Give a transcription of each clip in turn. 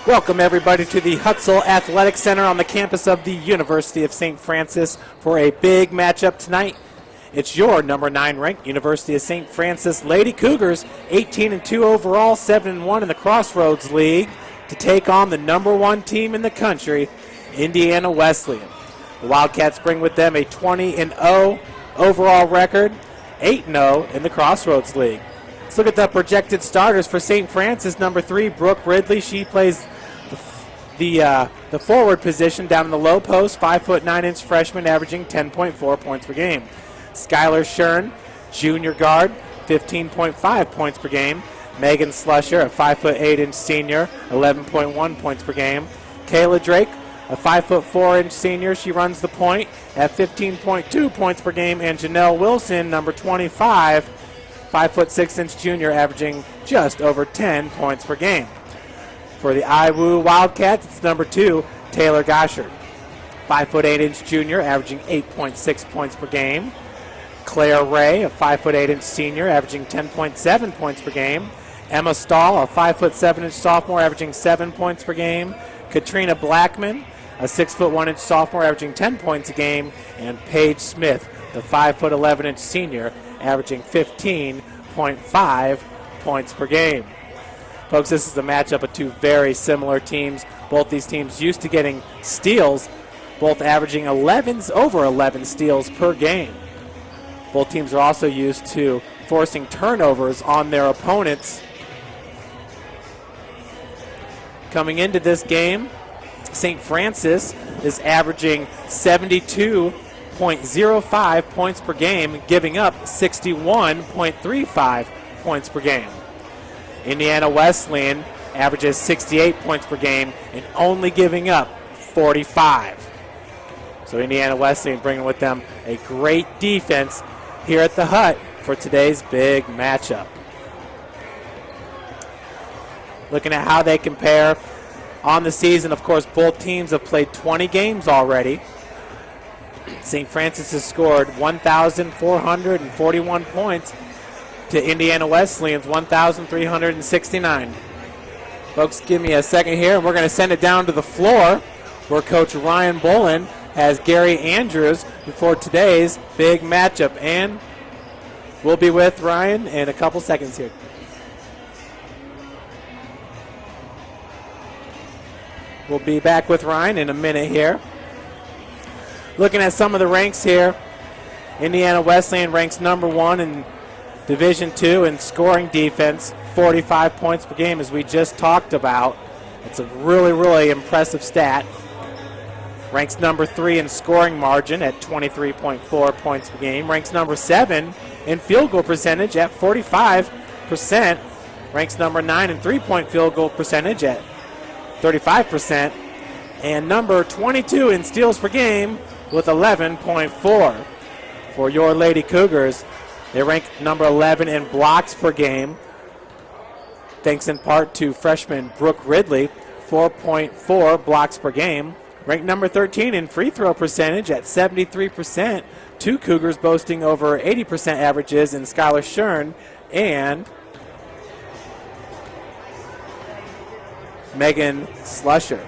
Welcome everybody to the Hutzel Athletic Center on the campus of the University of St. Francis for a big matchup tonight. It's your number 9 ranked University of St. Francis Lady Cougars, 18-2 overall, 7-1 in the Crossroads League, to take on the number 1 team in the country, Indiana Wesleyan. The Wildcats bring with them a 20-0 overall record, 8-0 in the Crossroads League. Let's look at the projected starters for St. Francis. Number 3, Brooke Ridley. She plays the forward position down in the low post, 5'9" freshman, averaging 10.4 points per game. Skylar Shern, junior guard, 15.5 points per game. Megan Slusher, a 5'8" senior, 11.1 points per game. Kayla Drake, a 5'4" senior, she runs the point at 15.2 points per game. And Janelle Wilson, number 25, 5'6" junior, averaging just over 10 points per game. For the IWU Wildcats, it's number 2, Taylor Goshard, 5'8" junior, averaging 8.6 points per game. Claire Ray, a 5'8" senior, averaging 10.7 points per game. Emma Stahl, a 5'7" sophomore, averaging 7 points per game. Katrina Blackman, a 6'1" sophomore, averaging 10 points a game. And Paige Smith, the 5'11" senior, averaging 15.5 points per game. Folks, this is a matchup of two very similar teams. Both these teams used to getting steals, both averaging over 11 steals per game. Both teams are also used to forcing turnovers on their opponents. Coming into this game, St. Francis is averaging 72.05 points per game, giving up 61.35 points per game. Indiana Wesleyan averages 68 points per game and only giving up 45. So Indiana Wesleyan bringing with them a great defense here at the Hut for today's big matchup. Looking at how they compare on the season, of course, both teams have played 20 games already. St. Francis has scored 1,441 points to Indiana Wesleyan's 1,369. Folks, give me a second here, and we're going to send it down to the floor where Coach Ryan Bolin has Gary Andrews before today's big matchup. And we'll be with Ryan in a couple seconds here. We'll be back with Ryan in a minute here. Looking at some of the ranks here, Indiana Wesleyan ranks number 1 in Division II in scoring defense, 45 points per game, as we just talked about. It's a really, really impressive stat. Ranks number 3 in scoring margin at 23.4 points per game. Ranks number 7 in field goal percentage at 45%. Ranks number 9 in three-point field goal percentage at 35%. And number 22 in steals per game with 11.4. For your Lady Cougars, they rank number 11 in blocks per game, thanks in part to freshman Brooke Ridley, 4.4 blocks per game. Ranked number 13 in free throw percentage at 73%. Two Cougars boasting over 80% averages in Skylar Shern and Megan Slusher.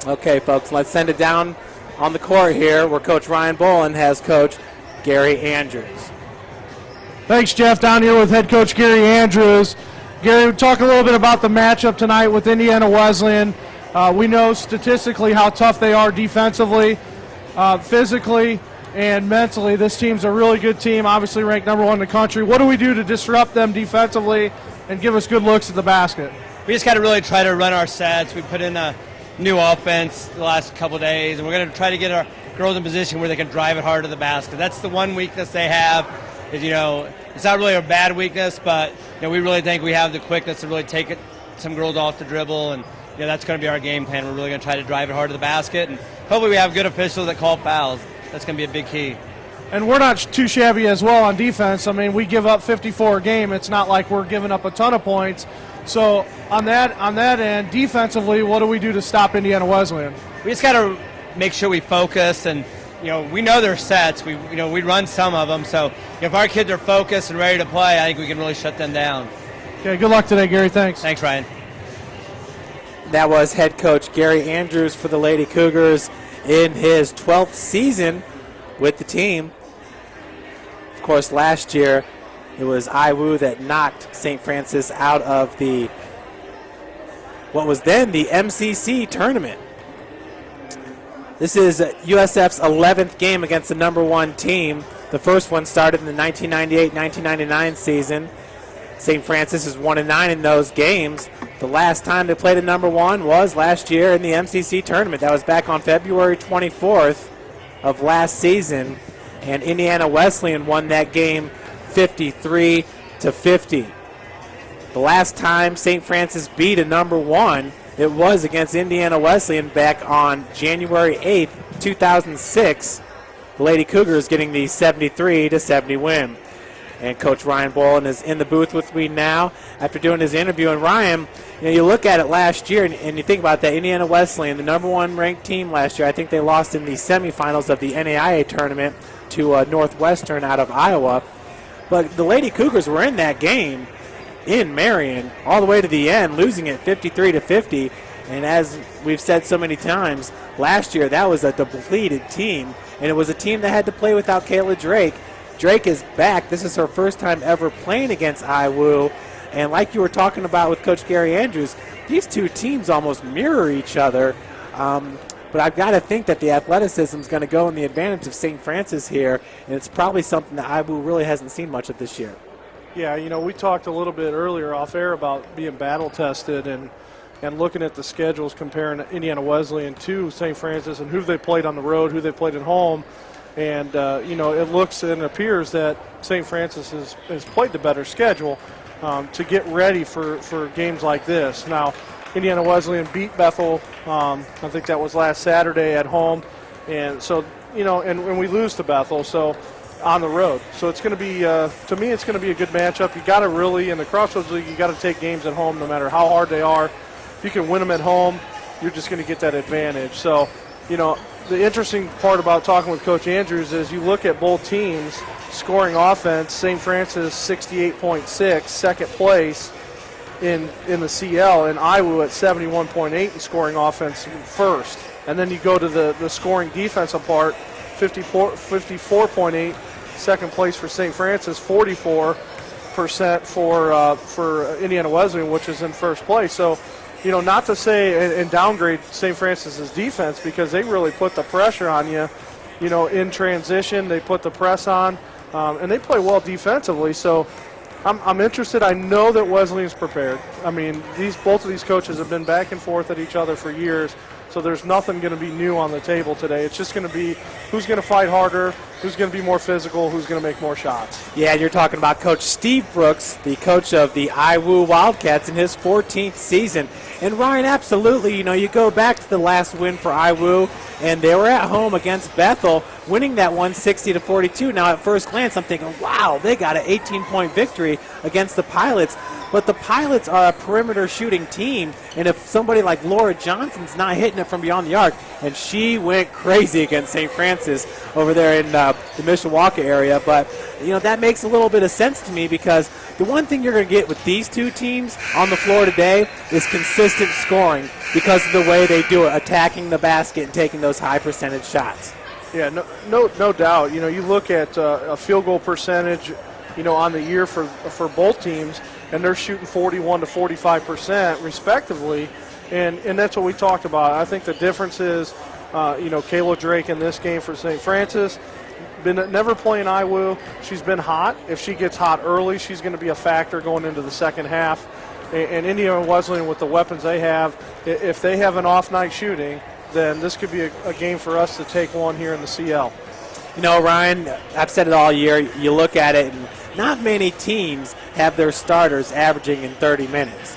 Okay, folks, let's send it down on the court here where Coach Ryan Bolin has Coach Gary Andrews. Thanks, Jeff. Down here with head coach Gary Andrews. Gary, talk a little bit about the matchup tonight with Indiana Wesleyan. We know statistically how tough they are defensively, physically, and mentally. This team's a really good team, obviously ranked number 1 in the country. What do we do to disrupt them defensively and give us good looks at the basket? We just got to really try to run our sets. We put in a new offense the last couple of days, and we're going to try to get our girls in position where they can drive it hard to the basket. That's the one weakness they have is, it's not really a bad weakness, but, we really think we have the quickness to really take some girls off the dribble, and, that's going to be our game plan. We're really going to try to drive it hard to the basket, and hopefully we have good officials that call fouls. That's going to be a big key. And we're not too shabby as well on defense. I mean, we give up 54 a game. It's not like we're giving up a ton of points. So on that end, defensively, what do we do to stop Indiana Wesleyan? we just got to make sure we focus, and we know their sets. We run some of them, so if our kids are focused and ready to play, I think we can really shut them down. Okay, good luck today, Gary. Thanks. Thanks, Ryan. That was head coach Gary Andrews for the Lady Cougars in his 12th season with the team. Of course, last year it was IWU that knocked St. Francis out of what was then the MCC tournament. This is USF's 11th game against the number one team. The first one started in the 1998-1999 season. St. Francis is 1-9 in those games. The last time they played a number one was last year in the MCC tournament. That was back on February 24th of last season, and Indiana Wesleyan won that game 53-50. The last time St. Francis beat a number one, it was against Indiana Wesleyan back on January 8th, 2006. The Lady Cougars getting the 73-70 win. And Coach Ryan Boland is in the booth with me now after doing his interview. And Ryan, you look at it last year and you think about that Indiana Wesleyan, the number one ranked team last year. I think they lost in the semifinals of the NAIA tournament to Northwestern out of Iowa. But the Lady Cougars were in that game in Marion all the way to the end, losing it 53-50. And as we've said so many times, last year that was a depleted team, and it was a team that had to play without Kayla Drake. Drake is back. This is her first time ever playing against IWU. And like you were talking about with Coach Gary Andrews, these two teams almost mirror each other. But I've got to think that the athleticism is going to go in the advantage of St. Francis here, and it's probably something that IWU really hasn't seen much of this year. Yeah, we talked a little bit earlier off air about being battle tested and looking at the schedules, comparing Indiana Wesleyan to St. Francis and who they played on the road, who they played at home. And, it looks and appears that St. Francis has played the better schedule to get ready for games like this. Now, Indiana Wesleyan beat Bethel, I think that was last Saturday at home. And so, and we lose to Bethel, so on the road. So it's going to be, to me, it's going to be a good matchup. You got to really, in the Crossroads League, you got to take games at home no matter how hard they are. If you can win them at home, you're just going to get that advantage. So, the interesting part about talking with Coach Andrews is you look at both teams scoring offense. St. Francis 68.6, second place in the CL, and IWU at 71.8 in scoring offense first. And then you go to the scoring defensive part, 54.8, second place for St. Francis, 44% for Indiana Wesleyan, which is in first place. So, not to say and downgrade St. Francis's defense, because they really put the pressure on you, in transition. They put the press on, and they play well defensively. So I'm interested. I know that Wesleyan's prepared. I mean, both of these coaches have been back and forth at each other for years, so there's nothing going to be new on the table today. It's just going to be who's going to fight harder, who's going to be more physical, who's going to make more shots. Yeah, you're talking about Coach Steve Brooks, the coach of the IWU Wildcats in his 14th season. And Ryan, absolutely, you go back to the last win for IWU, and they were at home against Bethel, winning that one 60-42. Now, at first glance, I'm thinking, wow, they got an 18-point victory against the Pilots. But the Pilots are a perimeter shooting team, and if somebody like Laura Johnson's not hitting it from beyond the arc, and she went crazy against St. Francis over there in the Mishawaka area, but that makes a little bit of sense to me, because the one thing you're going to get with these two teams on the floor today is consistent scoring because of the way they do it, attacking the basket and taking those high percentage shots. Yeah, no doubt. You look at a field goal percentage, on the year for both teams, and they're shooting 41 to 45% respectively, and that's what we talked about. I think the difference is, Kayla Drake in this game for St. Francis, never playing IWU. She's been hot. If she gets hot early, she's going to be a factor going into the second half. And Indiana Wesleyan, with the weapons they have, if they have an off night shooting, then this could be a game for us to take one here in the CL. Ryan, I've said it all year. You look at it, and not many teams have their starters averaging in 30 minutes.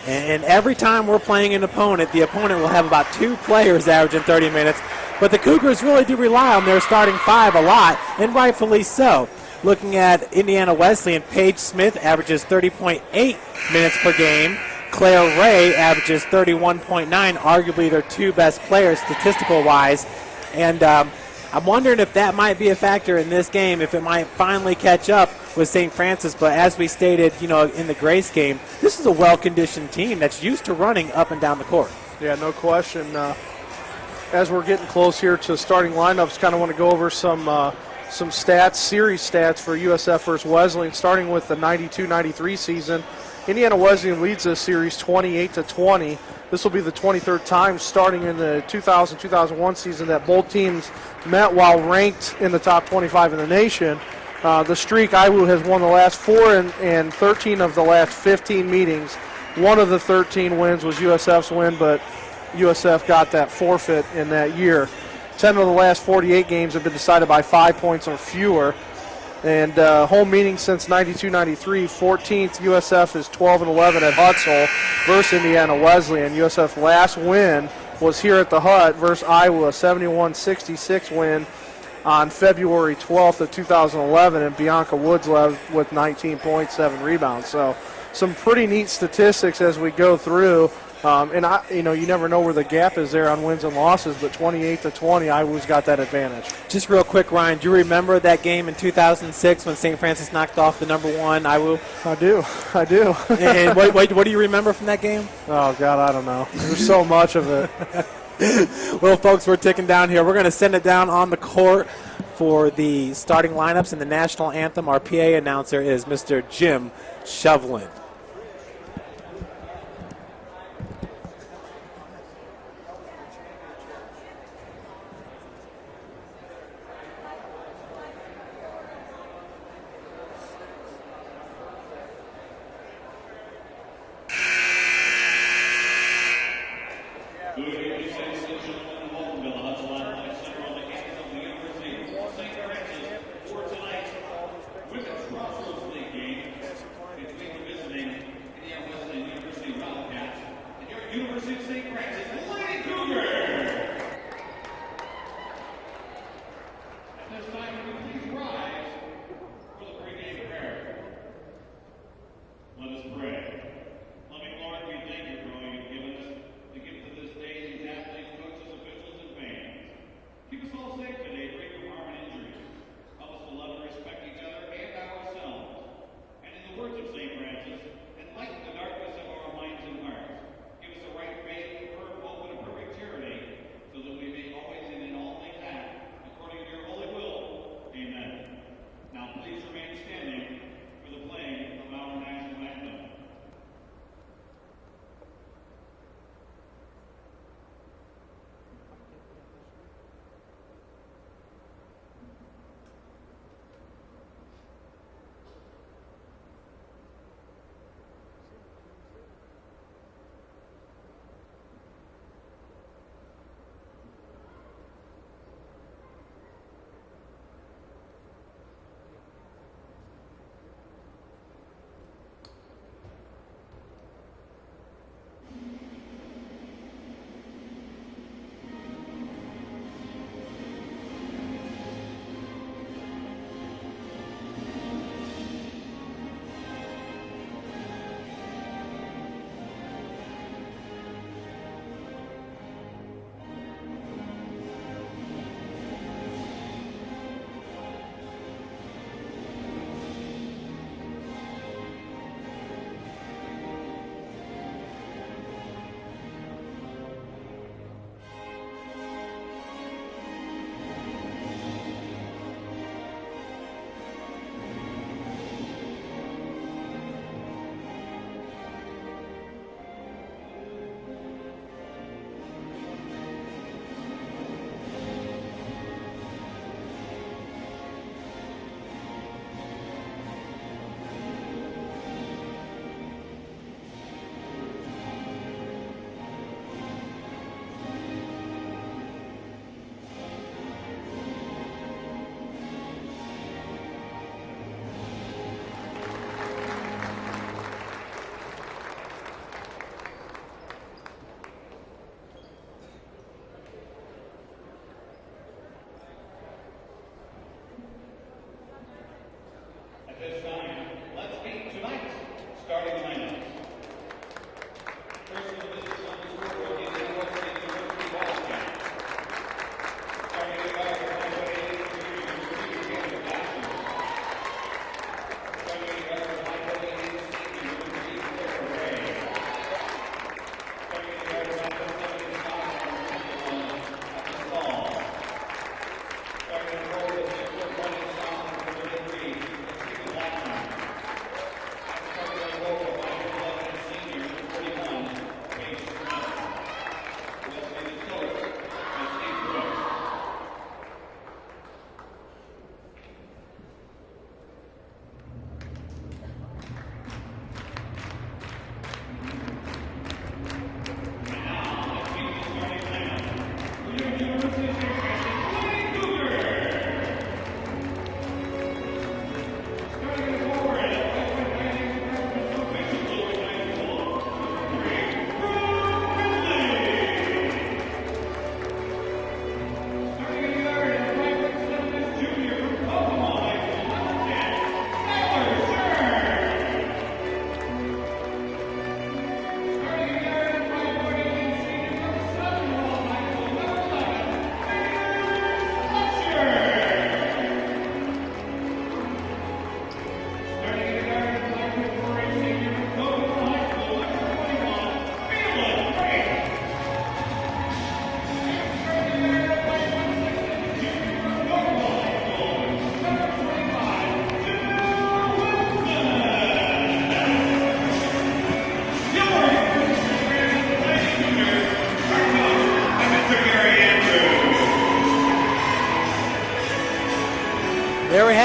and every time we're playing an opponent, the opponent will have about two players averaging 30 minutes. But the Cougars really do rely on their starting five a lot, and rightfully so. Looking at Indiana Wesleyan, Paige Smith averages 30.8 minutes per game. Claire Ray averages 31.9, arguably their two best players statistical-wise. And I'm wondering if that might be a factor in this game, if it might finally catch up with St. Francis. But as we stated, in the Grace game, this is a well-conditioned team that's used to running up and down the court. Yeah, no question. As we're getting close here to starting lineups, kind of want to go over some stats, series stats for USF versus Wesleyan, starting with the 92-93 season. Indiana Wesleyan leads this series 28-20. This will be the 23rd time starting in the 2000-2001 season that both teams met while ranked in the top 25 in the nation. The streak, IWU has won the last 4 and 13 of the last 15 meetings. One of the 13 wins was USF's win, but USF got that forfeit in that year. 10 of the last 48 games have been decided by 5 points or fewer. And home meetings since 92-93, 14th, USF is 12-11 at Hutzel versus Indiana Wesleyan. USF's last win was here at the Hut versus Iowa, 71-66 win on February 12th of 2011, and Bianca Woods led with 19 points, 7 rebounds. So some pretty neat statistics as we go through. You never know where the gap is there on wins and losses, but 28-20, Iowa's got that advantage. Just real quick, Ryan, do you remember that game in 2006 when St. Francis knocked off the number 1 Iowa? I do. And what do you remember from that game? Oh, God, I don't know. There's so much of it. Well, folks, we're ticking down here. We're going to send it down on the court for the starting lineups and the national anthem. Our PA announcer is Mr. Jim Shovelin. Words of St. Francis, enlighten the darkness of our minds and hearts. Give us the right faith, firm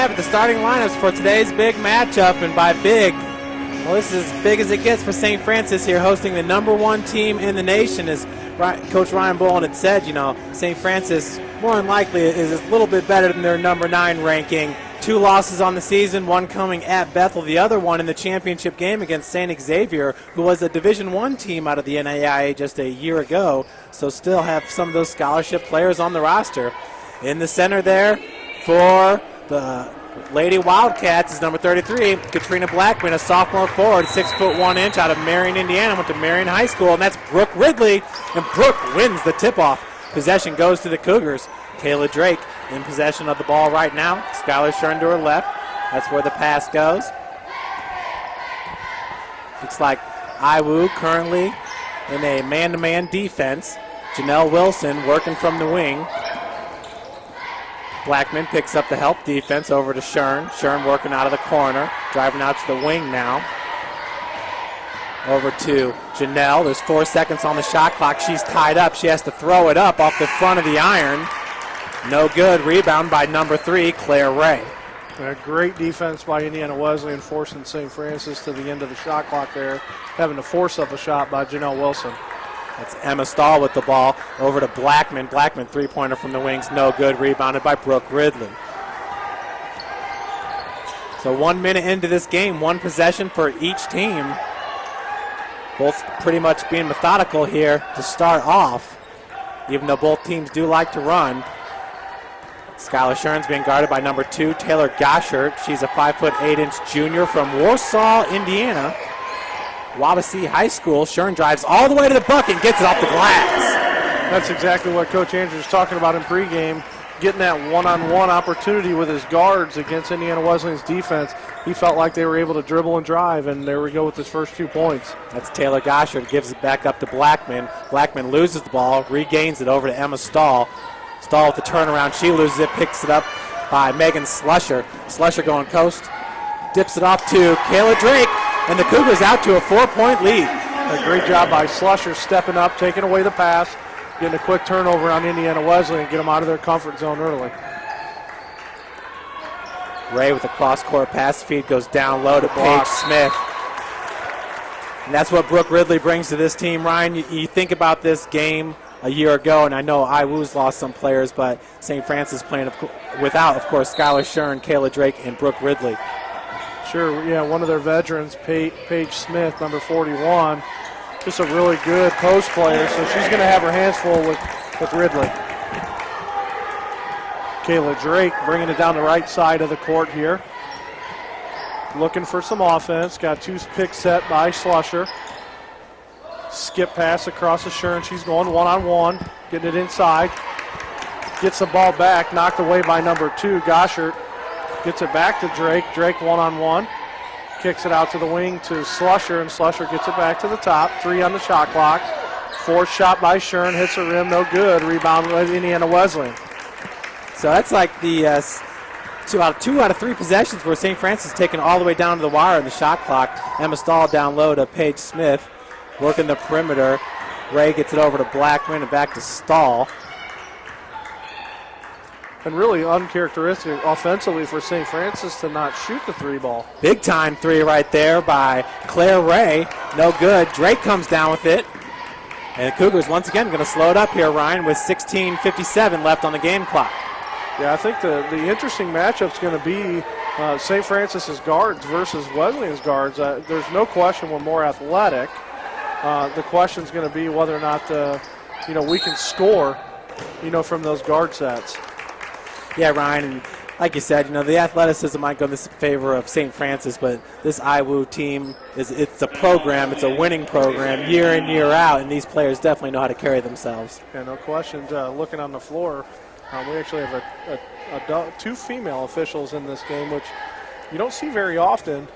have it, the starting lineups for today's big matchup. And by big, well, this is as big as it gets for St. Francis here, hosting the #1 team in the nation. As Coach Ryan Bolin had said, St. Francis more than likely is a little bit better than their #9 ranking. 2 losses on the season, one coming at Bethel, the other one in the championship game against St. Xavier, who was a Division I team out of the NAIA just a year ago, so still have some of those scholarship players on the roster. In the center there for the Lady Wildcats is number 33, Katrina Blackman, a sophomore forward, 6'1" out of Marion, Indiana, went to Marion High School, and that's Brooke Ridley, and Brooke wins the tip-off. Possession goes to the Cougars. Kayla Drake in possession of the ball right now. Skylar Shern to her left. That's where the pass goes. Looks like IWU currently in a man-to-man defense. Janelle Wilson working from the wing. Blackman picks up the help defense over to Shern. Shern working out of the corner, driving out to the wing now. Over to Janelle. There's 4 seconds on the shot clock. She's tied up. She has to throw it up off the front of the iron. No good. Rebound by number 3, Claire Ray. A great defense by Indiana Wesleyan, forcing St. Francis to the end of the shot clock there, having to force up a shot by Janelle Wilson. That's Emma Stahl with the ball. Over to Blackman. Blackman, three-pointer from the wings. No good. Rebounded by Brooke Ridley. So 1 minute into this game, 1 possession for each team. Both pretty much being methodical here to start off, even though both teams do like to run. Skylar Shern's being guarded by number 2, Taylor Goshert. She's a 5'8" junior from Warsaw, Indiana. Wabasee High School. Shern drives all the way to the bucket and gets it off the glass. That's exactly what Coach Andrews was talking about in pregame, getting that one-on-one opportunity with his guards against Indiana Wesleyan's defense. He felt like they were able to dribble and drive, and there we go with his first 2 points. That's Taylor Goshert. Gives it back up to Blackman. Blackman loses the ball, regains it over to Emma Stahl. Stahl with the turnaround. She loses it, picks it up by Megan Slusher. Slusher going coast, dips it off to Kayla Drake, and the Cougars out to a 4-point lead. A great job by Slusher stepping up, taking away the pass, getting a quick turnover on Indiana Wesleyan and get them out of their comfort zone early. Ray with a cross-court pass feed goes down low to Paige Smith. And that's what Brooke Ridley brings to this team, Ryan. You think about this game a year ago, and I know IWU's lost some players, but St. Francis playing without, of course, Skylar Shern, Kayla Drake, and Brooke Ridley. Sure, yeah, one of their veterans, Paige Smith, number 41, just a really good post player, so she's going to have her hands full with Ridley. Kayla Drake bringing it down the right side of the court here. Looking for some offense. Got 2 picks set by Slusher. Skip pass across the Shern. She's going one-on-one, getting it inside. Gets the ball back, knocked away by number 2, Goshert. Gets it back to Drake. Drake one-on-one. Kicks it out to the wing to Slusher, and Slusher gets it back to the top. 3 on the shot clock. Fourth shot by Shern. Hits the rim, no good. Rebound by Indiana Wesleyan. So that's like the 2 out of 3 possessions where St. Francis taken all the way down to the wire in the shot clock. Emma Stahl down low to Paige Smith. Working the perimeter. Ray gets it over to Blackman and back to Stahl. And really uncharacteristic offensively for St. Francis to not shoot the 3 ball. Big time 3 right there by Claire Ray. No good. Drake comes down with it. And the Cougars once again going to slow it up here, Ryan, with 16:57 left on the game clock. Yeah, I think the interesting matchup is going to be St. Francis's guards versus Wesleyan's guards. There's no question we're more athletic. The question is going to be whether or not we can score, from those guard sets. Yeah, Ryan, and like you said, the athleticism might go in favor of St. Francis, but this IWU team it's a program, it's a winning program year in, year out, and these players definitely know how to carry themselves. Yeah, no question. Looking on the floor, we actually have 2 female officials in this game, which you don't see very often.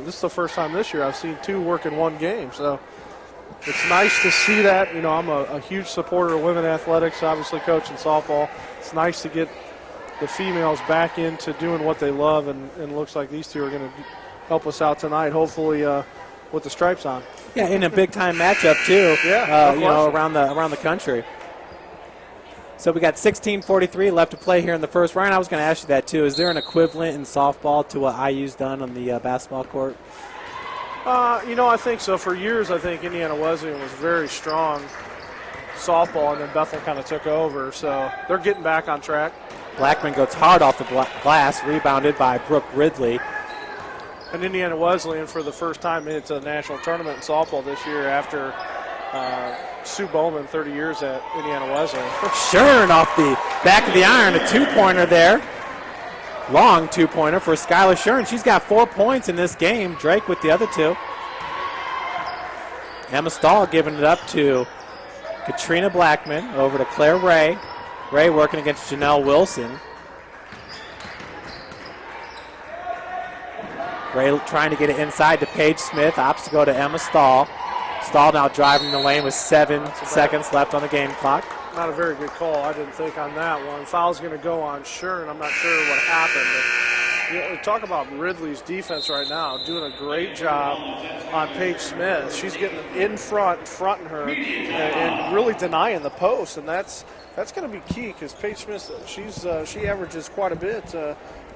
This is the first time this year I've seen 2 work in one game, so it's nice to see that. I'm a huge supporter of women athletics, obviously coaching softball. It's nice to get the females back into doing what they love, and it looks like these 2 are going to help us out tonight, hopefully with the stripes on. Yeah, in a big-time matchup, too, yeah, around the country. So we got 16:43 left to play here in the first. Ryan, I was going to ask you that too. Is there an equivalent in softball to what IU's done on the basketball court? I think so. For years, I think Indiana Wesleyan was very strong softball, and then Bethel kind of took over. So they're getting back on track. Blackman goes hard off the glass, rebounded by Brooke Ridley. And Indiana Wesleyan, for the first time, made it to the national tournament in softball this year after Sue Bowman, 30 years at Indiana Wesleyan. Shern off the back of the iron, a two-pointer there. Long two-pointer for Skylar Shern. She's got 4 points in this game. Drake with the other two. Emma Stahl giving it up to Katrina Blackman, over to Claire Ray. Ray working against Janelle Wilson. Ray trying to get it inside to Paige Smith. Opts to go to Emma Stahl. Stahl now driving the lane with 7 seconds left on the game clock. Not a very good call, I didn't think, on that one. Foul's going to go on Shern. I'm not sure what happened. But we talk about Ridley's defense right now, doing a great job on Paige Smith. She's getting in front, fronting her, and really denying the post. And that's going to be key because Paige Smith, she averages quite a bit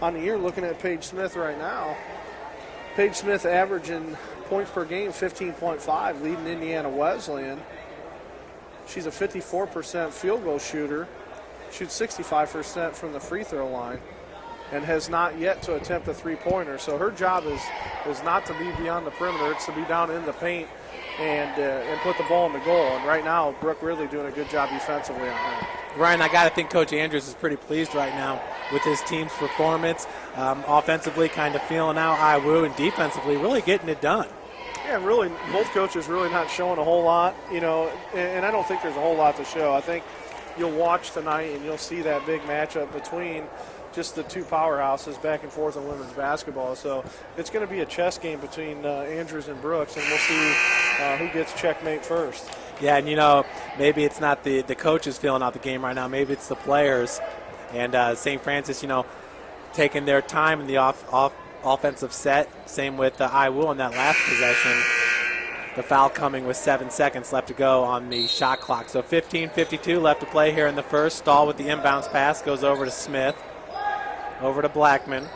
on the year. Looking at Paige Smith right now, Paige Smith averaging points per game 15.5, leading Indiana Wesleyan. She's a 54% field goal shooter, shoots 65% from the free throw line, and has not yet to attempt a three-pointer. So her job is not to be beyond the perimeter, it's to be down in the paint and put the ball in the goal. And right now, Brooke Ridley doing a good job defensively on her. Ryan, I got to think Coach Andrews is pretty pleased right now with his team's performance. Offensively, kind of feeling out IWU, and defensively, really getting it done. Yeah, really, both coaches really not showing a whole lot, and I don't think there's a whole lot to show. I think you'll watch tonight and you'll see that big matchup between just the two powerhouses back and forth in women's basketball. So it's going to be a chess game between Andrews and Brooks, and we'll see who gets checkmate first. Yeah, and maybe it's not the coaches feeling out the game right now. Maybe it's the players. And St. Francis, taking their time in the offensive set. Same with IWU on that last possession. The foul coming with 7 seconds left to go on the shot clock. So 15:52 left to play here in the first. Stahl with the inbounds pass goes over to Smith. Over to Blackman.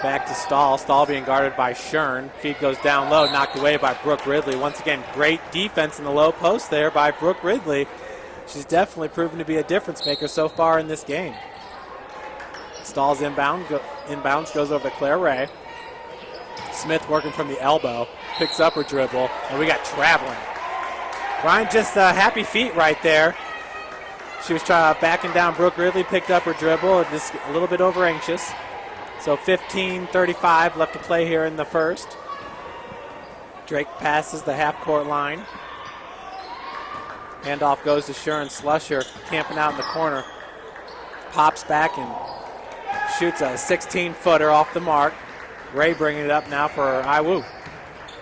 Back to Stahl. Stahl being guarded by Shern. Feed goes down low, knocked away by Brooke Ridley. Once again, great defense in the low post there by Brooke Ridley. She's definitely proven to be a difference maker so far in this game. Stahl's inbounds goes over to Claire Ray. Smith working from the elbow, picks up her dribble, and we got traveling. Ryan, just happy feet right there. She was backing down Brooke Ridley, picked up her dribble, just a little bit over anxious. So 15:35 left to play here in the first. Drake passes the half-court line. Handoff goes to Sharon Slusher, camping out in the corner. Pops back and shoots a 16-footer off the mark. Ray bringing it up now for IWU.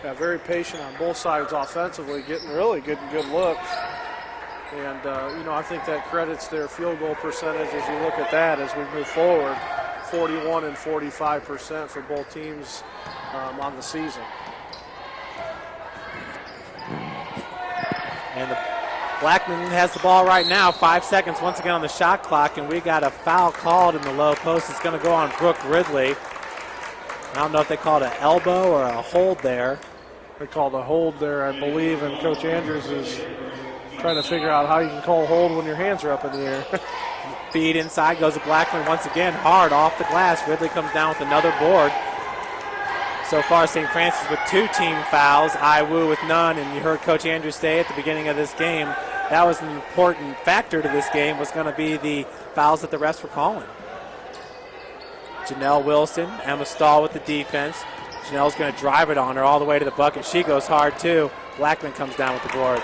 Yeah, very patient on both sides offensively, getting really good looks. And, I think that credits their field goal percentage as you look at that as we move forward. 41 and 45% for both teams on the season. And Blackman has the ball right now. 5 seconds once again on the shot clock, and we got a foul called in the low post. It's going to go on Brooke Ridley. I don't know if they called an elbow or a hold there. They called a hold there, I believe, and Coach Andrews is trying to figure out how you can call a hold when your hands are up in the air. Feed inside goes to Blackman once again, hard off the glass. Ridley comes down with another board. So far, St. Francis with 2 team fouls, IWU with none, and you heard Coach Andrews say at the beginning of this game, that was an important factor to this game, was going to be the fouls that the refs were calling. Janelle Wilson, Emma Stahl with the defense. Janelle's going to drive it on her all the way to the bucket. She goes hard too. Blackman comes down with the board.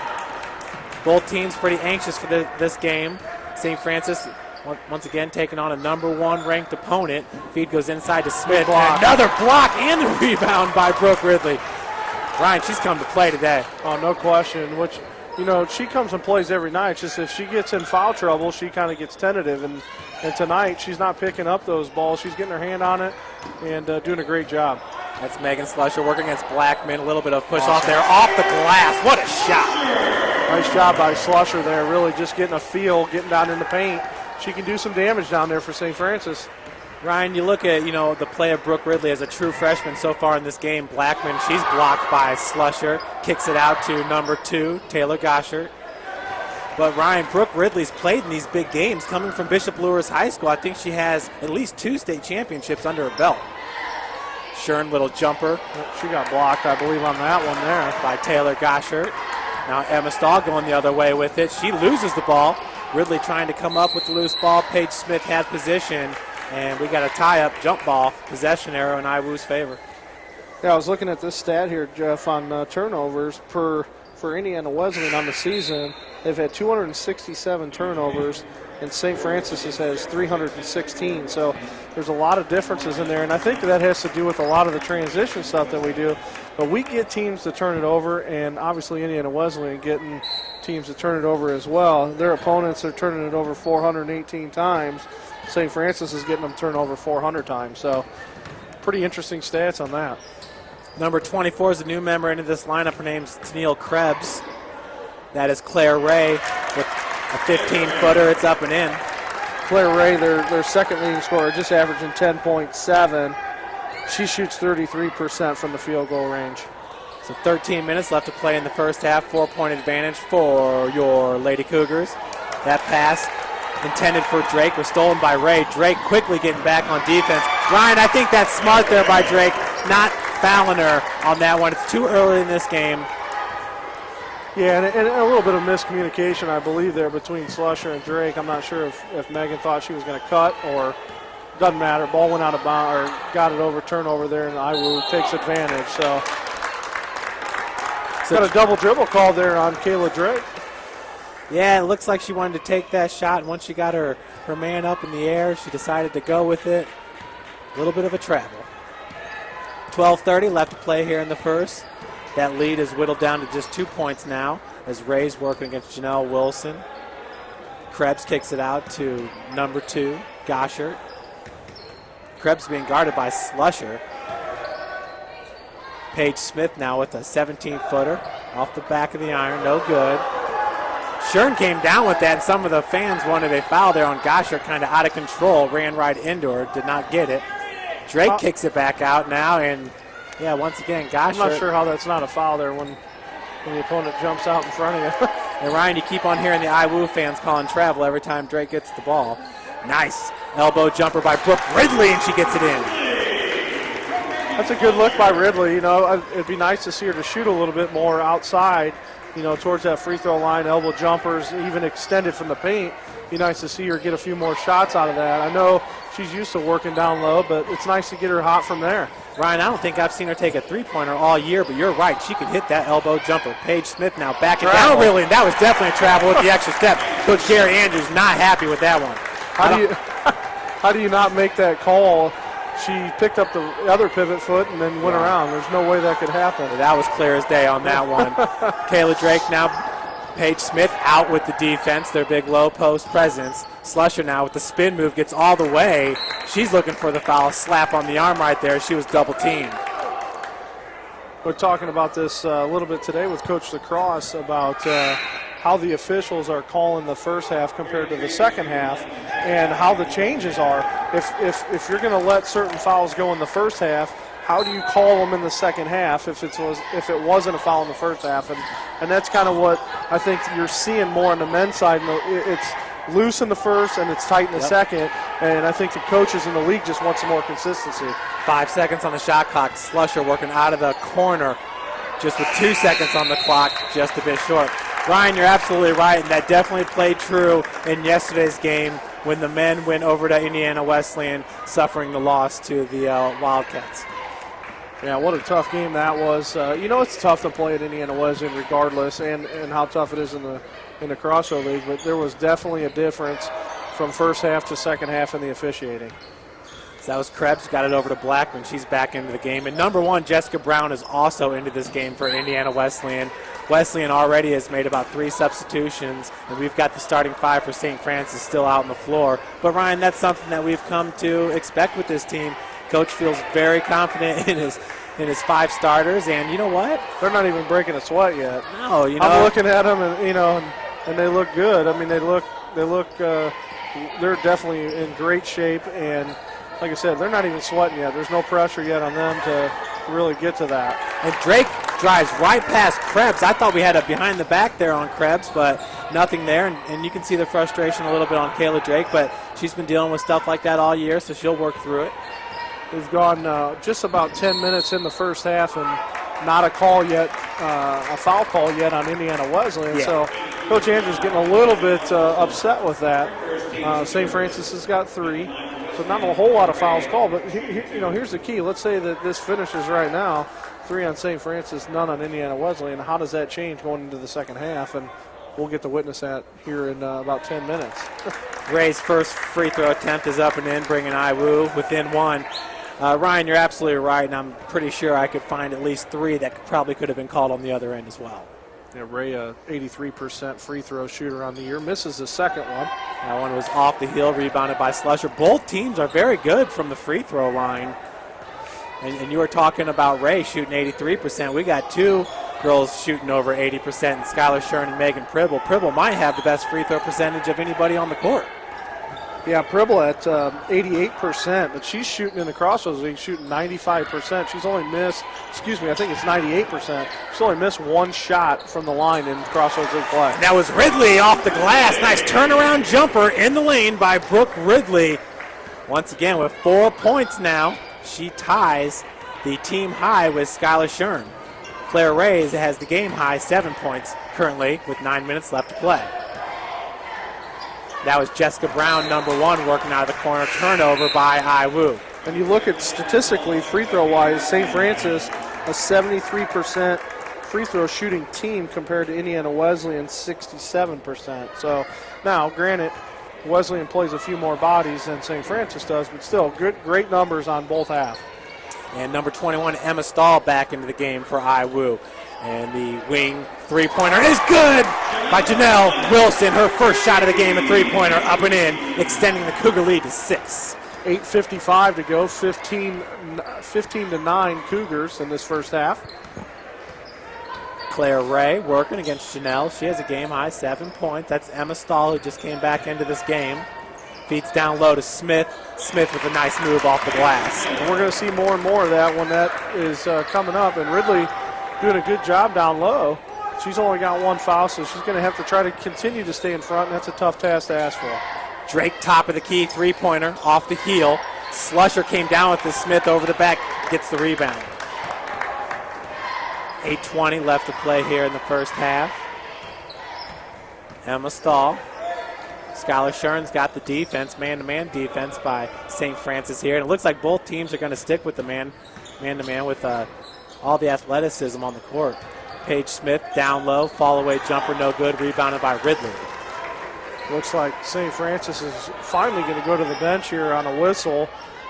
Both teams pretty anxious for this game. St. Francis, once again, taking on a #1 ranked opponent. Feed goes inside to Smith. And another block and the rebound by Brooke Ridley. Ryan, she's come to play today. Oh, no question. Which, she comes and plays every night. It's just if she gets in foul trouble, she kind of gets tentative. And tonight, she's not picking up those balls. She's getting her hand on it and doing a great job. That's Megan Slusher working against Blackman. A little bit of push off there, off the glass. What a shot. Nice job by Slusher there, really just getting a feel, getting down in the paint. She can do some damage down there for St. Francis. Ryan, you look at, the play of Brooke Ridley as a true freshman so far in this game. Blackman, she's blocked by Slusher, kicks it out to number 2, Taylor Goshert. But Ryan, Brooke Ridley's played in these big games coming from Bishop Lewis High School. I think she has at least 2 state championships under her belt. Shern, little jumper. She got blocked, I believe, on that one there. By Taylor Goshert. Now Emma Stahl going the other way with it. She loses the ball. Ridley trying to come up with the loose ball. Paige Smith has position. And we got a tie-up jump ball, possession arrow in IWU's favor. Yeah, I was looking at this stat here, Jeff, on turnovers for Indiana Wesleyan on the season. They've had 267 turnovers, and St. Francis has 316. So there's a lot of differences in there, and I think that has to do with a lot of the transition stuff that we do. But we get teams to turn it over, and obviously Indiana Wesleyan getting teams to turn it over as well. Their opponents are turning it over 418 times. St. Francis is getting them turned over 400 times. So pretty interesting stats on that. Number 24 is a new member into this lineup. Her name's Tennille Krebs. That is Claire Ray with a 15-footer. It's up and in. Claire Ray, their second leading scorer, just averaging 10.7. She shoots 33% from the field goal range. So 13 minutes left to play in the first half. 4-point advantage for your Lady Cougars. That pass intended for Drake was stolen by Ray. Drake quickly getting back on defense. Ryan, I think that's smart there by Drake, not fouling her on that one. It's too early in this game. Yeah, and a little bit of miscommunication, I believe, there between Slusher and Drake. I'm not sure if Megan thought she was going to cut or doesn't matter. Ball went out of bounds or got it over, turnover there, and IWU takes advantage. So got a double dribble call there on Kayla Drake. Yeah, it looks like she wanted to take that shot, and once she got her man up in the air, she decided to go with it. A little bit of a travel. 12:30 left to play here in the first. That lead is whittled down to just 2 points now as Ray's working against Janelle Wilson. Krebs kicks it out to number 2, Goshert. Krebs being guarded by Slusher. Paige Smith now with a 17-footer off the back of the iron, no good. Shern came down with that, and some of the fans wanted a foul there on Goshert, kind of out of control, ran right into her, did not get it. Drake kicks it back out now, and yeah, once again, Goshert. I'm not sure how that's not a foul there when the opponent jumps out in front of you. And Ryan, you keep on hearing the IWU fans calling travel every time Drake gets the ball. Nice elbow jumper by Brooke Ridley, and she gets it in. That's a good look by Ridley. It'd be nice to see her to shoot a little bit more outside, towards that free throw line, elbow jumpers, even extended from the paint. Be nice to see her get a few more shots out of that. I know she's used to working down low, but it's nice to get her hot from there. Ryan, I don't think I've seen her take a three-pointer all year, but you're right. She can hit that elbow jumper. Paige Smith now backing down, really, and that was definitely a travel with the extra step. Coach Gary Andrews not happy with that one. How do you not make that call? She picked up the other pivot foot and then went around. There's no way that could happen. That was clear as day on that one. Kayla Drake now, Paige Smith out with the defense, their big low post presence. Slusher now with the spin move, gets all the way. She's looking for the foul, slap on the arm right there. She was double teamed. We're talking about this a little bit today with Coach Lacrosse about how the officials are calling the first half compared to the second half and how the changes are. If you're going to let certain fouls go in the first half, how do you call them in the second half if it wasn't a foul in the first half? And that's kind of what I think you're seeing more on the men's side. It's loose in the first and it's tight in the second, and I think the coaches in the league just want some more consistency. 5 seconds on the shot clock. Slusher working out of the corner just with 2 seconds on the clock, just a bit short. Ryan, you're absolutely right, and that definitely played true in yesterday's game when the men went over to Indiana Wesleyan, suffering the loss to the Wildcats. Yeah, what a tough game that was. It's tough to play at Indiana Wesleyan regardless, and how tough it is in the Crossover League, but there was definitely a difference from first half to second half in the officiating. So that was Krebs, got it over to Blackman. She's back into the game. And number 1, Jessica Brown, is also into this game for Indiana Wesleyan. Wesleyan already has made about 3 substitutions, and we've got the starting 5 for St. Francis still out on the floor. But, Ryan, that's something that we've come to expect with this team. Coach feels very confident in in his 5 starters, and you know what? They're not even breaking a sweat yet. No, I'm looking at them, and they look good. I mean, they're definitely in great shape, and like I said, they're not even sweating yet. There's no pressure yet on them to really get to that. And Drake drives right past Krebs. I thought we had a behind the back there on Krebs, but nothing there. And you can see the frustration a little bit on Kayla Drake, but she's been dealing with stuff like that all year, so she'll work through it. We've gone just about 10 minutes in the first half and not a call yet, a foul call yet on Indiana Wesleyan. Yeah. So Coach Andrews getting a little bit upset with that. St. Francis has got 3. So not a whole lot of fouls called, but here's the key. Let's say that this finishes right now, 3 on St. Francis, none on Indiana Wesleyan. How does that change going into the second half? And we'll get to witness that here in about 10 minutes. Ray's first free throw attempt is up and in, bringing IWU within 1. Ryan, you're absolutely right, and I'm pretty sure I could find at least 3 that probably could have been called on the other end as well. Yeah, Ray, 83% free throw shooter on the year, misses the second one. That one was off the heel, rebounded by Slusher. Both teams are very good from the free throw line. And you were talking about Ray shooting 83%. We got 2 girls shooting over 80%, and Skylar Shern and Megan Pribble. Pribble might have the best free throw percentage of anybody on the court. Yeah, Pribble at 88%, but she's shooting in the Crossroads League, shooting 95%. She's only missed, I think it's 98%. She's only missed 1 shot from the line in Crossroads League play. That was Ridley off the glass. Nice turnaround jumper in the lane by Brooke Ridley. Once again with 4 points now. She ties the team high with Skylar Shern. Claire Rays has the game high 7 points currently with 9 minutes left to play. That was Jessica Brown, number 1, working out of the corner. Turnover by IWU. And you look at statistically, free throw-wise, St. Francis, a 73% free throw shooting team compared to Indiana Wesleyan, 67%. So now, granted, Wesleyan plays a few more bodies than St. Francis does, but still, great numbers on both halves. And number 21, Emma Stahl, back into the game for IWU. And the wing three-pointer is good by Janelle Wilson. Her first shot of the game, a three-pointer up and in, extending the Cougar lead to 6. 8:55 to go, 15 to 9 Cougars in this first half. Claire Ray working against Janelle. She has a game-high 7 points. That's Emma Stahl, who just came back into this game. Feeds down low to Smith. Smith with a nice move off the glass. And we're going to see more and more of that when that is coming up. And Ridley doing a good job down low. She's only got 1 foul, so she's going to have to try to continue to stay in front, and that's a tough task to ask for. Drake, top of the key, three-pointer, off the heel. Slusher came down with the Smith over the back, gets the rebound. 8:20 left to play here in the first half. Emma Stahl. Skylar Shern's got the defense, man-to-man defense by St. Francis here. And it looks like both teams are going to stick with the man-to-man with all the athleticism on the court. Paige Smith down low, fall-away jumper, no good, rebounded by Ridley. Looks like St. Francis is finally going to go to the bench here on a whistle.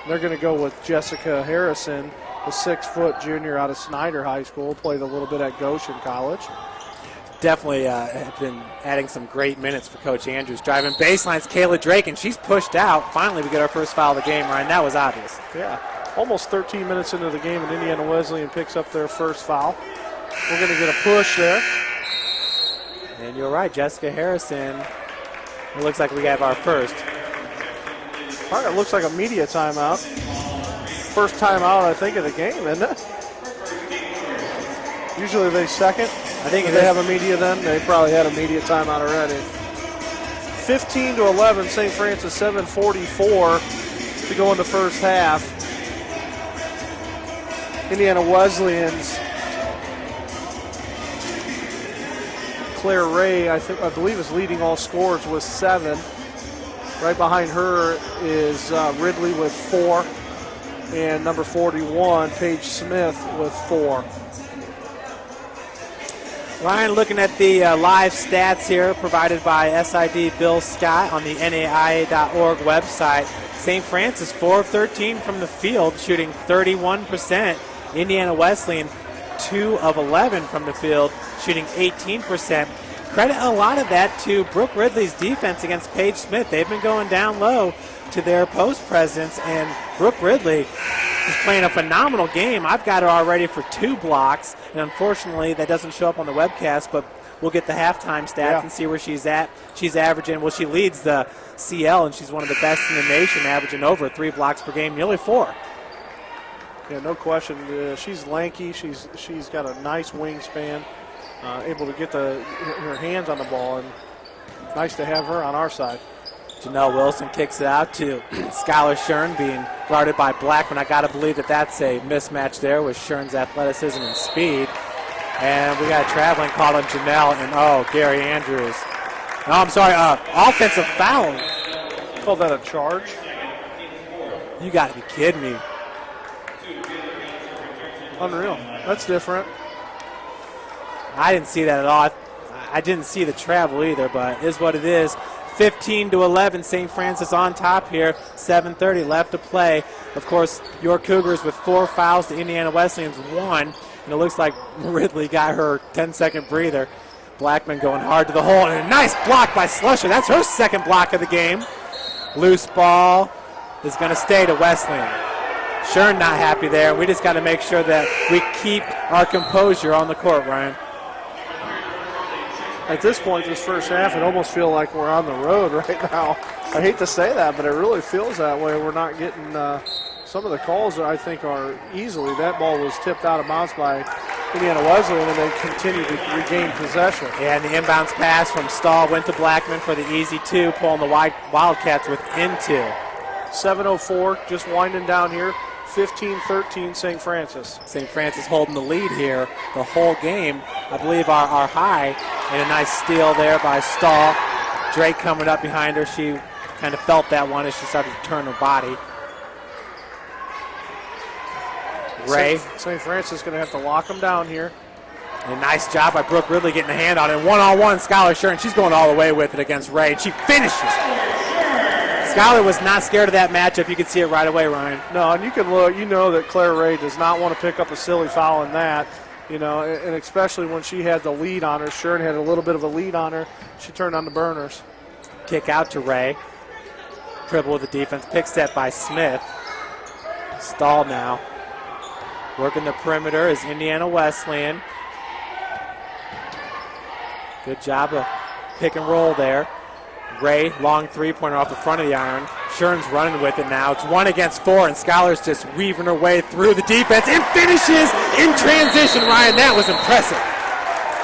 They're going to go with Jessica Harrison, the 6-foot junior out of Snyder High School, played a little bit at Goshen College. Definitely have been adding some great minutes for Coach Andrews. Driving baseline's Kayla Drake, and she's pushed out. Finally, we get our first foul of the game, Ryan. That was obvious. Yeah, almost 13 minutes into the game, and Indiana Wesleyan picks up their first foul. We're going to get a push there. And you're right, Jessica Harrison. It looks like we have our first. All right, it looks like a media timeout. First timeout, I think, of the game, isn't it? Usually they second. I think if they have a media then, they probably had a media timeout already. 15-11, St. Francis, 7:44 to go in the first half. Indiana Wesleyan's Claire Ray, I believe, is leading all scorers with 7. Right behind her is Ridley with 4, and number 41, Paige Smith, with 4. Ryan, looking at the live stats here provided by SID Bill Scott on the NAIA.org website. St. Francis, 4 of 13 from the field, shooting 31%. Indiana Wesleyan, 2 of 11 from the field, shooting 18%. Credit a lot of that to Brooke Ridley's defense against Paige Smith. They've been going down low to their post presence, and Brooke Ridley is playing a phenomenal game. I've got her already for 2 blocks, and unfortunately that doesn't show up on the webcast, but we'll get the halftime stats and see where she's at. She's averaging, well, she leads the CL, and she's one of the best in the nation, averaging over 3 blocks per game, nearly 4. Yeah, no question. She's lanky. She's got a nice wingspan, able to get her hands on the ball, and nice to have her on our side. Janelle Wilson kicks it out to Skylar Shern, being guarded by Blackman. I got to believe that that's a mismatch there with Shern's athleticism and speed. And we got a traveling call on Janelle and, Gary Andrews. No, I'm sorry, offensive foul. Called that a charge? You got to be kidding me. Unreal. That's different. I didn't see that at all. I didn't see the travel either, but it is what it is. 15-11, St. Francis on top here. 7:30 left to play. Of course, your Cougars with 4 fouls to Indiana Wesleyan's 1. And it looks like Ridley got her 10-second breather. Blackman going hard to the hole. And a nice block by Slusher. That's her 2nd block of the game. Loose ball is going to stay to Wesleyan. Shern not happy there. We just got to make sure that we keep our composure on the court, Ryan. At this point, this first half, it almost feels like we're on the road right now. I hate to say that, but it really feels that way. We're not getting some of the calls that I think are easily. That ball was tipped out of bounds by Indiana Wesleyan, and they continue to regain possession. Yeah, and the inbounds pass from Stahl went to Blackman for the easy 2, pulling the Wildcats within 2. 7:04, just winding down here. 15-13 St. Francis. St. Francis holding the lead here the whole game. I believe our high, and a nice steal there by Stahl. Drake coming up behind her. She kind of felt that one as she started to turn her body. Ray. St. Francis going to have to lock them down here. And a nice job by Brooke Ridley getting a hand on it. One-on-one, Skylar Shern. She's going all the way with it against Ray. And she finishes. Skylar was not scared of that matchup. You can see it right away, Ryan. No, and you can look. You know that Claire Ray does not want to pick up a silly foul in that. You know, and especially when she had the lead on her. Shern had a little bit of a lead on her. She turned on the burners. Kick out to Ray. Dribble with the defense. Pick set by Smith. Stahl now. Working the perimeter is Indiana Wesleyan. Good job of pick and roll there. Ray, long 3-pointer off the front of the iron. Shern's running with it now. It's 1 against 4, and Skylar's just weaving her way through the defense and finishes in transition. Ryan, that was impressive.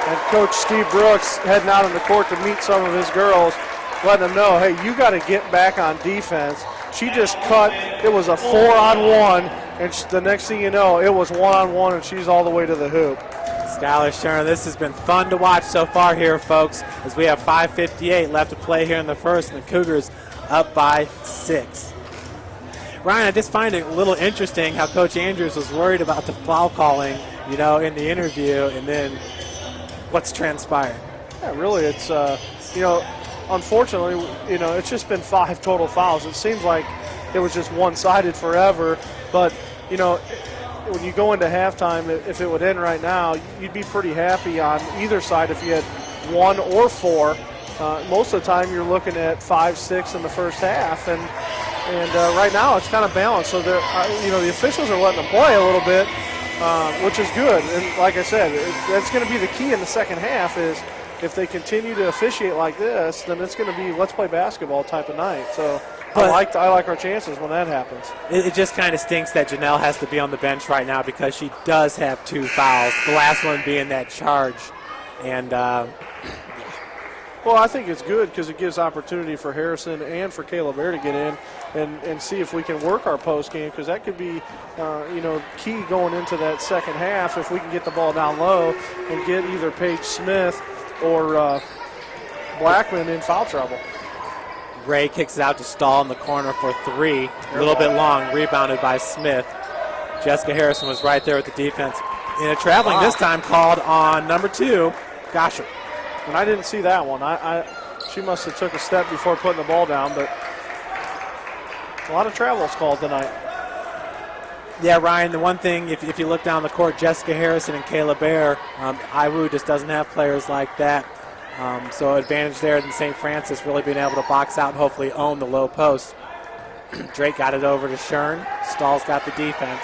And Coach Steve Brooks heading out on the court to meet some of his girls, letting them know, hey, you got to get back on defense. She just cut. It was a 4-on-1, and the next thing you know, it was 1-on-1, and she's all the way to the hoop. Skylar Shern, this has been fun to watch so far here, folks, as we have 5:58 left to play here in the first, and the Cougars up by 6. Ryan, I just find it a little interesting how Coach Andrews was worried about the foul calling, in the interview, and then what's transpired. Yeah, really, it's, unfortunately, it's just been 5 total fouls. It seems like it was just one-sided forever, but, when you go into halftime, if it would end right now, you'd be pretty happy on either side if you had 1 or 4. Most of the time, you're looking at 5, 6 in the first half, and right now it's kind of balanced. So the officials are letting them play a little bit, which is good. And like I said, that's going to be the key in the second half. Is if they continue to officiate like this, then it's going to be let's play basketball type of night. So. I like our chances when that happens. It just kind of stinks that Janelle has to be on the bench right now because she does have 2 fouls, the last one being that charge. And well, I think it's good because it gives opportunity for Harrison and for Caleb Bear to get in and see if we can work our post game, because that could be key going into that second half if we can get the ball down low and get either Paige Smith or Blackman in foul trouble. Ray kicks it out to Stahl in the corner for 3. A little bit long, rebounded by Smith. Jessica Harrison was right there with the defense. In a traveling this time called on number 2, Gosher. And I didn't see that one. She must have took a step before putting the ball down, but a lot of travels called tonight. Yeah, Ryan, the one thing, if you look down the court, Jessica Harrison and Kayla Bear, IWU just doesn't have players like that. So advantage there in St. Francis really being able to box out and hopefully own the low post. Drake got it over to Shern. Stahl's got the defense.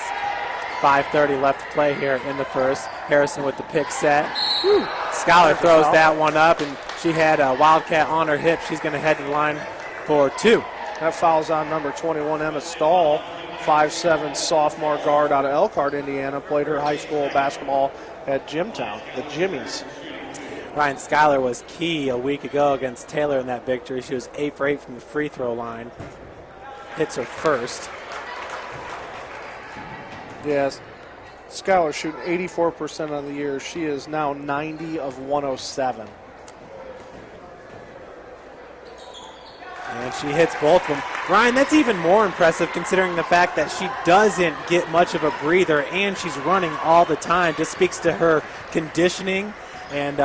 5:30 left to play here in the first. Harrison with the pick set. Scholar throws that one up, and she had a Wildcat on her hip. She's going to head to the line for 2. That foul's on number 21, Emma Stahl, 5'7" sophomore guard out of Elkhart, Indiana. Played her high school basketball at Jimtown, the Jimmies. Ryan Schuyler was key a week ago against Taylor in that victory. She was 8 for 8 from the free throw line. Hits her first. Yes. Schuyler shooting 84% on the year. She is now 90 of 107. And she hits both of them. Ryan, that's even more impressive considering the fact that she doesn't get much of a breather and she's running all the time. Just speaks to her conditioning. And,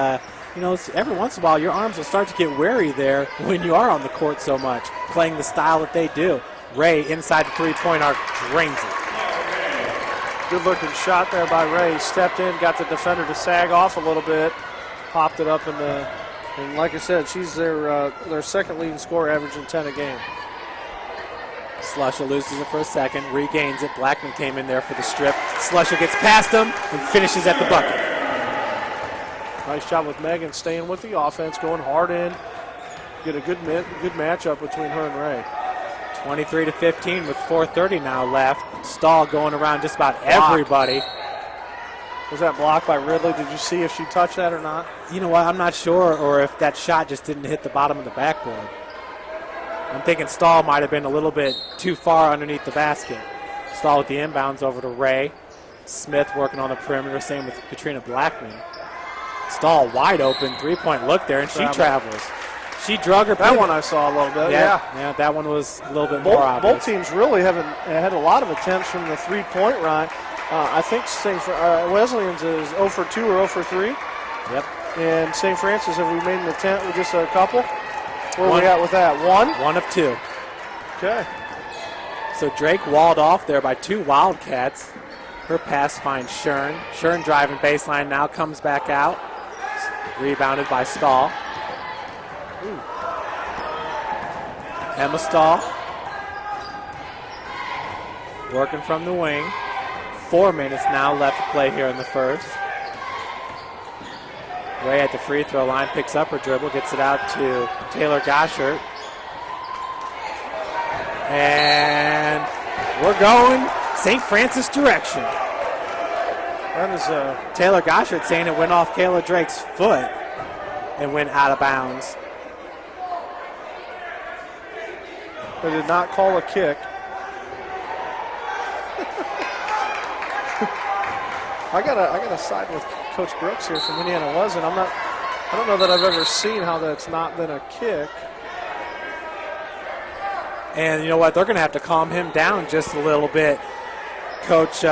every once in a while your arms will start to get weary there when you are on the court so much, playing the style that they do. Ray inside the three-point arc drains it. Good-looking shot there by Ray. Stepped in, got the defender to sag off a little bit, popped it up in the. And like I said, she's their second leading scorer, averaging 10 a game. Slusher loses it for a second, regains it. Blackman came in there for the strip. Slusher gets past him and finishes at the bucket. Nice job with Megan staying with the offense, going hard in. Get a good matchup between her and Ray. 23-15 with 4:30 now left. Stahl going around just about everybody. Was that blocked by Ridley? Did you see if she touched that or not? You know what? I'm not sure, or if that shot just didn't hit the bottom of the backboard. I'm thinking Stahl might have been a little bit too far underneath the basket. Stahl with the inbounds over to Ray. Smith working on the perimeter, same with Katrina Blackman. Stahl wide open, three-point look there, and she travels. She drug her. That one I saw a little bit, yeah, that one was a little bit more obvious. Both teams really haven't had a lot of attempts from the three-point line. I think Wesleyan's is 0 for 2 or 0 for 3. Yep. And St. Francis, have we made an attempt with just a couple? Where are we at with that? 1? 1 of 2. Okay. So Drake walled off there by 2 Wildcats. Her pass finds Shern. Shern driving baseline now, comes back out. Rebounded by Stahl. Ooh. Emma Stahl working from the wing. 4 minutes now left to play here in the first. Ray at the free throw line picks up her dribble, gets it out to Taylor Goshert. And we're going St. Francis direction. That is Taylor Goshert saying it went off Kayla Drake's foot and went out of bounds. They did not call a kick. I gotta side with Coach Brooks here from Indiana Wesleyan. I don't know that I've ever seen how that's not been a kick. And you know what? They're going to have to calm him down just a little bit. Coach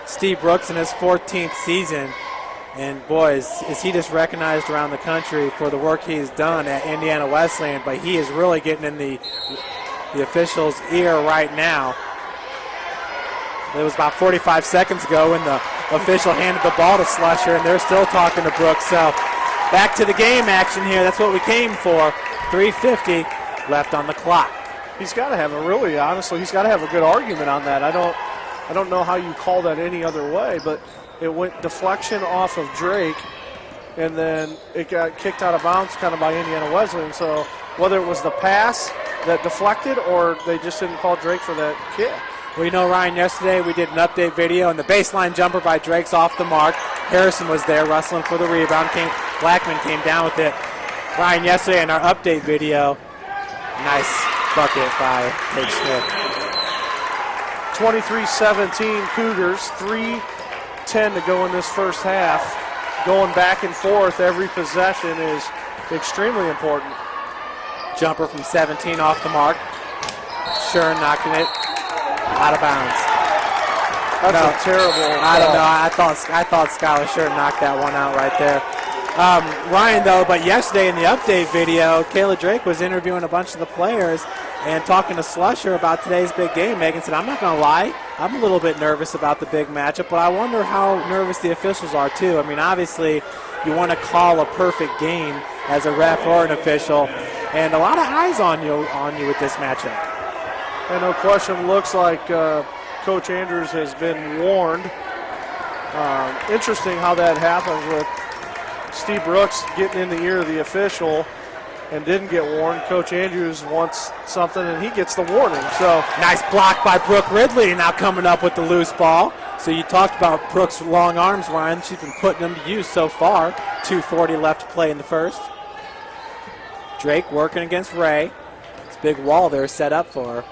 Steve Brooks in his 14th season. And boys, is he just recognized around the country for the work he's done at Indiana Wesleyan, but he is really getting in the officials' ear right now. It was about 45 seconds ago when the official handed the ball to Slusher, and they're still talking to Brooks. So back to the game action here. That's what we came for. 3:50 left on the clock. He's got to have he's got to have a good argument on that. I don't know how you call that any other way, but it went deflection off of Drake, and then it got kicked out of bounds kind of by Indiana Wesleyan. So whether it was the pass that deflected or they just didn't call Drake for that kick. Well, you know, Ryan, yesterday we did an update video, and the baseline jumper by Drake's off the mark. Harrison was there wrestling for the rebound. Blackman came down with it. Ryan, yesterday in our update video, nice bucket by Paige Smith. 23-17 Cougars, 3:10 to go in this first half. Going back and forth every possession is extremely important. Jumper from 17 off the mark. Shern knocking it out of bounds. That's a terrible I don't know. I thought Skylar Shern knocked that one out right there. Ryan, though, but yesterday in the update video, Kayla Drake was interviewing a bunch of the players and talking to Slusher about today's big game. Megan said, I'm not going to lie, I'm a little bit nervous about the big matchup, but I wonder how nervous the officials are, too. I mean, obviously, you want to call a perfect game as a ref or an official, and a lot of eyes on you with this matchup. And no question, looks like Coach Andrews has been warned. Interesting how that happens with Steve Brooks getting in the ear of the official and didn't get warned. Coach Andrews wants something, and he gets the warning. So nice block by Brooke Ridley, now coming up with the loose ball. So you talked about Brooks' long arms, Ryan. She's been putting them to use so far. 2:40 left to play in the first. Drake working against Ray. It's a big wall there set up for her.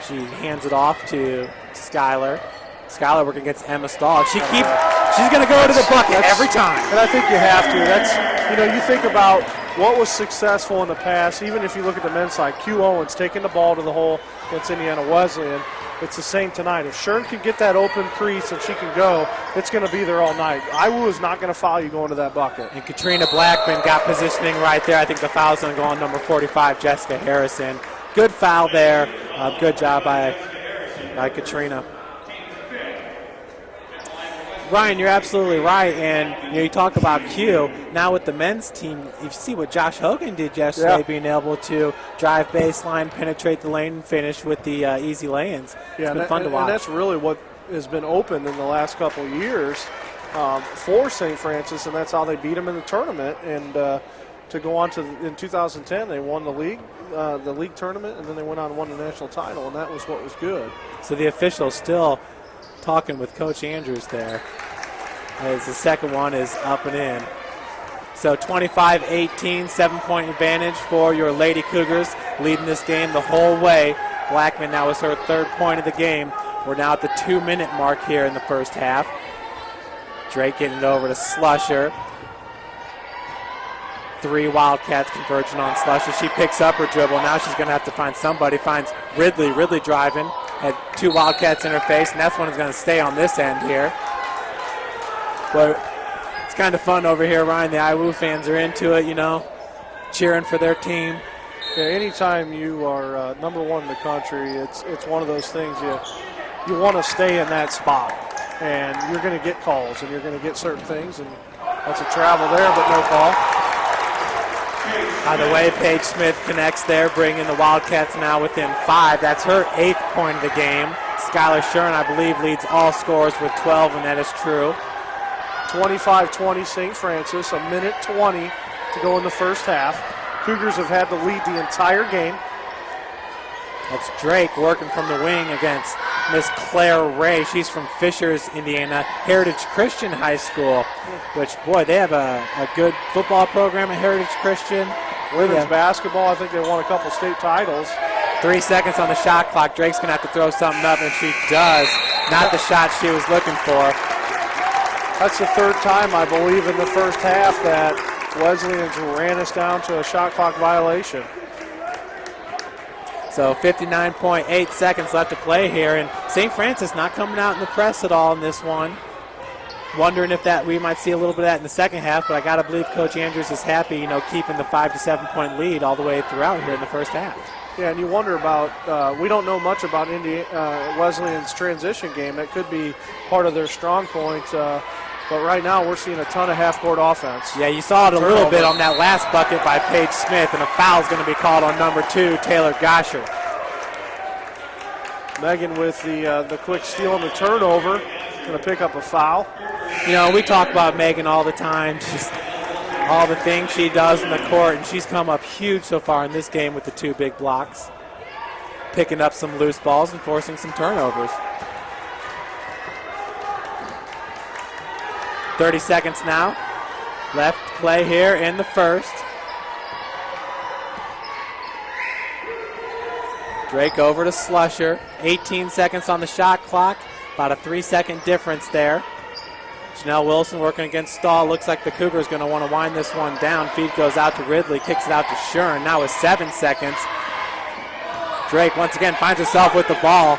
She hands it off to Skylar. Skylar working against Emma Stahl. She's going to go to the bucket every time. And I think you have to. That's, you think about what was successful in the past, even if you look at the men's side. Q Owens taking the ball to the hole against Indiana Wesleyan. It's the same tonight. If Shern can get that open crease and she can go, it's going to be there all night. IWU is not going to foul you going to that bucket. And Katrina Blackman got positioning right there. I think the foul's going to go on number 45, Jessica Harrison. Good foul there. Good job by Katrina. Ryan, you're absolutely right, and you talk about Q. Now with the men's team, you see what Josh Hogan did yesterday, being able to drive baseline, penetrate the lane, and finish with the easy lay-ins. It's been fun to watch. And that's really what has been open in the last couple of years for St. Francis, and that's how they beat them in the tournament. And to go on to in 2010, they won the league tournament, and then they went on and won the national title, and that was what was good. So the officials still talking with Coach Andrews there as the second one is up and in. So 25-18, 7-point advantage for your Lady Cougars, leading this game the whole way. Blackman now is her third point of the game. We're now at the 2-minute mark here in the first half. Drake getting it over to Slusher. 3 Wildcats converging on Slusher. She picks up her dribble. Now she's going to have to find somebody. Finds Ridley. Ridley driving. Had 2 Wildcats in her face, and that's one is going to stay on this end here. But it's kind of fun over here, Ryan. The IWU fans are into it, cheering for their team. Yeah, anytime you are number one in the country, it's one of those things you want to stay in that spot. And you're going to get calls, and you're going to get certain things, and that's a travel there, but no call. By the way, Paige Smith connects there, bringing the Wildcats now within 5. That's her 8th point of the game. Skylar Shern, I believe, leads all scorers with 12, and that is true. 25-20 St. Francis, a minute 20 to go in the first half. Cougars have had the lead the entire game. That's Drake working from the wing against Miss Claire Ray. She's from Fishers, Indiana, Heritage Christian High School, which, boy, they have a good football program at Heritage Christian. Women's basketball, I think they won a couple state titles. 3 seconds on the shot clock. Drake's going to have to throw something up, and she does. Not the shot she was looking for. That's the third time, I believe, in the first half that Wesleyans ran us down to a shot clock violation. So 59.8 seconds left to play here, and St. Francis not coming out in the press at all in this one. Wondering if that we might see a little bit of that in the second half, but I got to believe Coach Andrews is happy, keeping the 5 to 7 point lead all the way throughout here in the first half. Yeah, and you wonder about, we don't know much about Wesleyan's transition game. That could be part of their strong point, but right now we're seeing a ton of half-court offense. Yeah, you saw it a little bit on that last bucket by Paige Smith, and a foul's going to be called on number 2, Taylor Gosher. Megan with the quick steal and the turnover, going to pick up a foul. We talk about Megan all the time, just all the things she does in the court, and she's come up huge so far in this game with the 2 big blocks, picking up some loose balls and forcing some turnovers. 30 seconds now left to play here in the first. Drake over to Slusher. 18 seconds on the shot clock. About a 3-second difference there. Janelle Wilson working against Stahl. Looks like the Cougars going to want to wind this one down. Feed goes out to Ridley. Kicks it out to Shern. Now with 7 seconds. Drake once again finds herself with the ball.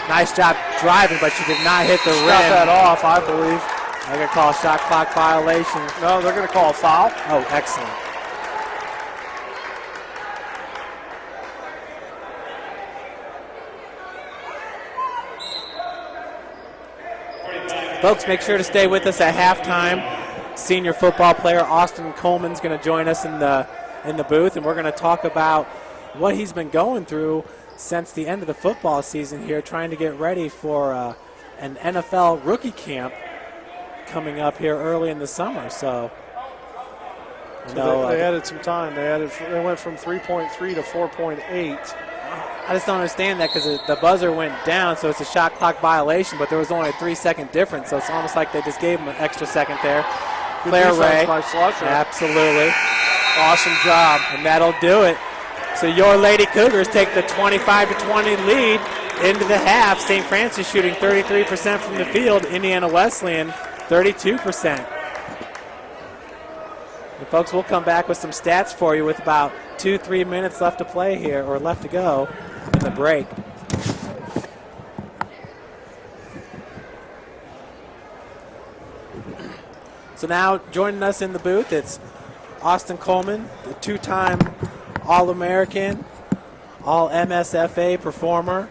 Nice job driving, but she did not hit the rim. Got that off, I believe. They're going to call a shot clock violation. No, they're going to call a foul. Oh, excellent. Folks, make sure to stay with us at halftime. Senior football player Austin Coleman is going to join us in the booth, and we're going to talk about what he's been going through since the end of the football season here, trying to get ready for an NFL rookie camp coming up here early in the summer. So, they added some time. They went from 3.3 to 4.8. I just don't understand that because the buzzer went down, so it's a shot clock violation, but there was only a 3-second difference, so it's almost like they just gave him an extra second there. Good Claire defense Ray. by Slusher. Absolutely. Awesome job. And that'll do it. So your Lady Cougars take the 25-20 lead into the half. St. Francis shooting 33% from the field. Indiana Wesleyan 32%. And folks, we'll come back with some stats for you with about 2-3 minutes left to play here, or left to go in the break. So now joining us in the booth, it's Austin Coleman, the two-time All-American, All-MSFA performer.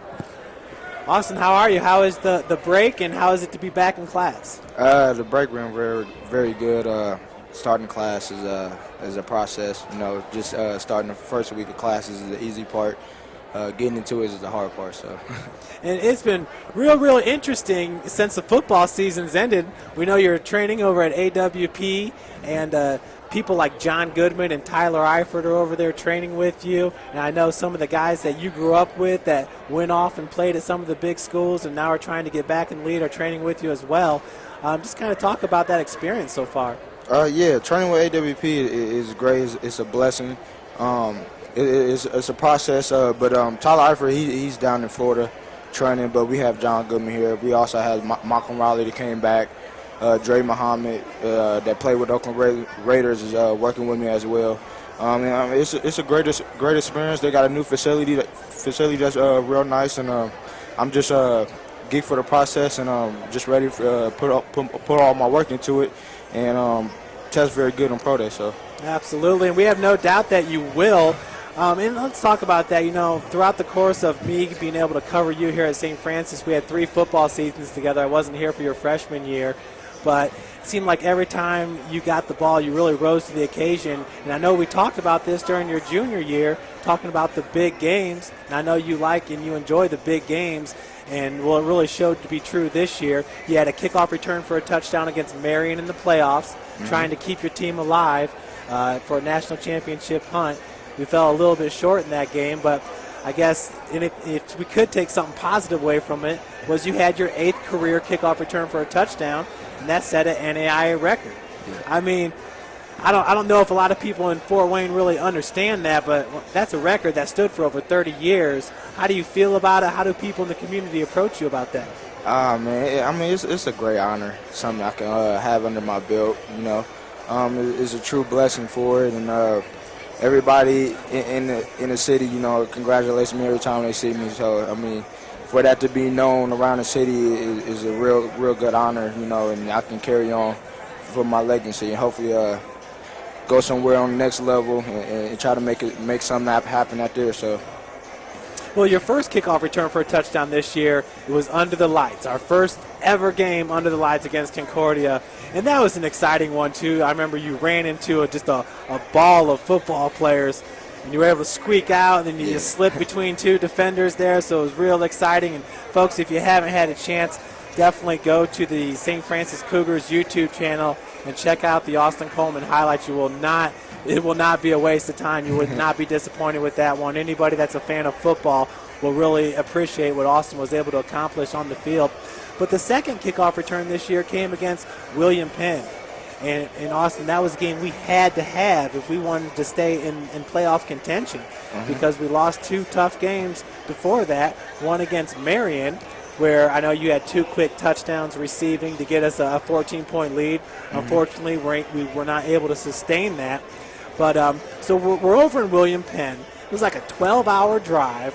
Austin, how are you? How is the break, and how is it to be back in class? The break went very, very good. Starting class is a process. Just starting the first week of classes is the easy part. Getting into it is the hard part. So. And it's been real interesting since the football season's ended. We know you're training over at AWP, and people like John Goodman and Tyler Eifert are over there training with you. And I know some of the guys that you grew up with that went off and played at some of the big schools and now are trying to get back and lead are training with you as well. Just kind of talk about that experience so far. Yeah, training with AWP is great. It's a blessing. It's a process. But Tyler Eifert, he's down in Florida training, but we have John Goodman here. We also have Malcolm Riley that came back. Dre Muhammad that played with Oakland Raiders is working with me as well. It's a great experience. They got a new facility that's real nice, and I'm just geeked for the process, and just ready to put all my work into it, and test very good on Pro Day. So absolutely, and we have no doubt that you will. And let's talk about that. Throughout the course of me being able to cover you here at St. Francis, we had 3 football seasons together. I wasn't here for your freshman year, but it seemed like every time you got the ball, you really rose to the occasion. And I know we talked about this during your junior year, talking about the big games. And I know you like and you enjoy the big games. And, well, it really showed to be true this year. You had a kickoff return for a touchdown against Marion in the playoffs, trying to keep your team alive for a national championship hunt. We fell a little bit short in that game, but I guess if we could take something positive away from it, was you had your 8th career kickoff return for a touchdown, and that set an NAIA record. Yeah. I mean, I don't know if a lot of people in Fort Wayne really understand that, but that's a record that stood for over 30 years. How do you feel about it? How do people in the community approach you about that? Man, it's a great honor, something I can have under my belt. It's a true blessing for it, and everybody in the city, congratulates me every time they see me. So for that to be known around the city is a real good honor, and I can carry on for my legacy and hopefully go somewhere on the next level and try to make something happen out there. So. Well, your first kickoff return for a touchdown this year, it was under the lights. Our first ever game under the lights against Concordia. And that was an exciting one, too. I remember you ran into just a ball of football players, and you were able to squeak out, and then you just slipped between 2 defenders there, so it was real exciting. And, folks, if you haven't had a chance, definitely go to the St. Francis Cougars YouTube channel and check out the Austin Coleman highlights. It will not be a waste of time. You would not be disappointed with that one. Anybody that's a fan of football will really appreciate what Austin was able to accomplish on the field. But the second kickoff return this year came against William Penn. And in Austin, that was a game we had to have if we wanted to stay in playoff contention, because we lost 2 tough games before that, one against Marion, where I know you had 2 quick touchdowns receiving to get us a 14-point lead. Unfortunately, we were not able to sustain that. But so we're over in William Penn. It was like a 12-hour drive.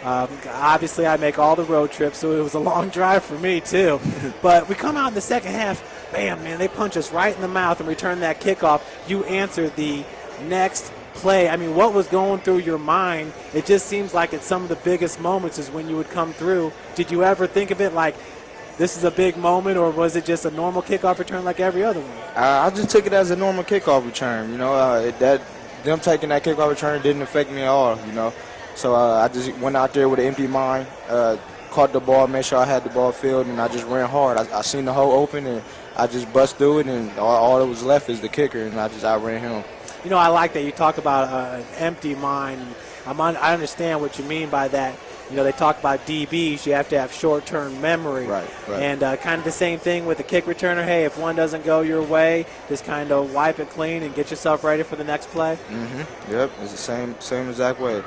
Obviously, I make all the road trips, so it was a long drive for me, too. But we come out in the second half, bam, man, they punch us right in the mouth and return that kickoff. You answer the next play. I mean, what was going through your mind? It just seems like at some of the biggest moments is when you would come through. Did you ever think of it like this is a big moment, or was it just a normal kickoff return like every other one? I just took it as a normal kickoff return. Them taking that kickoff return didn't affect me at all. So I just went out there with an empty mind, caught the ball, made sure I had the ball filled, and I just ran hard. I seen the hole open, and I just bust through it, and all that was left is the kicker, and I just outran him. You know, I like that you talk about an empty mind. I understand what you mean by that. You know, they talk about DBs. You have to have short-term memory. Right. And kind of the same thing with the kick returner. Hey, if one doesn't go your way, just kind of wipe it clean and get yourself ready for the next play. Mm-hmm. Yep, it's the same exact way.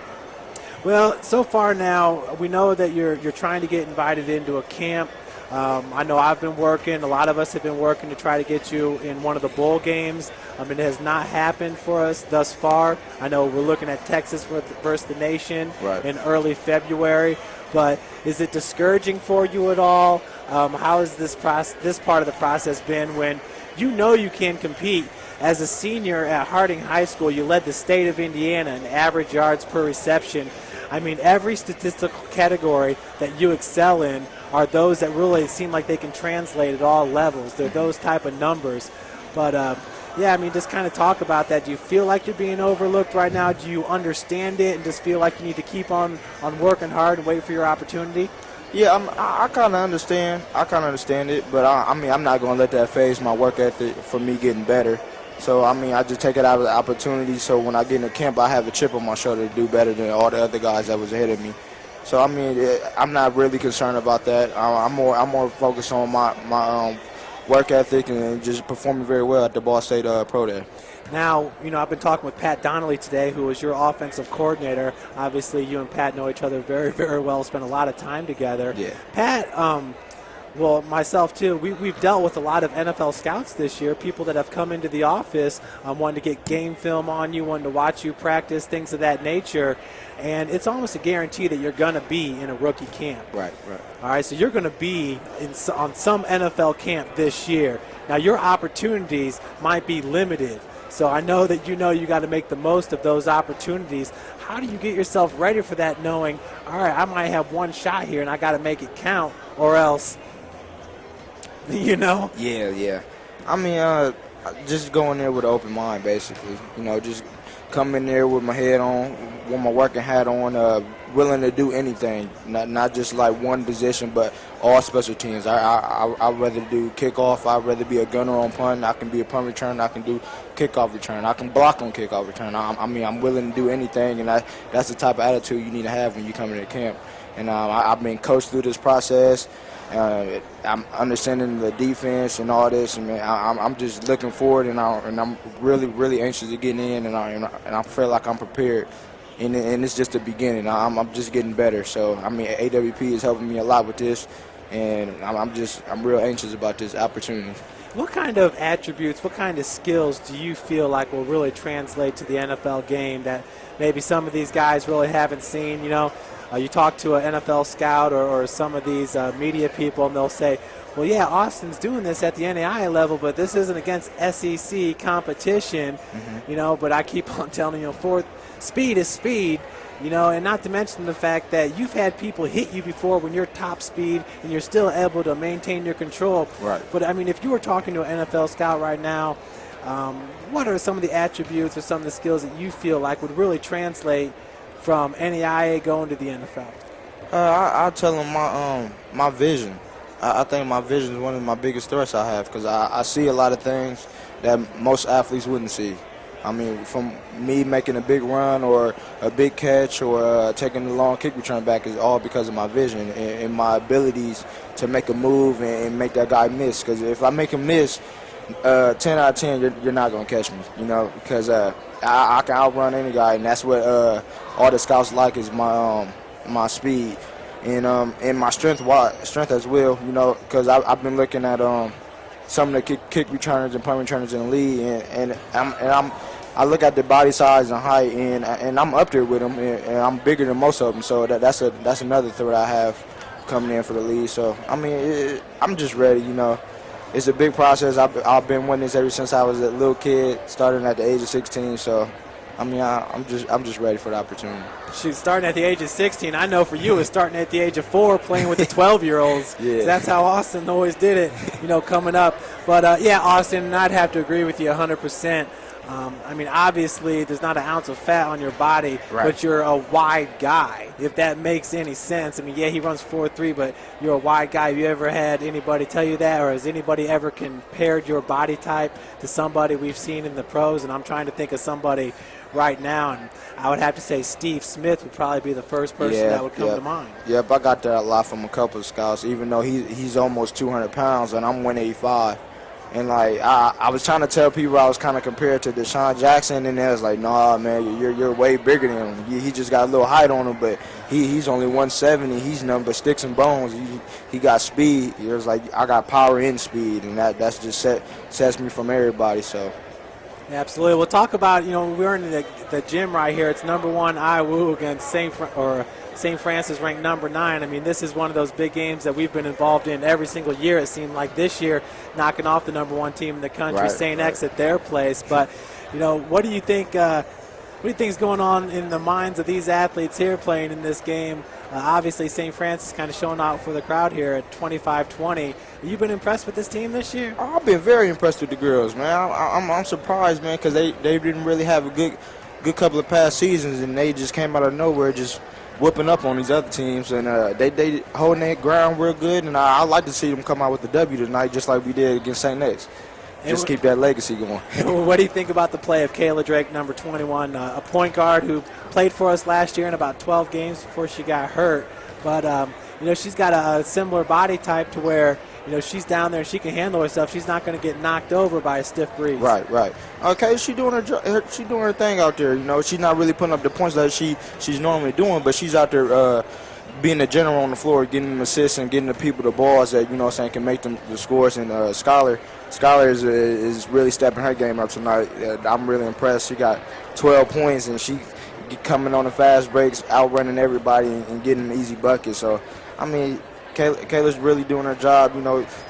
Well, so far now, we know that you're trying to get invited into a camp. I know I've been working. A lot of us have been working to try to get you in one of the bowl games. It has not happened for us thus far. I know we're looking at Texas versus the Nation in early February. But is it discouraging for you at all? How has this part of the process been when you know you can compete? As a senior at Harding High School, you led the state of Indiana in average yards per reception. I mean, every statistical category that you excel in are those that really seem like they can translate at all levels. They're those type of numbers. But, yeah, I mean, just kind of talk about that. Do you feel like you're being overlooked right now? Do you understand it and just feel like you need to keep on working hard and wait for your opportunity? Yeah, I kind of understand. It, but I'm not going to let that phase my work ethic for me getting better. So, I just take it out of the opportunity. So when I get in the camp, I have a chip on my shoulder to do better than all the other guys that was ahead of me. So, I'm not really concerned about that. I'm more focused on my work ethic and just performing very well at the Ball State Pro Day. Now, you know, I've been talking with Pat Donnelly today, who is your offensive coordinator. Obviously, you and Pat know each other very, very well, spent a lot of time together. Yeah. Pat, well, myself too, we've dealt with a lot of NFL scouts this year, people that have come into the office wanting to get game film on you, wanting to watch you practice, things of that nature. And it's almost a guarantee that you're going to be in a rookie camp. Right. All right, so you're going to be on some NFL camp this year. Now, your opportunities might be limited. So I know that you got to make the most of those opportunities. How do you get yourself ready for that, knowing, all right, I might have one shot here and I got to make it count, or else, you know? Yeah. Just going there with an open mind, basically. You know, just come in there with my head on, with my working hat on, willing to do anything, not just like one position, but all special teams. I'd rather do kickoff. I'd rather be a gunner on punt. I can be a punt return. I can do kickoff return. I can block on kickoff return. I'm willing to do anything, and that's the type of attitude you need to have when you come into camp. And I've been coached through this process. I'm understanding the defense and all this, and man, I'm just looking forward, and I'm really, really anxious to get in, and I feel like I'm prepared. And it's just the beginning. I'm just getting better. So AWP is helping me a lot with this, and I'm real anxious about this opportunity. What kind of attributes, what kind of skills do you feel like will really translate to the NFL game that maybe some of these guys really haven't seen? You know, you talk to an NFL scout or some of these media people, and they'll say, well, yeah, Austin's doing this at the NAIA level, but this isn't against SEC competition, you know, but I keep on telling you, speed is speed, you know, and not to mention the fact that you've had people hit you before when you're top speed and you're still able to maintain your control. Right. But, if you were talking to an NFL scout right now, what are some of the attributes or some of the skills that you feel like would really translate from NAIA going to the NFL? I'll tell them my vision. I think my vision is one of my biggest threats I have, because I see a lot of things that most athletes wouldn't see. From me making a big run or a big catch or taking a long kick return back is all because of my vision and my abilities to make a move and make that guy miss. Because if I make him miss, 10 out of 10, you're not going to catch me, you know, because I can outrun any guy, and that's what all the scouts like is my speed and my strength as well, you know, because I've been looking at some of the kick returners and punt returners in the league, and I look at their body size and height, and I'm up there with them, and I'm bigger than most of them. So that's another threat I have coming in for the league. So I'm just ready, you know. It's a big process. I've been wanting this ever since I was a little kid, starting at the age of 16. So I'm just ready for the opportunity. She's starting at the age of 16. I know for you it's starting at the age of 4, playing with the 12-year-olds. Yeah. So that's how Austin always did it, you know, coming up. But, yeah, Austin, I'd have to agree with you 100%. I mean, obviously, there's not an ounce of fat on your body, Right. but you're a wide guy, if that makes any sense. I mean, yeah, he runs 4.3, but you're a wide guy. Have you ever had anybody tell you that, or has anybody ever compared your body type to somebody we've seen in the pros? And I'm trying to think of somebody right now, and I would have to say Steve Smith would probably be the first person that would come to mind. Yep, I got that a lot from a couple of scouts, even though he's almost 200 pounds and I'm 185. And, like, I was trying to tell people I was kind of compared to Deshaun Jackson, and they was like, nah, man, you're way bigger than him. He just got a little height on him, but he's only 170. He's nothing but sticks and bones. He got speed. It was like I got power and speed, and that's just sets me from everybody, so. Absolutely. We'll talk about, we're in the gym right here. It's number 1 IWU against St. Francis, ranked number 9. I mean, this is one of those big games that we've been involved in every single year. It seemed like this year, knocking off the number 1 team in the country, Right, St. right. X at their place. But, what do you think? What do you think is going on in the minds of these athletes here playing in this game? Obviously, St. Francis kind of showing out for the crowd here at 25-20. Have you been impressed with this team this year? I've been very impressed with the girls, man. I'm surprised, man, because they didn't really have a good couple of past seasons, and they just came out of nowhere just whooping up on these other teams, and they holding their ground real good, and I like to see them come out with the W tonight, just like we did against St. X. Just keep that legacy going. What do you think about the play of Kayla Drake, number 21, a point guard who played for us last year in about 12 games before she got hurt? But, she's got a similar body type to where, she's down there and she can handle herself. She's not going to get knocked over by a stiff breeze. Right. Okay, she's doing her thing out there. She's not really putting up the points that she's normally doing, but she's out there being the general on the floor, getting them assists and getting the people the balls that can make them the scores. And Skylar is really stepping her game up tonight. I'm really impressed. She got 12 points and she coming on the fast breaks, outrunning everybody and getting an easy bucket. So, I mean, Kayla's really doing her job,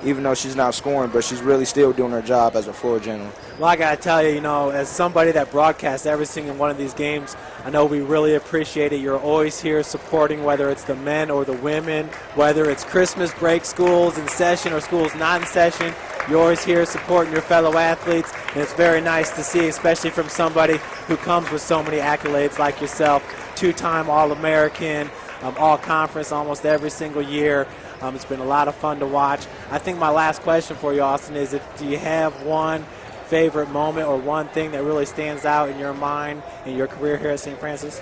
even though she's not scoring, but she's really still doing her job as a floor general. Well, I got to tell you, as somebody that broadcasts every single one of these games, I know we really appreciate it. You're always here supporting, whether it's the men or the women, whether it's Christmas break, schools in session or schools not in session. You're always here supporting your fellow athletes, and it's very nice to see, especially from somebody who comes with so many accolades like yourself, 2-time All-American, All-Conference almost every single year. It's been a lot of fun to watch. I think my last question for you, Austin, is do you have one favorite moment or one thing that really stands out in your mind in your career here at St. Francis?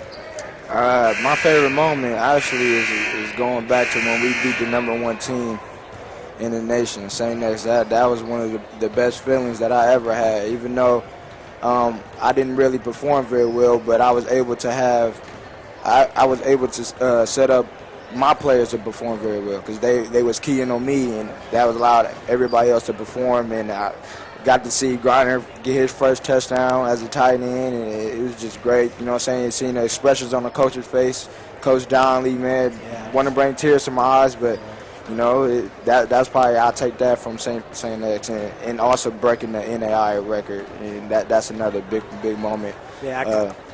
My favorite moment actually is going back to when we beat the number 1 team in the nation, St. X. That was one of the best feelings that I ever had, even though I didn't really perform very well, but I was able to set up my players to perform very well because they was keying on me, and that was allowed everybody else to perform. And I got to see Griner get his first touchdown as a tight end, and it was just great. Seeing the expressions on the coach's face. Coach Donnelly, man, want to bring tears to my eyes, but that's probably, I'll take that from St. X, and also breaking the NAI record, and that's another big moment.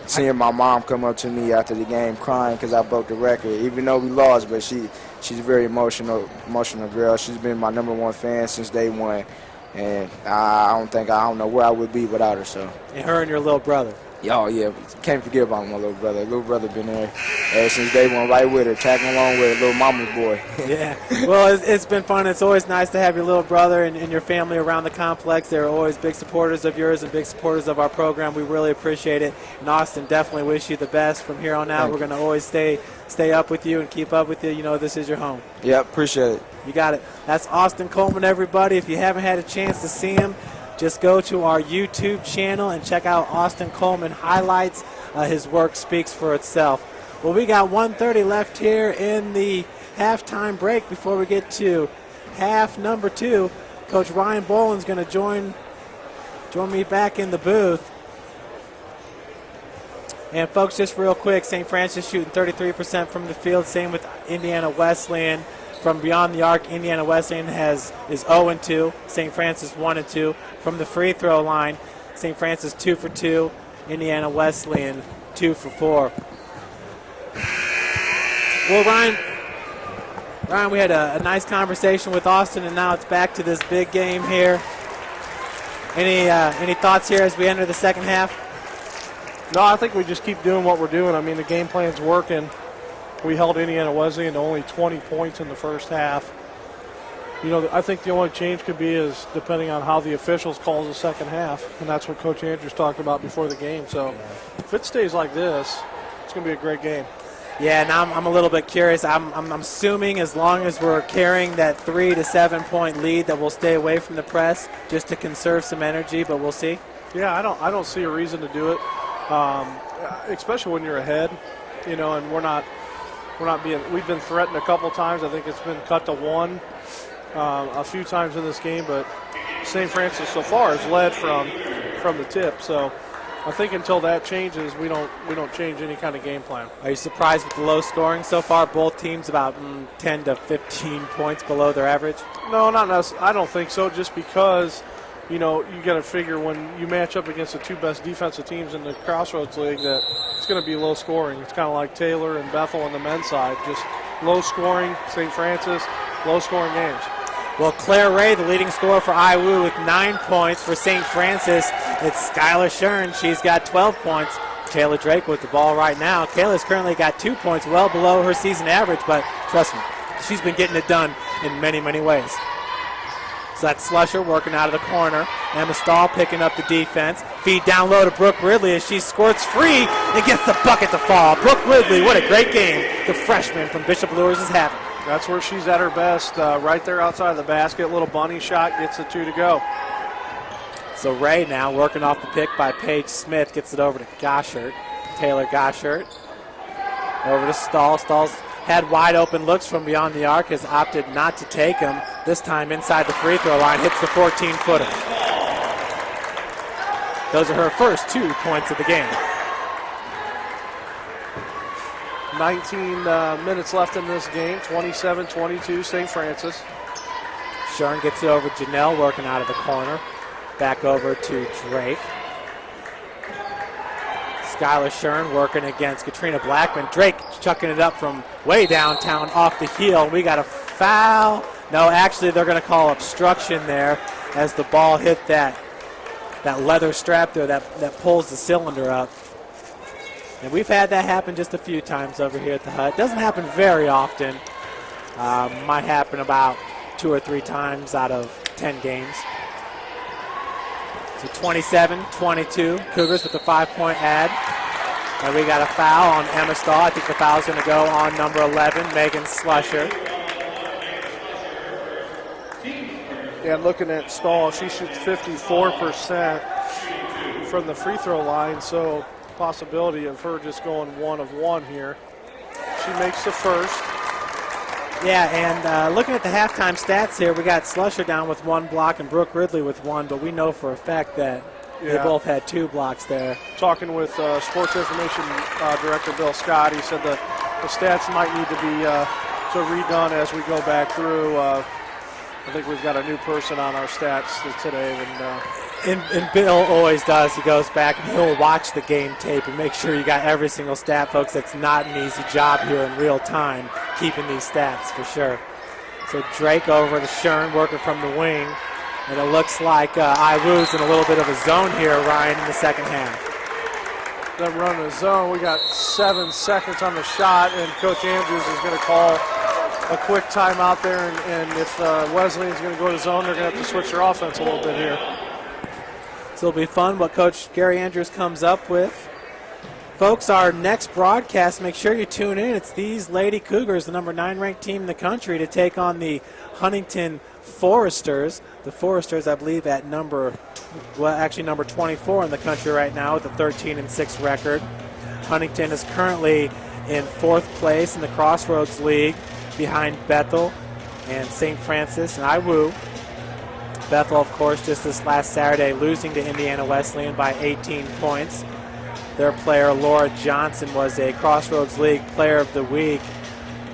Seeing my mom come up to me after the game crying because I broke the record, even though we lost, but she's a very emotional girl. She's been my number 1 fan since day one, and I don't know where I would be without her. So. And her and your little brother. Oh, yeah, can't forget about my little brother. Little brother been there ever since day one, right with her, tagging along with her, little mama's boy. Yeah, well, it's been fun. It's always nice to have your little brother and your family around the complex. They're always big supporters of yours and big supporters of our program. We really appreciate it. And Austin, definitely wish you the best from here on out. We're going to always stay up with you and keep up with you. This is your home. Yeah, appreciate it. You got it. That's Austin Coleman, everybody. If you haven't had a chance to see him, just go to our YouTube channel and check out Austin Coleman highlights. His work speaks for itself. Well, we got 1:30 left here in the halftime break before we get to half number 2. Coach Ryan Boland's going to join me back in the booth. And, folks, just real quick, St. Francis shooting 33% from the field, same with Indiana Wesleyan. From beyond the arc, Indiana Wesleyan is 0-2. St. Francis 1-2. From the free throw line, St. Francis 2 for 2. Indiana Wesleyan 2 for 4. Well, Ryan, we had a nice conversation with Austin, and now it's back to this big game here. Any thoughts here as we enter the second half? No, I think we just keep doing what we're doing. I mean, the game plan's working. We held Indiana Wesleyan to only 20 points in the first half. You know, I think the only change could be is depending on how the officials call the second half, and that's what Coach Andrews talked about before the game. So if it stays like this, it's going to be a great game. Yeah, and I'm a little bit curious. I'm assuming as long as we're carrying that 3 to 7 point lead that we'll stay away from the press just to conserve some energy, but we'll see. Yeah, I don't see a reason to do it, especially when you're ahead, you know, and we've been threatened a couple times. I think it's been cut to 1 a few times in this game, but St. Francis so far has led from the tip. So I think until that changes, we don't change any kind of game plan. Are you surprised with the low scoring so far? Both teams about 10 to 15 points below their average? No, not necessarily. I don't think so, just because, you know, you got to figure when you match up against the two best defensive teams in the Crossroads League that it's going to be low scoring. It's kind of like Taylor and Bethel on the men's side, just low scoring. St. Francis, low scoring games. Well, Claire Ray, the leading scorer for IWU with 9 points. For St. Francis, it's Skylar Shern. She's got 12 points. Kayla Drake with the ball right now. Kayla's currently got 2 points, well below her season average, but trust me, she's been getting it done in many, many ways. So that's Slusher working out of the corner. Emma Stahl picking up the defense. Feed down low to Brooke Ridley as she squirts free and gets the bucket to fall. Brooke Ridley, what a great game the freshman from Bishop Lures is having. That's where she's at her best, right there outside of the basket. Little bunny shot, gets the 2 to go. So Ray now working off the pick by Paige Smith, gets it over to Goshert. Taylor Goshert over to Stahl. Stahl's had wide open looks from beyond the arc, has opted not to take them. This time inside the free throw line, hits the 14-footer. Those are her first 2 points of the game. 19 minutes left in this game, 27-22, St. Francis. Shern gets it over Janelle, working out of the corner. Back over to Drake. Skylar Shern working against Katrina Blackman. Drake chucking it up from way downtown off the heel. We got a foul. No, actually they're going to call obstruction there as the ball hit that leather strap there that pulls the cylinder up. And we've had that happen just a few times over here at the Hut. Doesn't happen very often. Might happen about 2 or 3 times out of 10 games. So 27-22, Cougars with a 5-point ad. And we got a foul on Emma Stahl. I think the foul's going to go on number 11, Megan Slusher. Yeah, looking at Stahl, she shoots 54% from the free throw line, so possibility of her just going 1 of 1 here. She makes the first. Yeah, and looking at the halftime stats here, we got Slusher down with 1 block and Brooke Ridley with 1, but we know for a fact that they both had 2 blocks there. Talking with Sports Information Director Bill Scott, he said the stats might need to be redone as we go back through. I think we've got a new person on our stats today. And Bill always does. He goes back and he'll watch the game tape and make sure you got every single stat, folks. It's not an easy job here in real time, keeping these stats for sure. So Drake over to Shern, working from the wing. And it looks like IWU's in a little bit of a zone here, Ryan, in the second half. Them running a zone. We got 7 seconds on the shot, and Coach Andrews is going to call a quick timeout there. And if Wesleyan's going to go to zone, they're going to have to switch their offense a little bit here. So it'll be fun what Coach Gary Andrews comes up with. Folks, our next broadcast, make sure you tune in. It's these Lady Cougars, the number 9 ranked team in the country, to take on the Huntington Foresters. The Foresters, I believe, at number 24 in the country right now with a 13-6 record. Huntington is currently in 4th place in the Crossroads League behind Bethel and St. Francis and IWU. Bethel, of course, just this last Saturday losing to Indiana Wesleyan by 18 points. Their player, Laura Johnson, was a Crossroads League Player of the Week.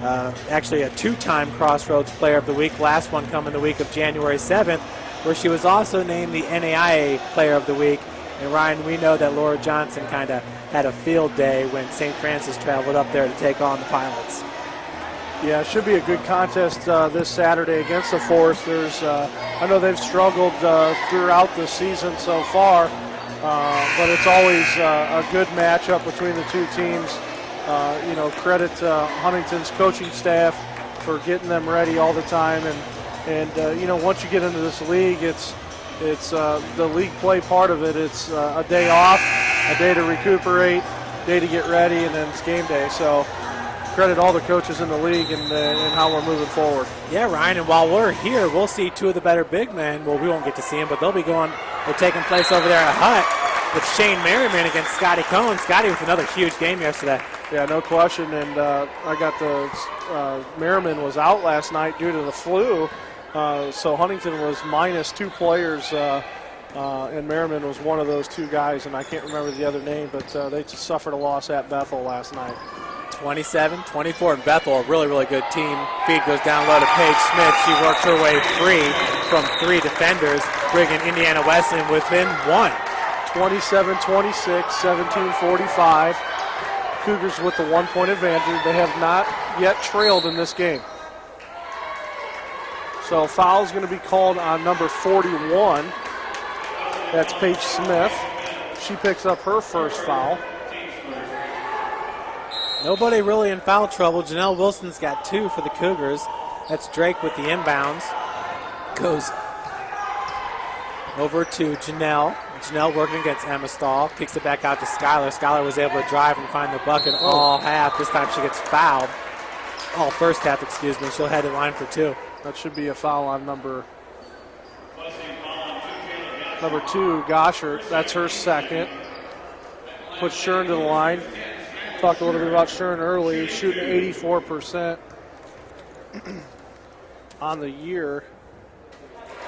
Actually a 2-time Crossroads Player of the Week, last one coming the week of January 7th, where she was also named the NAIA Player of the Week. And Ryan, we know that Laura Johnson kind of had a field day when St. Francis traveled up there to take on the Pilots. Yeah, it should be a good contest this Saturday against the Foresters. I know they've struggled throughout the season so far, but it's always a good matchup between the two teams. Credit Huntington's coaching staff for getting them ready all the time. And once you get into this league, it's the league play part of it. It's a day off, a day to recuperate, day to get ready, and then it's game day. So credit all the coaches in the league and how we're moving forward. Yeah, Ryan, and while we're here, we'll see two of the better big men. Well, we won't get to see them, but they're taking place over there at Hutt with Shane Merriman against Scotty Cohn. Scotty with another huge game yesterday. Yeah, no question, and I got the Merriman was out last night due to the flu, so Huntington was minus 2 players, and Merriman was one of those 2 guys, and I can't remember the other name, but they just suffered a loss at Bethel last night. 27-24 in Bethel, a really, really good team. Feed goes down low to Paige Smith. She works her way free from 3 defenders, bringing Indiana Wesleyan within 1. 27-26, 17-45. Cougars with the 1-point advantage. They have not yet trailed in this game. So foul is going to be called on number 41. That's Paige Smith. She picks up her first foul. Nobody really in foul trouble. Janelle Wilson's got 2 for the Cougars. That's Drake with the inbounds. Goes over to Janelle. Janelle working against Emma Stahl. Kicks it back out to Skylar. Skylar was able to drive and find the bucket all half. This time she gets fouled. All first half, excuse me. She'll head in line for 2. That should be a foul on number 2, Gosher. That's her second. Puts Shern to the line. Talked a little bit about Shern early, shooting 84% on the year,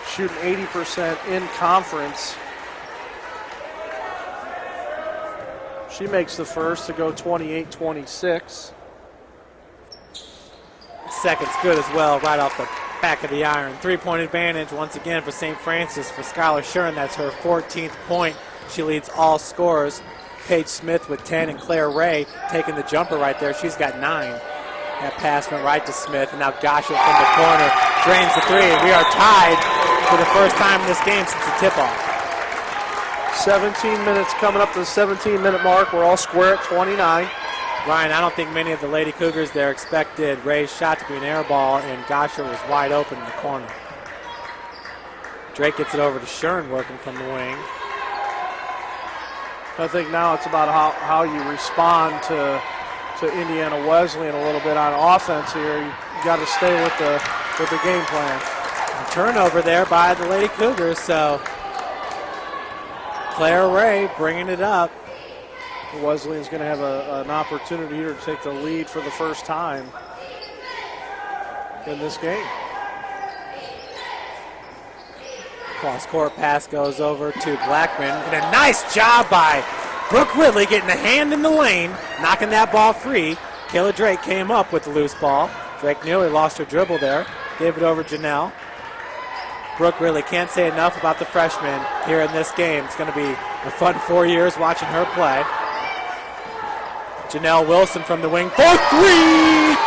shooting 80% in conference. She makes the first to go 28-26. Second's good as well, right off the back of the iron. 3-point advantage once again for St. Francis for Skylar Shern. That's her 14th point. She leads all scorers. Paige Smith with 10 and Claire Ray taking the jumper right there. She's got 9. That pass went right to Smith, and now Goshett from the corner drains the 3. We are tied for the first time in this game since the tip-off. 17 minutes coming up to the 17-minute mark. We're all square at 29. Ryan, I don't think many of the Lady Cougars there expected Ray's shot to be an air ball, and Goshett was wide open in the corner. Drake gets it over to Shern working from the wing. I think now it's about how you respond to Indiana Wesleyan a little bit on offense here. You got to stay with the game plan. A turnover there by the Lady Cougars, so Claire Ray bringing it up. Wesleyan's going to have an opportunity here to take the lead for the first time in this game. Cross-court pass goes over to Blackman, and a nice job by Brooke Ridley getting a hand in the lane, knocking that ball free. Kayla Drake came up with the loose ball. Drake nearly lost her dribble there. Gave it over Janelle. Brooke Ridley, can't say enough about the freshman here in this game. It's going to be a fun 4 years watching her play. Janelle Wilson from the wing for 3!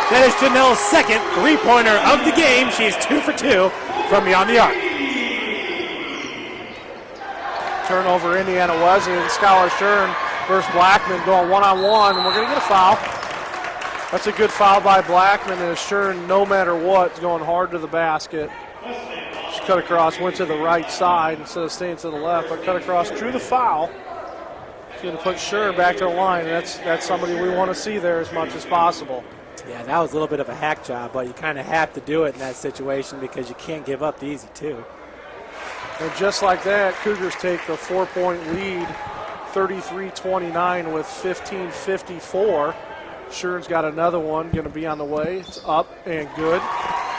That is Janelle's second 3-pointer of the game. She's 2 for 2 from beyond the arc. Turnover, Indiana Wesleyan. Skylar Shern versus Blackman going one-on-one, and we're going to get a foul. That's a good foul by Blackman, and Shern, no matter what, is going hard to the basket. She cut across, went to the right side instead of staying to the left, but cut across, drew the foul. She's going to put Shern back to the line. That's somebody we want to see there as much as possible. Yeah, that was a little bit of a hack job, but you kind of have to do it in that situation because you can't give up the easy 2. And just like that, Cougars take the 4-point lead, 33-29 with 15:54. Shern's got another one going to be on the way. It's up and good.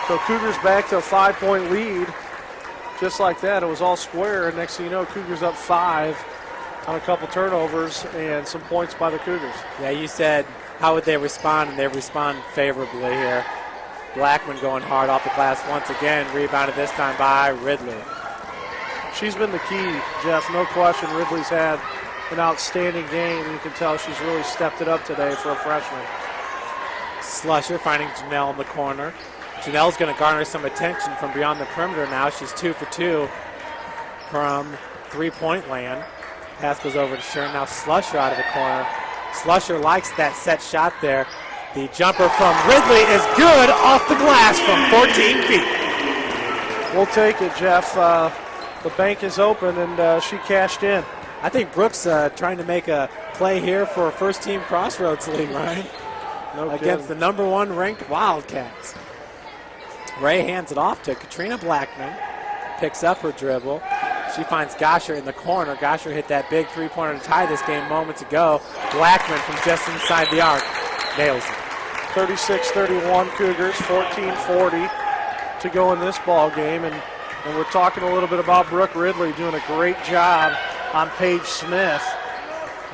So Cougars back to a 5-point lead. Just like that, it was all square. And next thing you know, Cougars up 5 on a couple turnovers and some points by the Cougars. Yeah, you said how would they respond, and they respond favorably here. Blackman going hard off the glass once again, rebounded this time by Ridley. She's been the key, Jeff, no question. Ridley's had an outstanding game. You can tell she's really stepped it up today for a freshman. Slusher finding Janelle in the corner. Janelle's going to garner some attention from beyond the perimeter now. She's 2 for 2 from three-point land. Pass goes over to Shern. Now Slusher out of the corner. Slusher likes that set shot there. The jumper from Ridley is good off the glass from 14 feet. We'll take it, Jeff. The bank is open, and she cashed in. I think Brooks trying to make a play here for a first-team Crossroads League, Ryan, against the number 1 ranked Wildcats. Ray hands it off to Katrina Blackman. Picks up her dribble. She finds Gosher in the corner. Gosher hit that big three-pointer to tie this game moments ago. Blackman from just inside the arc nails it. 36-31 Cougars, 14-40 to go in this ball game. And we're talking a little bit about Brooke Ridley doing a great job on Paige Smith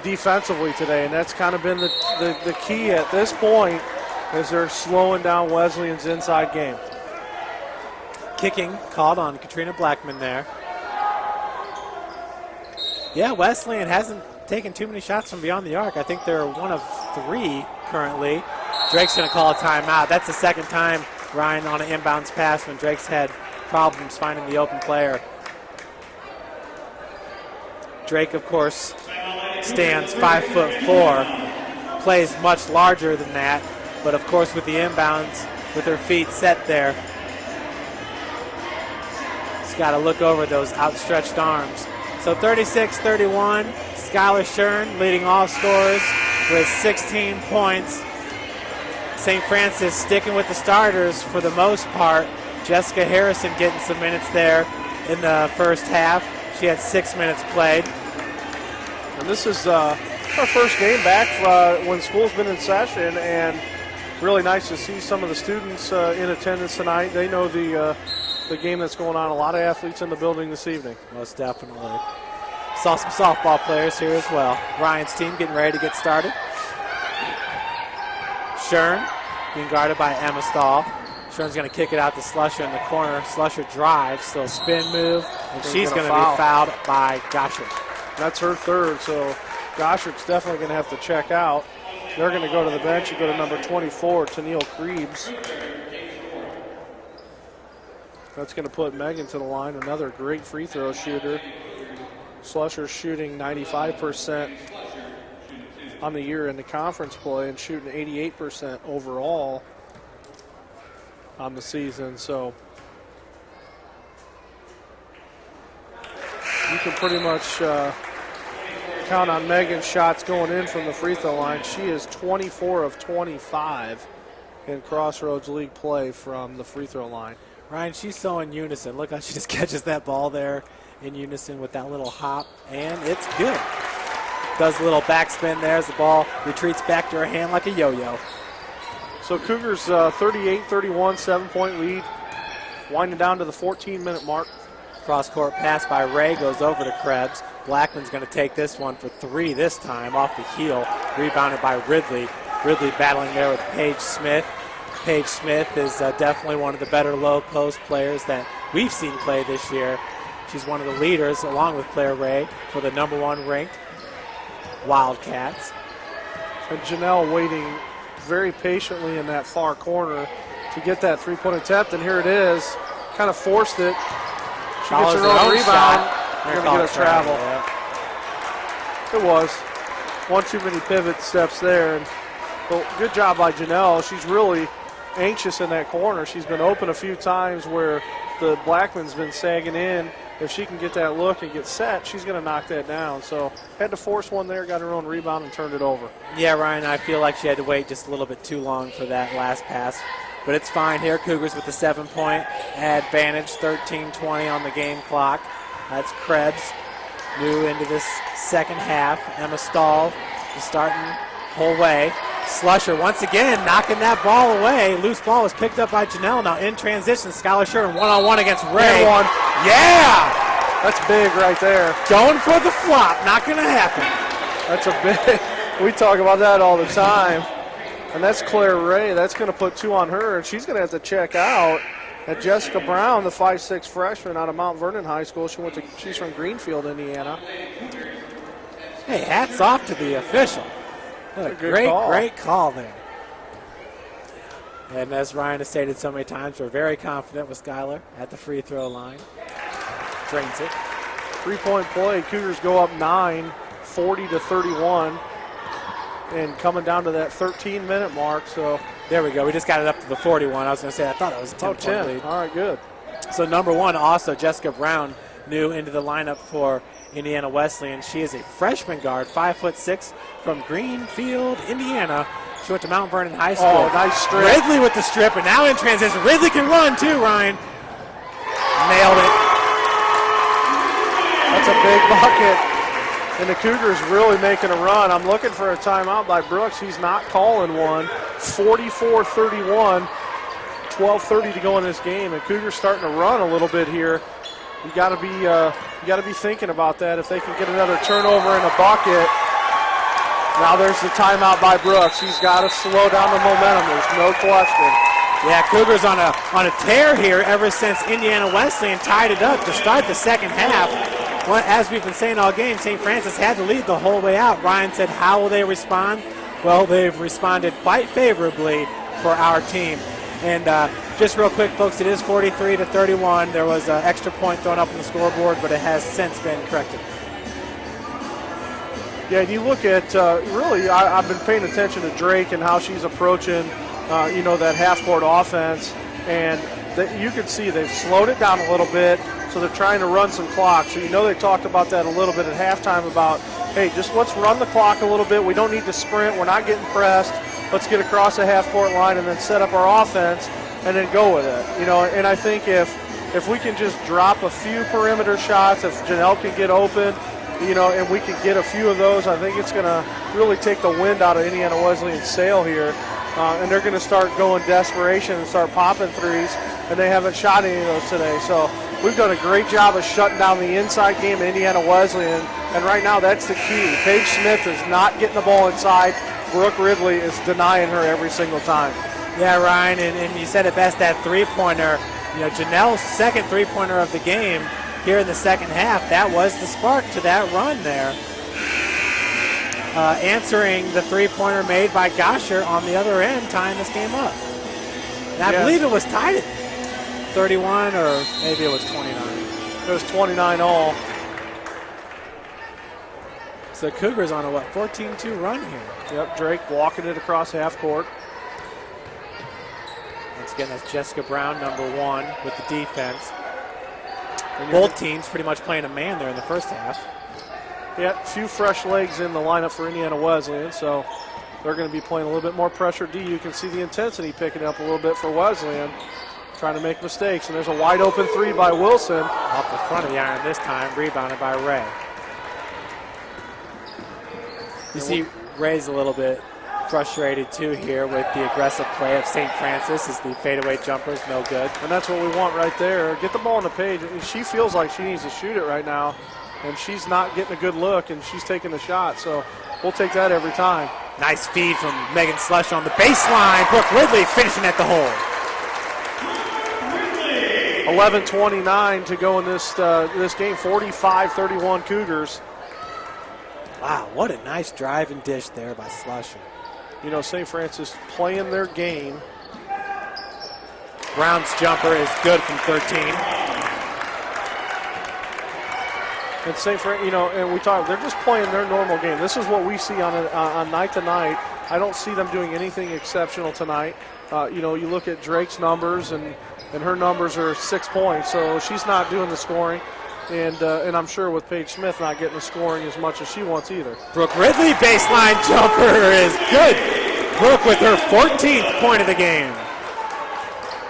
defensively today. And that's kind of been the key at this point as they're slowing down Wesleyan's inside game. Kicking called on Katrina Blackman there. Yeah, Wesleyan hasn't taken too many shots from beyond the arc. I think they're 1 of 3 currently. Drake's going to call a timeout. That's the second time, Ryan, on an inbounds pass when Drake's had problems finding the open player. Drake, of course, stands 5'4", plays much larger than that, but of course with the inbounds, with her feet set there, she's got to look over those outstretched arms. So 36-31, Skylar Shern leading all scorers with 16 points. St. Francis sticking with the starters for the most part. Jessica Harrison getting some minutes there in the first half. She had 6 minutes played. And this is our first game back when school's been in session, and really nice to see some of the students in attendance tonight. They know the game that's going on. A lot of athletes in the building this evening. Most definitely. Saw some softball players here as well. Ryan's team getting ready to get started. Shern being guarded by Emma Stahl. Shern's going to kick it out to Slusher in the corner. Slusher drives, so spin move, and she's going to be fouled by Gosher. That's her third, so Gosher's definitely going to have to check out. They're going to go to the bench and go to number 24, Tennille Krebs. That's going to put Megan to the line, another great free throw shooter. Slusher's shooting 95% on the year in the conference play and shooting 88% overall on the season. So you can pretty much count on Megan's shots going in from the free throw line. She is 24 of 25 in Crossroads League play from the free throw line. Ryan, she's so in unison. Look how she just catches that ball there in unison with that little hop, and it's good. Does a little backspin there as the ball retreats back to her hand like a yo-yo. So Cougars 38-31, 7-point lead, winding down to the 14-minute mark. Cross-court pass by Ray goes over to Krebs. Blackman's going to take this one for 3 this time off the heel. Rebounded by Ridley. Ridley battling there with Paige Smith. Paige Smith is definitely one of the better low-post players that we've seen play this year. She's one of the leaders, along with Claire Ray, for the number 1 ranked Wildcats. And Janelle waiting very patiently in that far corner to get that three-point attempt, and here it is. Kind of forced it. She gets her own rebound. They're going to get a travel. Yeah. It was. One too many pivot steps there. And well, good job by Janelle. She's really anxious in that corner. She's been open a few times where the Blackman's been sagging in. If she can get that look and get set, she's going to knock that down. So had to force one there, got her own rebound, and turned it over. Yeah, Ryan, I feel like she had to wait just a little bit too long for that last pass. But it's fine here. Cougars with the 7-point advantage, 13:20 on the game clock. That's Krebs, new into this second half. Emma Stahl is starting whole way. Slusher once again knocking that ball away. Loose ball was picked up by Janelle. Now in transition, Skylar Shern one-on-one against Ray. One. Yeah! That's big right there. Going for the flop. Not going to happen. That's a big. We talk about that all the time. And that's Claire Ray. That's going to put 2 on her, and she's going to have to check out. And Jessica Brown, the 5'6" freshman out of Mount Vernon High School. She's from Greenfield, Indiana. Hey, hats off to the official. What a great call there. And as Ryan has stated so many times, we're very confident with Skylar at the free throw line. Drains it. 3-point play. Cougars go up 9, 40-31. And coming down to that 13-minute mark. So there we go. We just got it up to the 41. I was going to say, I thought it was a 10-point lead. All right, good. So number one, also Jessica Brown, new into the lineup for Indiana Wesleyan. She is a freshman guard, 5'6", from Greenfield, Indiana. She went to Mount Vernon High School. Oh, nice strip. Ridley with the strip, and now in transition. Ridley can run too, Ryan. Nailed it. That's a big bucket. And the Cougars really making a run. I'm looking for a timeout by Brooks. He's not calling one. 44-31. 12:30 to go in this game, and Cougars starting to run a little bit here. You got to be thinking about that. If they can get another turnover in a bucket. Now there's the timeout by Brooks. He's got to slow down the momentum. There's no question. Yeah, Cougars on a tear here ever since Indiana Wesleyan tied it up to start the second half. Well, as we've been saying all game, St. Francis had the lead the whole way out. Ryan said, how will they respond? Well, they've responded quite favorably for our team. And just real quick, folks, it is 43-31. There was an extra point thrown up on the scoreboard, but it has since been corrected. Yeah, and you look at, really, I've been paying attention to Drake and how she's approaching, that half-court offense. And you can see they've slowed it down a little bit, so they're trying to run some clock. So they talked about that a little bit at halftime about, hey, just let's run the clock a little bit. We don't need to sprint. We're not getting pressed. Let's get across the half-court line and then set up our offense and then go with it. And I think if we can just drop a few perimeter shots, if Janelle can get open, and we can get a few of those, I think it's going to really take the wind out of Indiana Wesleyan's sail here. And they're going to start going desperation and start popping threes, and they haven't shot any of those today. So we've done a great job of shutting down the inside game of Indiana Wesleyan, and right now that's the key. Paige Smith is not getting the ball inside. Brooke Ridley is denying her every single time. Yeah, Ryan, and you said it best, that three-pointer. Janelle's second three-pointer of the game here in the second half. That was the spark to that run there. Answering the three-pointer made by Gosher on the other end, tying this game up. And I believe it was tied at 31, or maybe it was 29. It was 29 all. So Cougars on a, 14-2 run here. Yep, Drake walking it across half court. Once again, that's Jessica Brown, number one, with the defense. Both teams pretty much playing a man there in the first half. Yeah, a few fresh legs in the lineup for Indiana Wesleyan, so they're going to be playing a little bit more pressure D. You can see the intensity picking up a little bit for Wesleyan, trying to make mistakes. And there's a wide open three by Wilson. Off the front of the iron this time, rebounded by Ray. You see Ray's a little bit frustrated too here with the aggressive play of St. Francis as the fadeaway jumper is no good. And that's what we want right there. Get the ball on the page. She feels like she needs to shoot it right now, and she's not getting a good look, and she's taking the shot. So we'll take that every time. Nice feed from Megan Slush on the baseline. Brooke Ridley finishing at the hole. 11:29 to go in this game. 45-31 Cougars. Wow, what a nice drive and dish there by Slusher. St. Francis playing their game. Brown's jumper is good from 13. And St. Francis, and we talk, they're just playing their normal game. This is what we see on night to night. I don't see them doing anything exceptional tonight. You look at Drake's numbers, and her numbers are 6 points, so she's not doing the scoring. And I'm sure with Paige Smith not getting the scoring as much as she wants either. Brooke Ridley baseline jumper is good. Brooke with her 14th point of the game.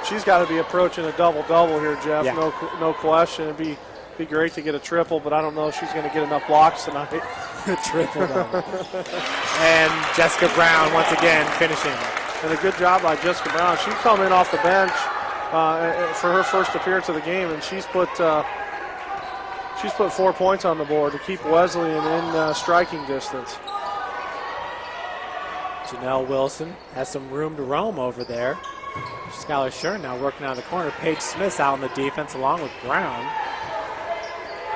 She's got to be approaching a double-double here, Jeff. Yeah. No question. It'd be great to get a triple, but I don't know if she's going to get enough blocks tonight. Triple-double. And Jessica Brown once again finishing. And a good job by Jessica Brown. She come in off the bench for her first appearance of the game, and she's put 4 points on the board to keep Wesleyan in striking distance. Janelle Wilson has some room to roam over there. Skylar Shern now working out of the corner. Paige Smith's out on the defense along with Brown.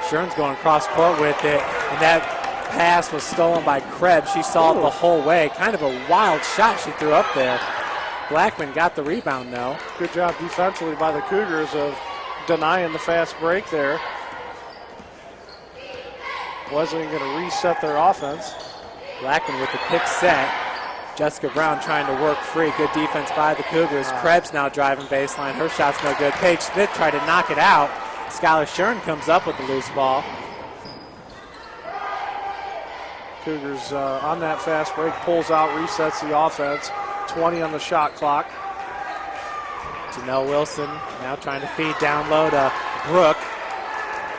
Shern's going cross court with it, and that pass was stolen by Krebs. She saw it the whole way. Kind of a wild shot she threw up there. Blackman got the rebound, though. Good job defensively by the Cougars of denying the fast break there. Wesleyan going to reset their offense. Blackman with the pick set. Jessica Brown trying to work free. Good defense by the Cougars. Krebs now driving baseline. Her shot's no good. Paige Smith tried to knock it out. Skylar Shern comes up with the loose ball. Cougars on that fast break, pulls out, resets the offense. 20 on the shot clock. Janelle Wilson now trying to feed down low to Brooke.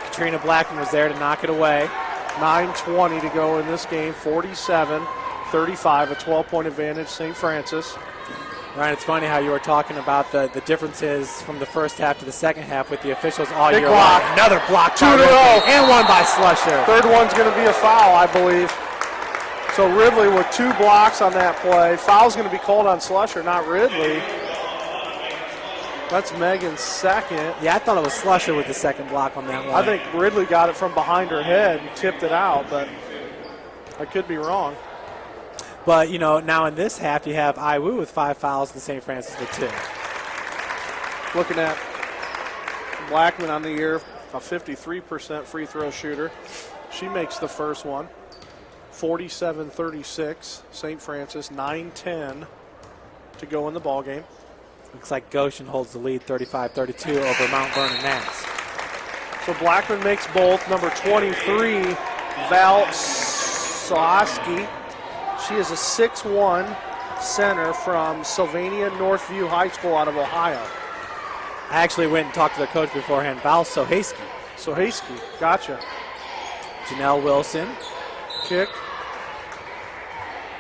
Katrina Blackman was there to knock it away. 9:20 to go in this game, 47-35, a 12-point advantage, St. Francis. Ryan, it's funny how you were talking about the differences from the first half to the second half with the officials all Big year block. long. Another block. 2 to 0. And one by Slusher. Third one's going to be a foul, I believe. So Ridley with 2 blocks on that play. Foul's going to be called on Slusher, not Ridley. That's Megan's second. Yeah, I thought it was Slusher with the second block on that one. I think Ridley got it from behind her head and tipped it out, but I could be wrong. But, you know, now in this half you have IWU with 5 fouls and St. Francis with 2. Looking at Blackman on the year, a 53% free throw shooter. She makes the first one. 47-36, St. Francis, 9:10 to go in the ball game. Looks like Goshen holds the lead 35-32 over Mount Vernon Nats. So Blackman makes both. Number 23, Val Soaski. She is a 6'1" center from Sylvania Northview High School out of Ohio. I actually went and talked to their coach beforehand, Val Sohaski. Sohaski, gotcha. Janelle Wilson. Kick.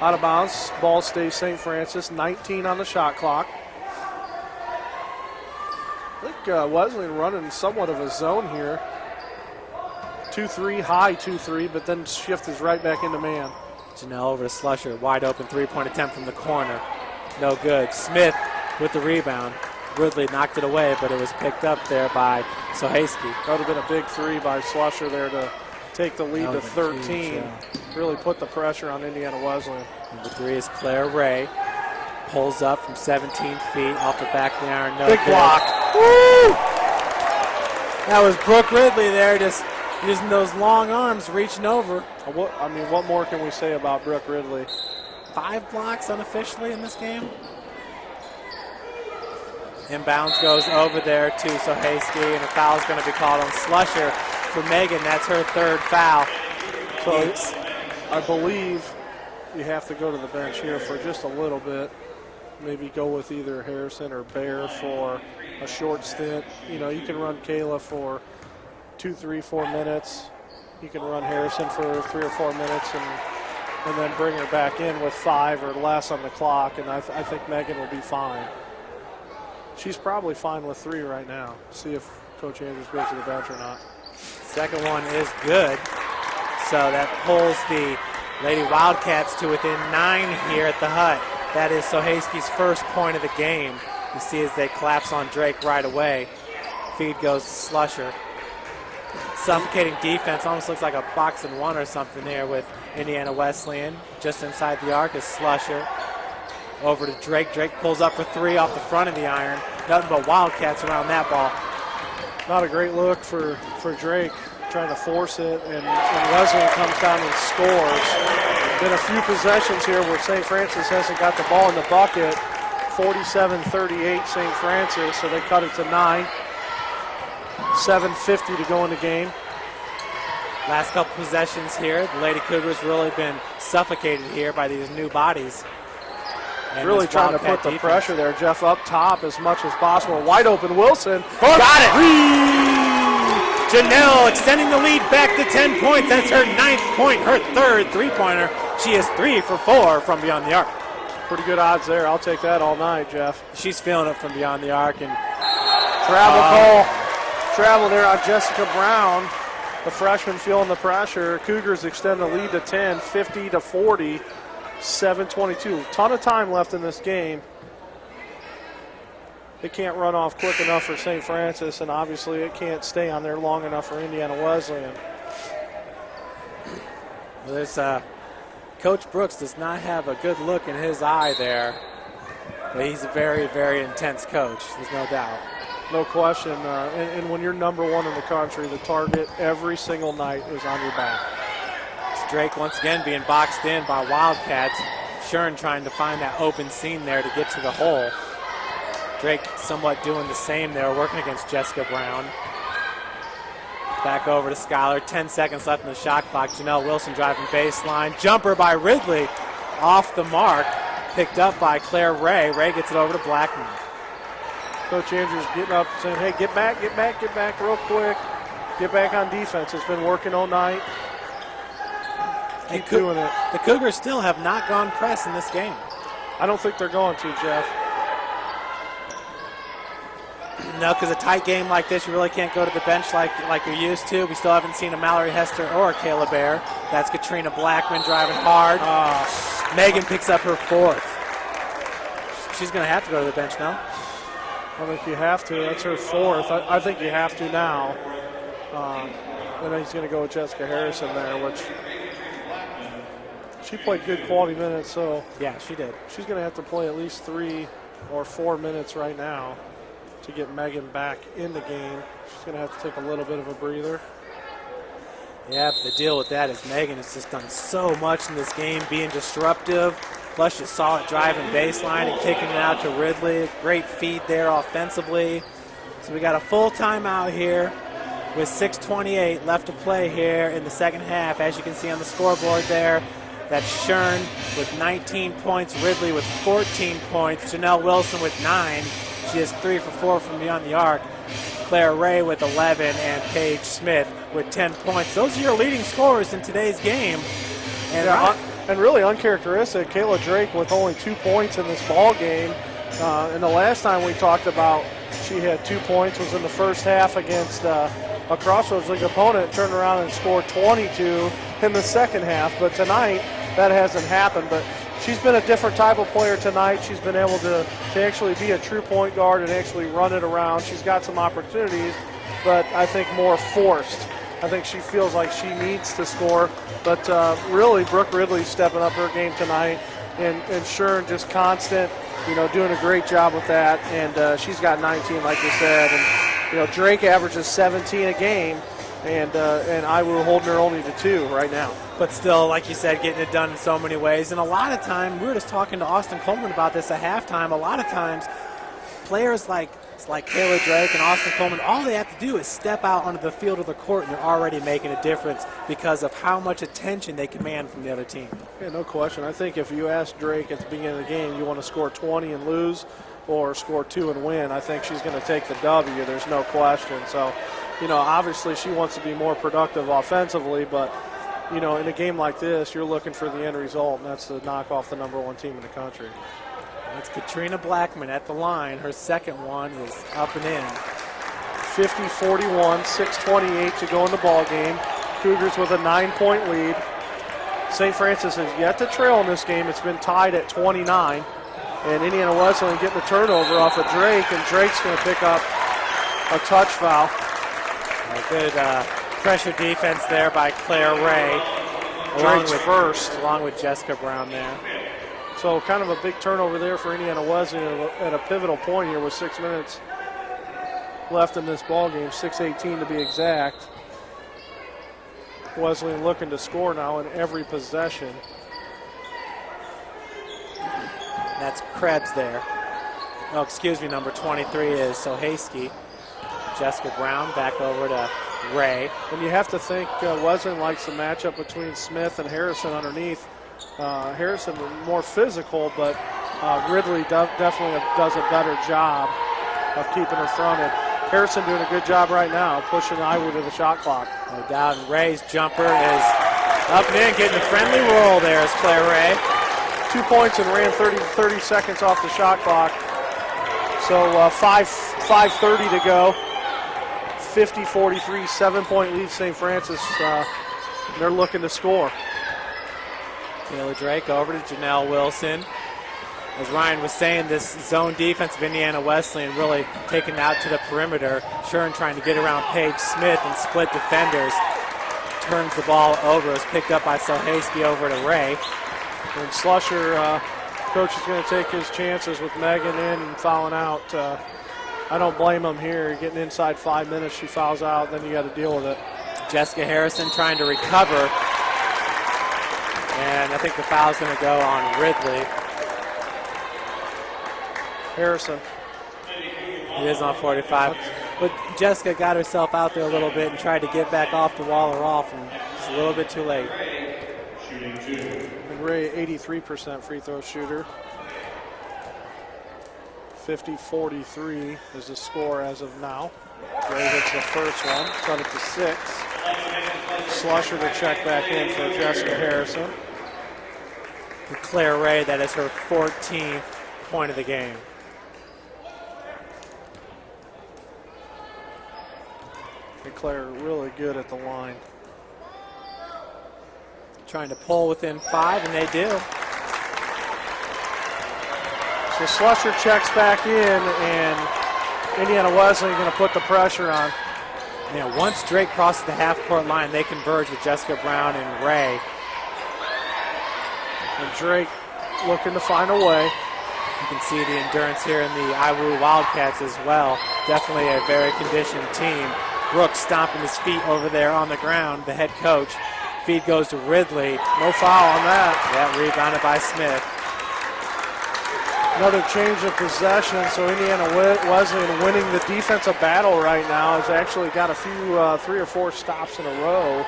Out of bounds. Ball stays St. Francis. 19 on the shot clock. I think Wesleyan running somewhat of a zone here. 2-3, high 2-3, but then shift is right back into man. Janelle over to Slusher. Wide open three-point attempt from the corner. No good. Smith with the rebound. Ridley knocked it away, but it was picked up there by Sohaski. That would have been a big 3 by Slusher there to take the lead to 13. Huge, yeah. Really put the pressure on Indiana Wesleyan. Number 3 is Claire Ray. Pulls up from 17 feet off the back of the iron. No Big good. block. Woo! That was Brooke Ridley there, just using those long arms, reaching over. What more can we say about Brooke Ridley? 5 blocks unofficially in this game. Inbounds goes over there to Sohaski, and a foul is going to be called on Slusher for Megan. That's her 3rd foul. So I believe you have to go to the bench here for just a little bit. Maybe go with either Harrison or Bear for a short stint. You know, you can run Kayla for 2, 3, 4 minutes. You can run Harrison for 3 or 4 minutes and then bring her back in with 5 or less on the clock, and I think Megan will be fine. She's probably fine with 3 right now. See if Coach Andrews goes to the bench or not. Second one is good. So that pulls the Lady Wildcats to within 9 here at the Hut. That is Sohaski's first point of the game. You see as they collapse on Drake right away. Feed goes to Slusher. Suffocating defense, almost looks like a box and one or something there with Indiana Wesleyan. Just inside the arc is Slusher. Over to Drake. Drake pulls up for 3 off the front of the iron. Nothing but Wildcats around that ball. Not a great look for Drake, trying to force it, and Wesleyan comes down and scores. Been a few possessions here where St. Francis hasn't got the ball in the bucket. 47-38 St. Francis, so they cut it to 9. 7:50 to go in the game. Last couple possessions here, the Lady Cougars really been suffocated here by these new bodies. And Really this trying to Wildcat put the defense. pressure there. Jeff up top as much as possible. Wide open Wilson. Got it! Janelle extending the lead back to 10 points. That's her 9th point, her 3rd three-pointer. She is 3 for 4 from beyond the arc. Pretty good odds there. I'll take that all night, Jeff. She's feeling it from beyond the arc. And Travel call. Travel there on Jessica Brown. The freshman feeling the pressure. Cougars extend the lead to 10, 50-40, 7:22. Ton of time left in this game. It can't run off quick enough for St. Francis, and obviously it can't stay on there long enough for Indiana Wesleyan. there's Coach Brooks does not have a good look in his eye there. But he's a very, very intense coach. There's no doubt. No question. And when you're number one in the country, the target every single night is on your back. It's Drake once again being boxed in by Wildcats. Shern trying to find that open seam there to get to the hole. Drake somewhat doing the same there, working against Jessica Brown. Back over to Schuyler. 10 seconds left in the shot clock. Janelle Wilson driving baseline. Jumper by Ridley. Off the mark. Picked up by Claire Ray. Ray gets it over to Blackman. Coach Andrews getting up saying, hey, get back real quick. Get back on defense. It's been working all night. Keep doing it. The Cougars still have not gone press in this game. I don't think they're going to, Jeff. No, because a tight game like this, you really can't go to the bench like you're used to. We still haven't seen a Mallory Hester or a Kayla Bear. That's Katrina Blackman driving hard. Megan picks up her fourth. She's going to have to go to the bench now. I think you have to. That's her fourth. I think you have to now. And then he's going to go with Jessica Harrison there, which she played good quality minutes. So yeah, she did. She's going to have to play at least 3 or 4 minutes right now to get Megan back in the game. She's going to have to take a little bit of a breather. Yeah, but the deal with that is Megan has just done so much in this game, being disruptive. Plus, you saw it driving baseline and kicking it out to Ridley. Great feed there offensively. So we got a full timeout here with 6:28 left to play here in the second half. As you can see on the scoreboard there, that's Shern with 19 points, Ridley with 14 points, Janelle Wilson with 9. She is 3 for 4 from beyond the arc. Claire Ray with 11 and Paige Smith with 10 points. Those are your leading scorers in today's game. And really uncharacteristic, Kayla Drake with only 2 points in this ball game. And the last time we talked about she had 2 points was in the first half against a Crossroads League opponent, turned around and scored 22 in the second half. But tonight, that hasn't happened. But she's been a different type of player tonight. She's been able to actually be a true point guard and actually run it around. She's got some opportunities, but I think more forced. I think she feels like she needs to score. But really, Brooke Ridley stepping up her game tonight, and Shern just constant, doing a great job with that. And she's got 19, like you said. And, Drake averages 17 a game, and IWU holding her only to 2 right now. But still, like you said, getting it done in so many ways. And a lot of time, we were just talking to Austin Coleman about this at halftime, a lot of times players like Kayla Drake and Austin Coleman, all they have to do is step out onto the field of the court, and they're already making a difference because of how much attention they command from the other team. Yeah, no question. I think if you ask Drake at the beginning of the game, you want to score 20 and lose or score 2 and win, I think she's going to take the W. There's no question. So, obviously she wants to be more productive offensively, but in a game like this, you're looking for the end result, and that's to knock off the number 1 team in the country. It's Katrina Blackman at the line. Her second one is up and in. 50-41, 6:28 to go in the ball game. Cougars with a 9-point lead. St. Francis has yet to trail in this game. It's been tied at 29. And Indiana Wesleyan getting the turnover off of Drake, and Drake's going to pick up a touch foul. A good pressure defense there by Claire Ray. Along with Jessica Brown there. So kind of a big turnover there for Indiana Wesleyan at a pivotal point here with 6 minutes left in this ball game, 6:18 to be exact. Wesleyan looking to score now in every possession. That's Krebs there. Oh, excuse me, number 23 is Sohasky. Jessica Brown back over to Ray. And you have to think Wesleyan likes the matchup between Smith and Harrison underneath. Harrison more physical, but Ridley definitely does a better job of keeping her fronted. Harrison doing a good job right now, pushing IWU to the shot clock. No doubt, and Ray's jumper is up and in, getting a friendly roll there is Claire Ray. 2 points and ran 30 seconds off the shot clock. So 5:30 to go. 50-43, 7-point lead St. Francis. They're looking to score. Taylor Drake over to Janelle Wilson. As Ryan was saying, this zone defense of Indiana Wesleyan really taken out to the perimeter. Shern trying to get around Paige Smith and split defenders. Turns the ball over. Is picked up by Sohasky over to Ray. And Slusher Coach is going to take his chances with Megan in and fouling out. I don't blame him here. Getting inside 5 minutes, she fouls out, then you got to deal with it. Jessica Harrison trying to recover. And I think the foul's going to go on Ridley. Harrison. It is on 45. But Jessica got herself out there a little bit and tried to get back off to wall her off, and it's a little bit too late. And Ray, 83% free throw shooter. 50-43 is the score as of now. Ray hits the first one, cut it to 6. Slusher to check back in for Jessica Harrison. For Claire Ray, that is her 14th point of the game. And Claire really good at the line. Trying to pull within 5, and they do. So Slusher checks back in, and Indiana Wesleyan going to put the pressure on. Now, once Drake crosses the half-court line, they converge with Jessica Brown and Ray. And Drake looking to find a way. You can see the endurance here in the IWU Wildcats as well. Definitely a very conditioned team. Brooks stomping his feet over there on the ground, the head coach. Feed goes to Ridley. No foul on that. Yeah, rebounded by Smith. Another change of possession, so Indiana Wesleyan winning the defensive battle right now. Has actually got a few 3 or 4 stops in a row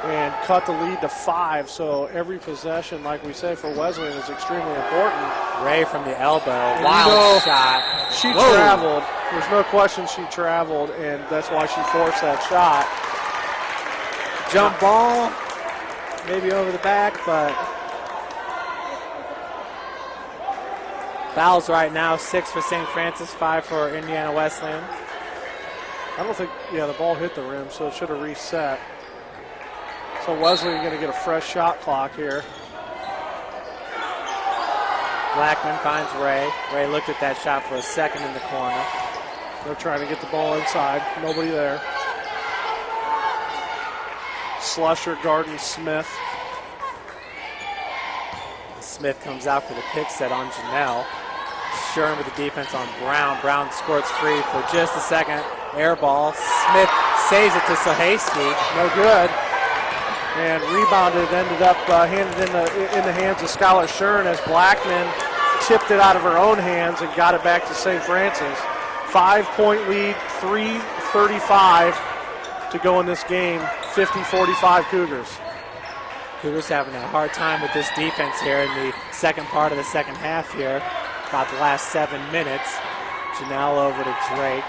and cut the lead to 5. So every possession, like we say, for Wesleyan is extremely important. Ray from the elbow, wild shot. She traveled. There's no question she traveled, and that's why she forced that shot. Jump ball, maybe over the back, but fouls right now, 6 for St. Francis, 5 for Indiana Wesleyan. I don't think, the ball hit the rim, so it should have reset. So Wesleyan going to get a fresh shot clock here. Blackman finds Ray. Ray looked at that shot for a second in the corner. They're trying to get the ball inside. Nobody there. Slusher guarding Smith. Smith comes out for the pick set on Janelle. Sherman with the defense on Brown. Brown squirts free for just a second. Air ball. Smith saves it to Sohasky. No good. And rebounded, ended up handed in the hands of Skylar Shern as Blackman tipped it out of her own hands and got it back to St. Francis. 5-point lead, 3:35 to go in this game. 50-45 Cougars. Cougars having a hard time with this defense here in the second part of the second half here. About the last 7 minutes. Janelle over to Drake.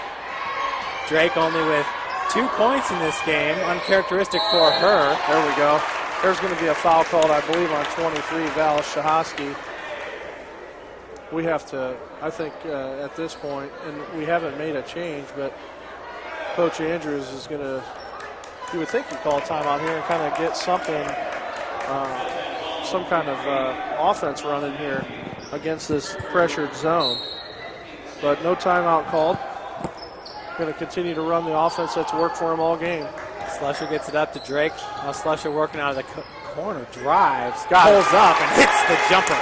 Drake only with 2 points in this game, uncharacteristic for her. There we go. There's going to be a foul called, I believe, on 23, Val Shahosky. We have to, I think, at this point, and we haven't made a change, but Coach Andrews is going to, you would think he'd call a timeout here and kind of get something, some kind of offense running here against this pressured zone. But no timeout called. Going to continue to run the offense that's worked for him all game. Slusher gets it up to Drake. Now Slusher working out of the corner, drives, pulls up, and hits the jumper.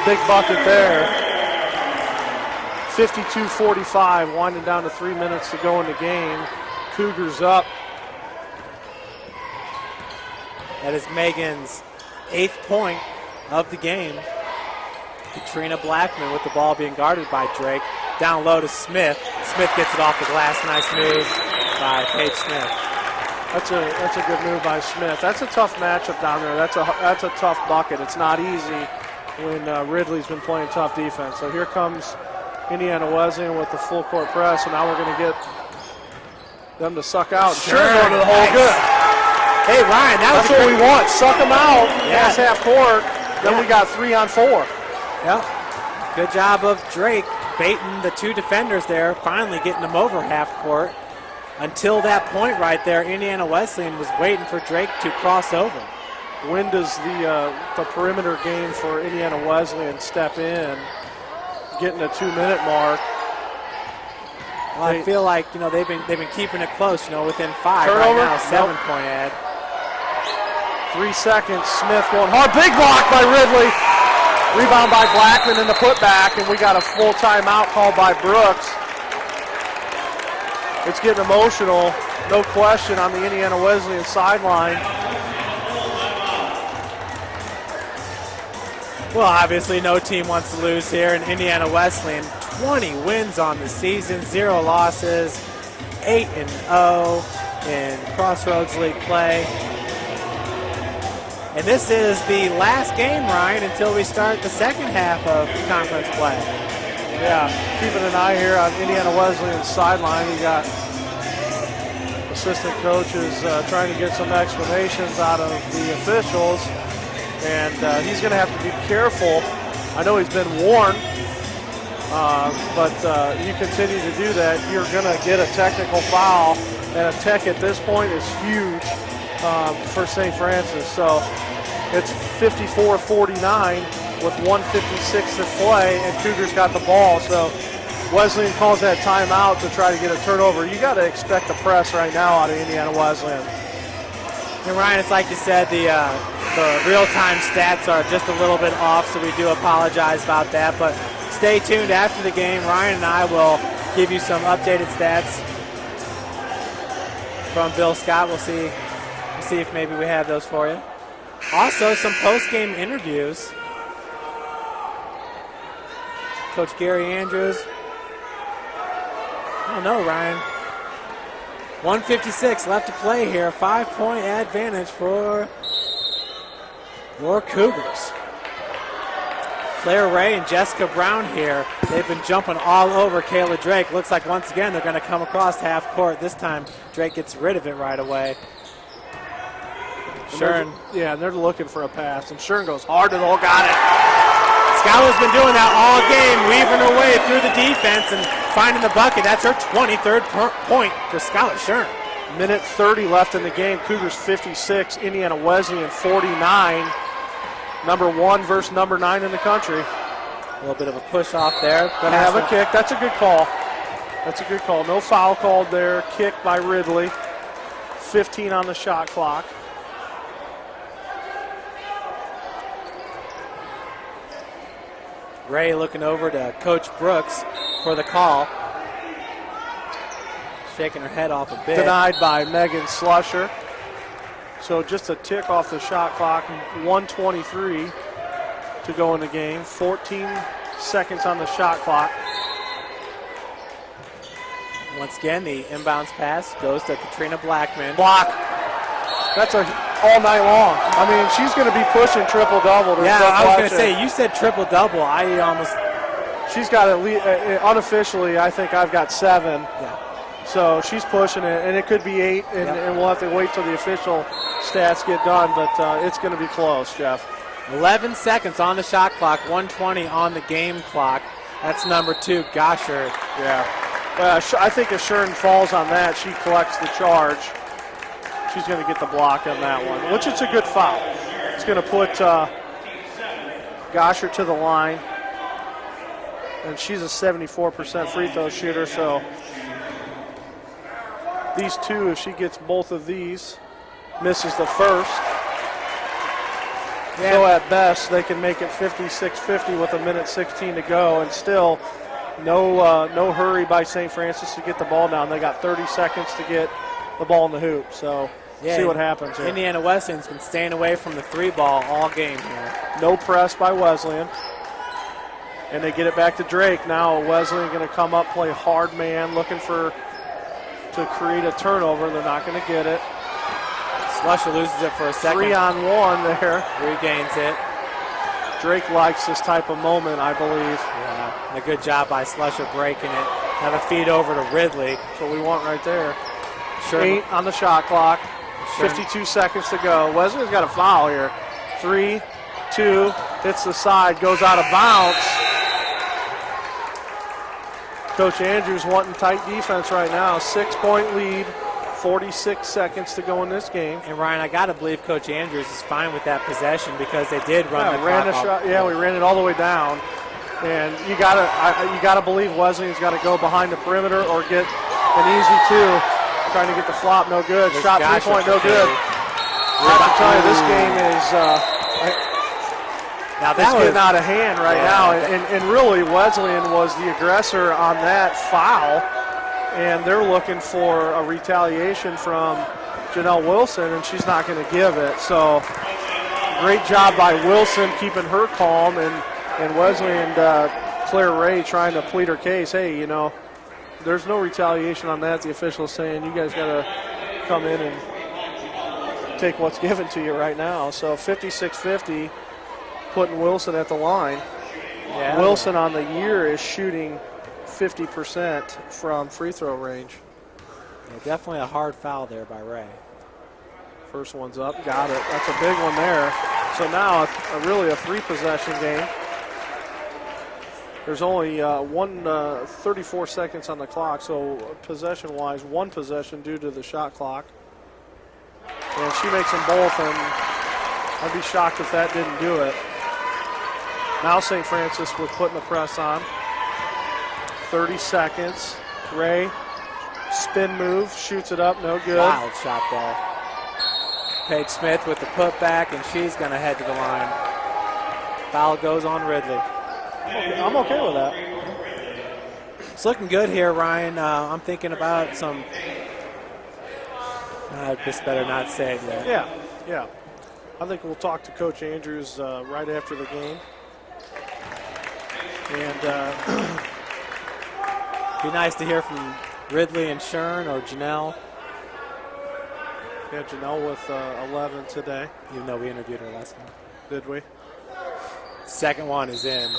Big bucket there. 52-45, winding down to 3 minutes to go in the game. Cougars up. That is Megan's 8th point of the game. Katrina Blackman with the ball being guarded by Drake. Down low to Smith. Smith gets it off the glass. Nice move by Paige Smith. That's a good move by Smith. That's a tough matchup down there. That's a tough bucket. It's not easy when Ridley's been playing tough defense. So here comes Indiana Wesleyan with the full court press, and now we're going to get them to suck out. Sure, going to the hole. Good. Hey, Ryan, that's what we want. Suck them out. Yeah. Pass half court. Then we got 3-on-4. Yep. Good job of Drake baiting the 2 defenders there, finally getting them over half court. Until that point right there, Indiana Wesleyan was waiting for Drake to cross over. When does the perimeter game for Indiana Wesleyan step in? Getting a 2-minute mark. Well, I feel like they've been keeping it close. Within 5 turnover. Right now, 7-point ad. 3 seconds. Smith going hard. Big block by Ridley. Rebound by Blackman in the putback, and we got a full timeout called by Brooks. It's getting emotional, no question, on the Indiana Wesleyan sideline. Well, obviously no team wants to lose here, and Indiana Wesleyan 20 wins on the season, 0 losses, 8-0 in Crossroads League play. And this is the last game, Ryan, until we start the second half of conference play. Yeah, keeping an eye here on Indiana Wesleyan's sideline. You got assistant coaches trying to get some explanations out of the officials, and he's going to have to be careful. I know he's been warned, but you continue to do that, you're going to get a technical foul, and a tech at this point is huge for St. Francis. So it's 54-49 with 1:56 to play, and Cougars got the ball. So Wesleyan calls that timeout to try to get a turnover. You got to expect the press right now out of Indiana Wesleyan. And Ryan, it's like you said, the real-time stats are just a little bit off, so we do apologize about that. But stay tuned after the game. Ryan and I will give you some updated stats from Bill Scott. We'll see if maybe we have those for you. Also, some post-game interviews. Coach Gary Andrews. I don't know, Ryan. 1:56 left to play here. 5-point advantage for your Cougars. Claire Ray and Jessica Brown here. They've been jumping all over Kayla Drake. Looks like once again they're going to come across half court. This time Drake gets rid of it right away. Shern. Yeah, and they're looking for a pass, and Shern goes hard to the hole. Got it. Skylar's been doing that all game, weaving her way through the defense and finding the bucket. That's her 23rd point for Skylar Shern. Minute 30 left in the game. Cougars 56, Indiana Wesleyan 49. Number 1 versus number 9 in the country. A little bit of a push off there. Gonna have a kick. That's a good call. That's a good call. No foul called there. Kick by Ridley. 15 on the shot clock. Ray looking over to Coach Brooks for the call. Shaking her head off a bit. Denied by Megan Slusher. So just a tick off the shot clock. 1:23 to go in the game. 14 seconds on the shot clock. Once again, the inbounds pass goes to Katrina Blackman. Block. That's all night long. I mean, she's going to be pushing triple-double. Yeah, I was going to say, you said triple-double. I almost... She's got at least, unofficially, I think I've got 7. Yeah. So she's pushing it, and it could be 8, and we'll have to wait till the official stats get done, but it's going to be close, Jeff. 11 seconds on the shot clock, 1:20 on the game clock. That's number 2, Gosher. Yeah. I think if Shern falls on that, she collects the charge. She's going to get the block on that one, which is a good foul. It's going to put Gosher to the line, and she's a 74% free throw shooter, so these two, if she gets both of these, misses the first. Yeah. So at best, they can make it 56-50 with 1:16 to go, and still no hurry by St. Francis to get the ball down. They got 30 seconds to get the ball in the hoop, so see what happens here. Indiana Wesleyan's been staying away from the 3 ball all game here. No press by Wesleyan. And they get it back to Drake. Now Wesleyan going to come up, play hard man, looking to create a turnover. They're not going to get it. Slusher loses it for a second. 3-on-1 there. Regains it. Drake likes this type of moment, I believe. Yeah, and a good job by Slusher breaking it. Have a feed over to Ridley. That's what we want right there. Sure. 8 on the shot clock. Sure. 52 seconds to go. Wesleyan's got a foul here. 3, 2, hits the side, goes out of bounds. Coach Andrews wanting tight defense right now. 6-point lead, 46 seconds to go in this game. And Ryan, I got to believe Coach Andrews is fine with that possession because they did run the ran clock a shot. Yeah, we ran it all the way down. And you gotta believe Wesleyan's got to go behind the perimeter or get an easy 2. Trying to get the flop, no good. Shot 3-point, no good. I have to tell you, this game is Now it's that was getting out of hand right now. And really, Wesleyan was the aggressor on that foul, and they're looking for a retaliation from Janelle Wilson, and she's not going to give it. So great job by Wilson keeping her calm, and Wesleyan Claire Ray trying to plead her case. Hey, you know, there's no retaliation on that. The official's saying you guys got to come in and take what's given to you right now. So 56-50, putting Wilson at the line. yeah. Wilson on the year is shooting 50% from free throw range. Yeah, definitely a hard foul there by Ray. First one's up, got it. That's a big one there. So now really a three-possession game. There's only 34 seconds on the clock, so possession-wise, one possession due to the shot clock. And she makes them both, and I'd be shocked if that didn't do it. Now St. Francis with putting the press on. 30 seconds. Ray, spin move, shoots it up, no good. Wild shot there. Paige Smith with the putback, and she's going to head to the line. Foul goes on Ridley. I'm okay with that. It's looking good here, Ryan. I'm thinking about some. I just better not say it yet. Yeah. I think we'll talk to Coach Andrews right after the game. And Be nice to hear from Ridley and Shern or Janelle, yeah, Janelle with 11 today. even though we interviewed her last time. Did we? Second one is in.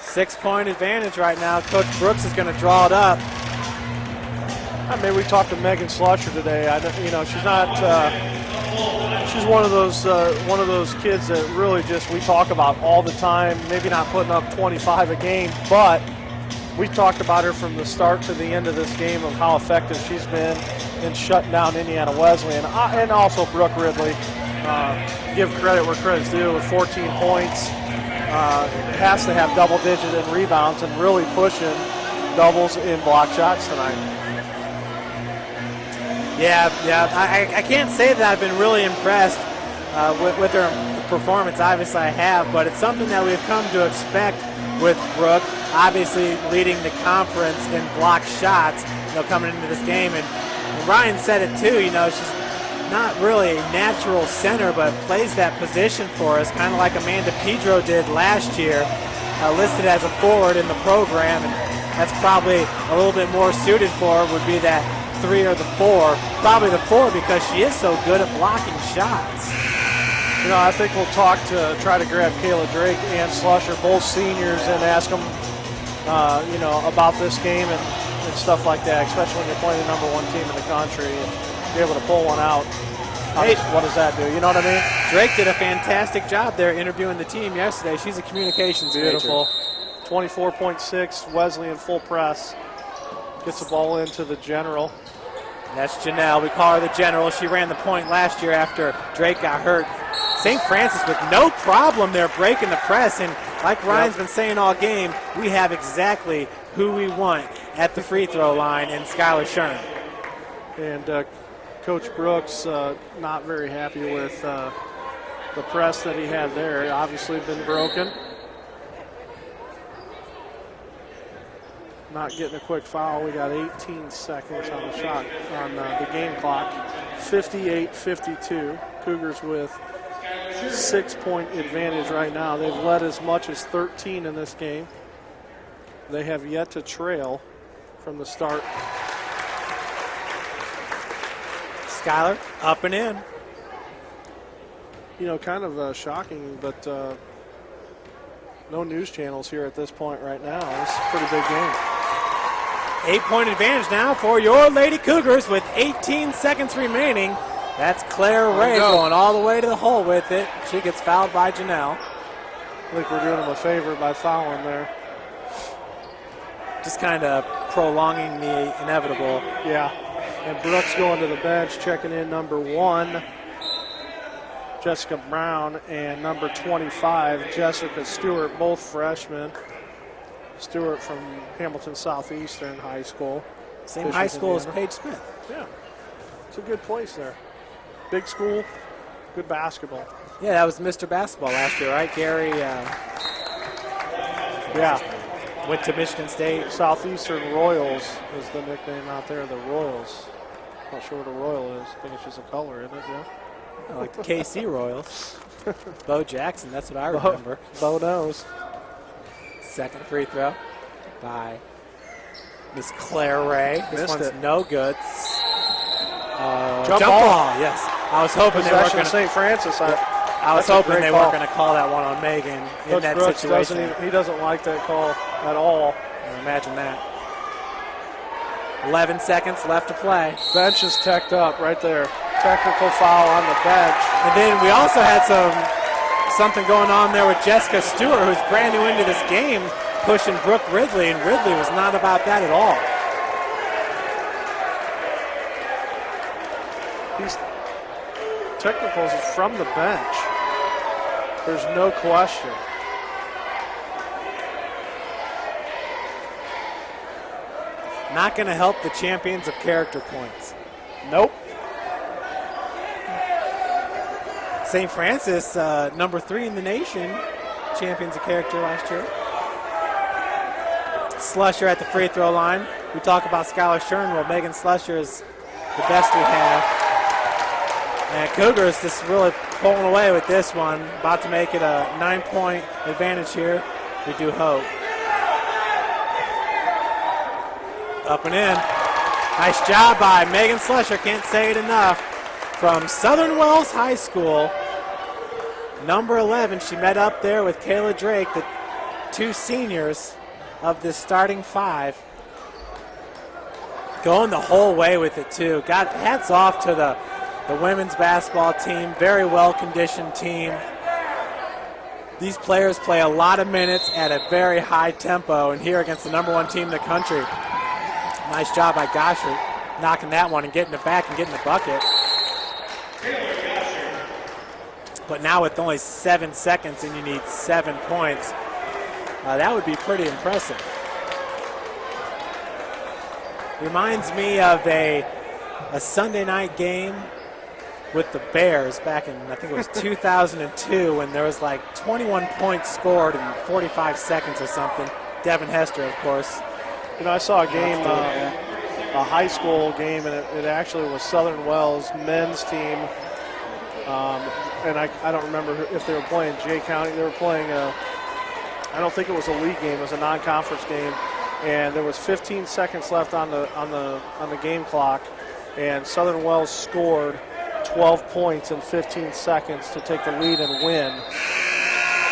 6-point advantage right now. Coach Brooks is going to draw it up. Maybe we talked to Megan Slusher today. She's not. She's one of those kids that really just we talk about all the time. Maybe not putting up 25 a game, but we talked about her from the start to the end of this game of how effective she's been in shutting down Indiana Wesleyan, and also Brooke Ridley. Give credit where credit's due with 14 points. Has to have double digit in rebounds and really pushing doubles in block shots tonight. Yeah. I can't say that I've been really impressed with her performance. Obviously, I have, but it's something that we've come to expect with Brooke. Obviously, leading the conference in block shots, coming into this game. And Ryan said it too. She's not really a natural center, but plays that position for us, kind of like Amanda Pedro did last year, listed as a forward in the program, and that's probably a little bit more suited for her, would be that 3 or the 4. Probably the 4 because she is so good at blocking shots. I think we'll try to grab Kayla Drake and Slusher, both seniors, and ask them, about this game and stuff like that, especially when you're playing the number 1 team in the country and be able to pull one out. Hey, what does that do? You know what I mean? Drake did a fantastic job there interviewing the team yesterday. She's a communications Beautiful. major. 24.6, Wesleyan full press. Gets the ball into the general. That's Janelle. We call her the general. She ran the point last year after Drake got hurt. St. Francis with no problem there breaking the press. And like Ryan's been saying all game, we have exactly who we want at the free throw line in Skylar Shern. And Coach Brooks not very happy with the press that he had there. Obviously been broken. Not getting a quick foul. We got 18 seconds on the shot on the game clock. 58-52. Cougars with 6-point advantage right now. They've led as much as 13 in this game. They have yet to trail from the start. Skylar up and in. Kind of shocking, but no news channels here at this point right now. This is a pretty big game. 8-point advantage now for your Lady Cougars with 18 seconds remaining. That's Claire Ray going all the way to the hole with it. She gets fouled by Janelle. I think we're doing them a favor by fouling there. Just kind of prolonging the inevitable. Yeah. And Brooks going to the bench, checking in number 1, Jessica Brown, and number 25, Jessica Stewart, both freshmen. Stewart from Hamilton Southeastern High School. Same high school as Paige Smith. Yeah. It's a good place there. Big school, good basketball. Yeah, that was Mr. Basketball last year, right? Gary Yeah. went to Michigan State. Southeastern Royals is the nickname out there, the Royals. Not sure what a Royal is. I think it's just a color, isn't it? Yeah. Like the KC Royals. Bo Jackson, that's what I remember. Bo knows. Second free throw by Miss Claire Ray. This Missed one's it. no good. Jump Jump ball. ball, yes. I was hoping they weren't Possession going of to. St. Francis. I was that's a hoping great they call. weren't going to call that one on Megan in Coach that Brooks situation. he doesn't like that call at all. Imagine that. 11 seconds left to play. Bench is teched up right there. Technical foul on the bench. And then we also had something going on there with Jessica Stewart, who's brand new into this game, pushing Brooke Ridley, and Ridley was not about that at all. These technicals from the bench. There's no question. Not going to help the champions of character points. Nope. St. Francis, number 3 in the nation, champions of character last year. Slusher at the free throw line. We talk about Skylar Shern. Well, Megan Slusher is the best we have. And Cougars just really pulling away with this one. About to make it a 9-point advantage here. We do hope. Up and in. Nice job by Megan Slusher. Can't say it enough. From Southern Wells High School, number 11. She met up there with Kayla Drake, the 2 seniors of this starting 5. Going the whole way with it, too. Got hats off to the women's basketball team. Very well-conditioned team. These players play a lot of minutes at a very high tempo, and here against the number 1 team in the country. Nice job by Gosher knocking that one and getting it back and getting the bucket. But now with only 7 seconds and you need 7 points, that would be pretty impressive. Reminds me of a Sunday night game with the Bears back in, I think it was 2002, when there was like 21 points scored in 45 seconds or something. Devin Hester, of course. You know, I saw a game, a high school game, and it actually was Southern Wells men's team. And I don't remember if they were playing Jay County. They were playing I don't think it was a league game. It was a non-conference game, and there was 15 seconds left on the game clock, and Southern Wells scored 12 points in 15 seconds to take the lead and win.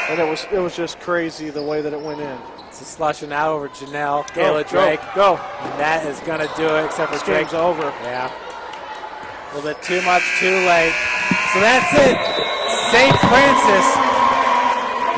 And it was just crazy the way that it went in. It's a slusher now over Janelle, Kayla Drake. Go. And that is going to do it, except for This Drake. game's over. Yeah. A little bit too much, too late. So that's it. St. Francis,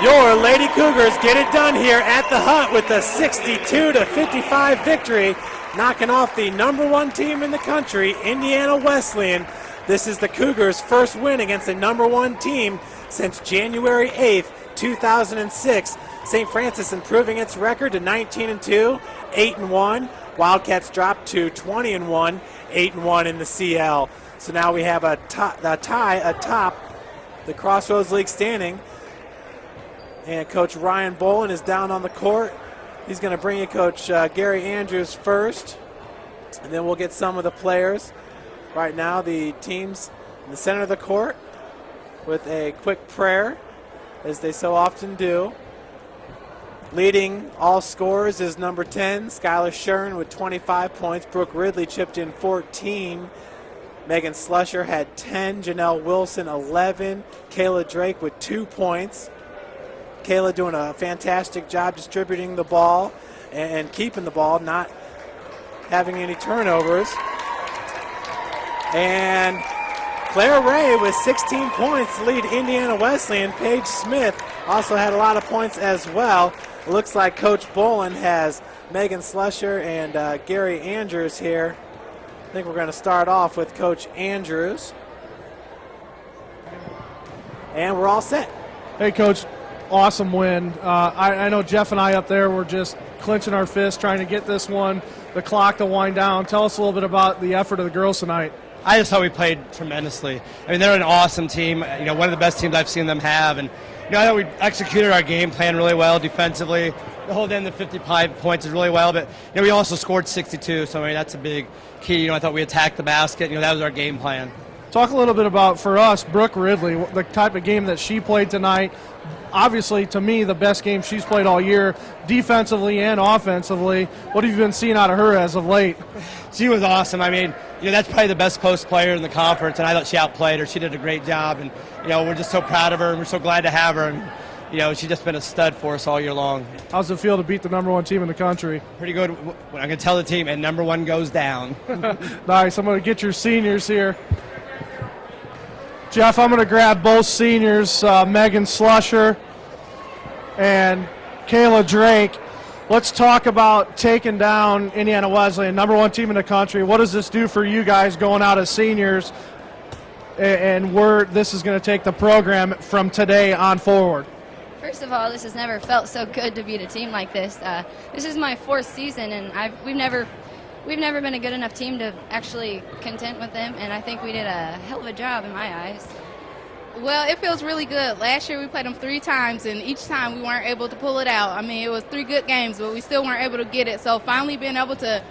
your Lady Cougars get it done here at the Hut with a 62-55 victory, knocking off the number 1 team in the country, Indiana Wesleyan. This is the Cougars' first win against the number 1 team since January 8th, 2006. St. Francis improving its record to 19-2, 8-1. Wildcats dropped to 20-1, 8-1 in the CL. So now we have a tie atop the Crossroads League standing. And Coach Ryan Bolin is down on the court. He's going to bring you Coach Gary Andrews first. And then we'll get some of the players. Right now, the teams in the center of the court with a quick prayer, as they so often do. Leading all scorers is number 10, Skylar Shern with 25 points. Brooke Ridley chipped in 14. Megan Slusher had 10. Janelle Wilson, 11. Kayla Drake with 2 points. Kayla doing a fantastic job distributing the ball and keeping the ball, not having any turnovers. And Claire Ray with 16 points lead Indiana Wesleyan. Paige Smith also had a lot of points as well. It looks like Coach Bolin has Megan Slusher and Gary Andrews here. I think we're going to start off with Coach Andrews. And we're all set. Hey, Coach, awesome win. I know Jeff and I up there were just clenching our fists trying to get this one, the clock to wind down. Tell us a little bit about the effort of the girls tonight. I just thought we played tremendously. I mean, they're an awesome team. One of the best teams I've seen them have. And I thought we executed our game plan really well defensively. The whole end, the 55 points is really well. But we also scored 62. So I mean, that's a big key. I thought we attacked the basket. That was our game plan. Talk a little bit about, for us, Brooke Ridley, the type of game that she played tonight. Obviously, to me, the best game she's played all year, defensively and offensively. What have you been seeing out of her as of late? She was awesome. I mean, that's probably the best post player in the conference, and I thought she outplayed her. She did a great job, and we're just so proud of her, and we're so glad to have her. And she's just been a stud for us all year long. How's it feel to beat the number one team in the country? Pretty good. I'm going to tell the team, and number one goes down. Nice. I'm going to get your seniors here. Jeff, I'm going to grab both seniors, Megan Slusher and Kayla Drake. Let's talk about taking down Indiana Wesleyan, number one team in the country. What does this do for you guys going out as seniors, and where this is going to take the program from today on forward? First of all, this has never felt so good to beat a team like this. This is my 4th season, and we've never been a good enough team to actually contend with them, and I think we did a hell of a job in my eyes. Well, it feels really good. Last year we played them 3 times, and each time we weren't able to pull it out. I mean, it was 3 good games, but we still weren't able to get it. So finally being able to,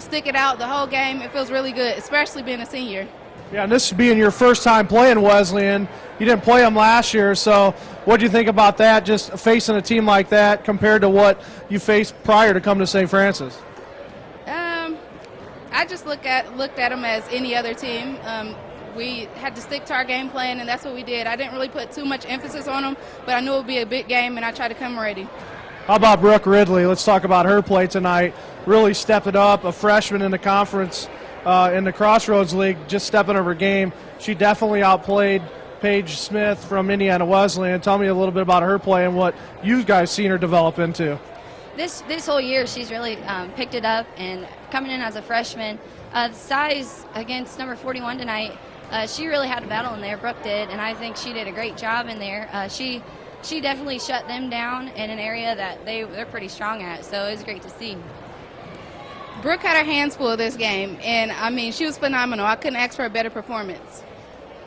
stick it out the whole game, it feels really good, especially being a senior. Yeah, and this being your first time playing Wesleyan, you didn't play them last year, so what do you think about that, just facing a team like that compared to what you faced prior to coming to St. Francis? I just looked at them as any other team. We had to stick to our game plan, and that's what we did. I didn't really put too much emphasis on them, but I knew it would be a big game, and I tried to come ready. How about Brooke Ridley? Let's talk about her play tonight. Really stepped it up, a freshman in the conference in the Crossroads League, just stepping up her game. She definitely outplayed Paige Smith from Indiana Wesleyan. Tell me a little bit about her play and what you guys seen her develop into. This whole year, she's really picked it up, and coming in as a freshman, the size against number 41 tonight, she really had a battle in there. Brooke did, and I think she did a great job in there. She definitely shut them down in an area that they're pretty strong at, so it was great to see. Brooke had her hands full this game, and, I mean, she was phenomenal. I couldn't ask for a better performance.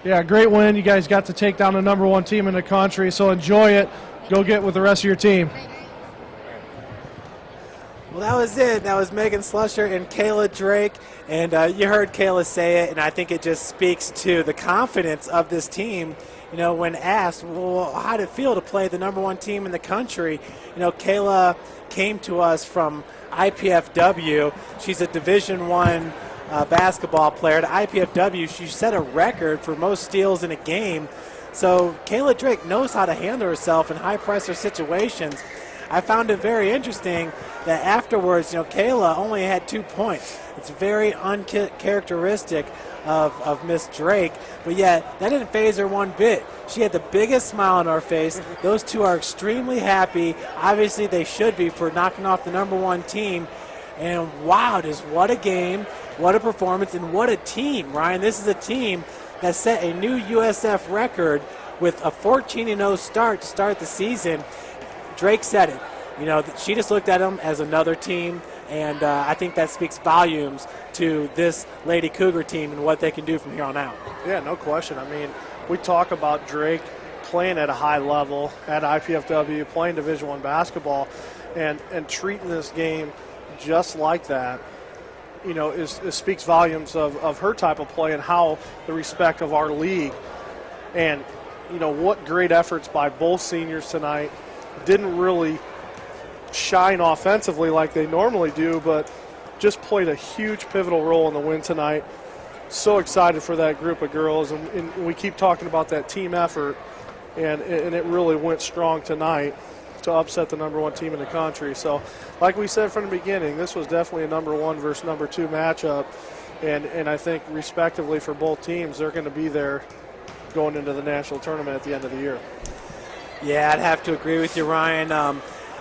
Yeah, great win. You guys got to take down the number one team in the country, so enjoy it. Go get with the rest of your team. Well, that was it. That was Megan Slusher and Kayla Drake. And you heard Kayla say it, and I think it just speaks to the confidence of this team. When asked, well, how did it feel to play the number one team in the country? Kayla came to us from IPFW. She's a Division I basketball player. At IPFW, she set a record for most steals in a game. So Kayla Drake knows how to handle herself in high-pressure situations. I found it very interesting that afterwards, Kayla only had 2 points. It's very uncharacteristic of Miss Drake, but yet that didn't faze her one bit. She had the biggest smile on her face. Those two are extremely happy. Obviously, they should be for knocking off the number one team. And wow, just what a game, what a performance, and what a team, Ryan. This is a team that set a new USF record with a 14-0 start to start the season. Drake said it. She just looked at them as another team, and I think that speaks volumes to this Lady Cougar team and what they can do from here on out. Yeah, no question. I mean, we talk about Drake playing at a high level at IPFW, playing Division I basketball, and treating this game just like that. It speaks volumes of her type of play and how the respect of our league. And, what great efforts by both seniors tonight. Didn't really shine offensively like they normally do, but just played a huge pivotal role in the win tonight. So excited for that group of girls, and we keep talking about that team effort, and it really went strong tonight to upset the number one team in the country. So like we said from the beginning, this was definitely a number one versus number two matchup, and I think respectively for both teams, they're going to be there going into the national tournament at the end of the year. Yeah, I'd have to agree with you, Ryan.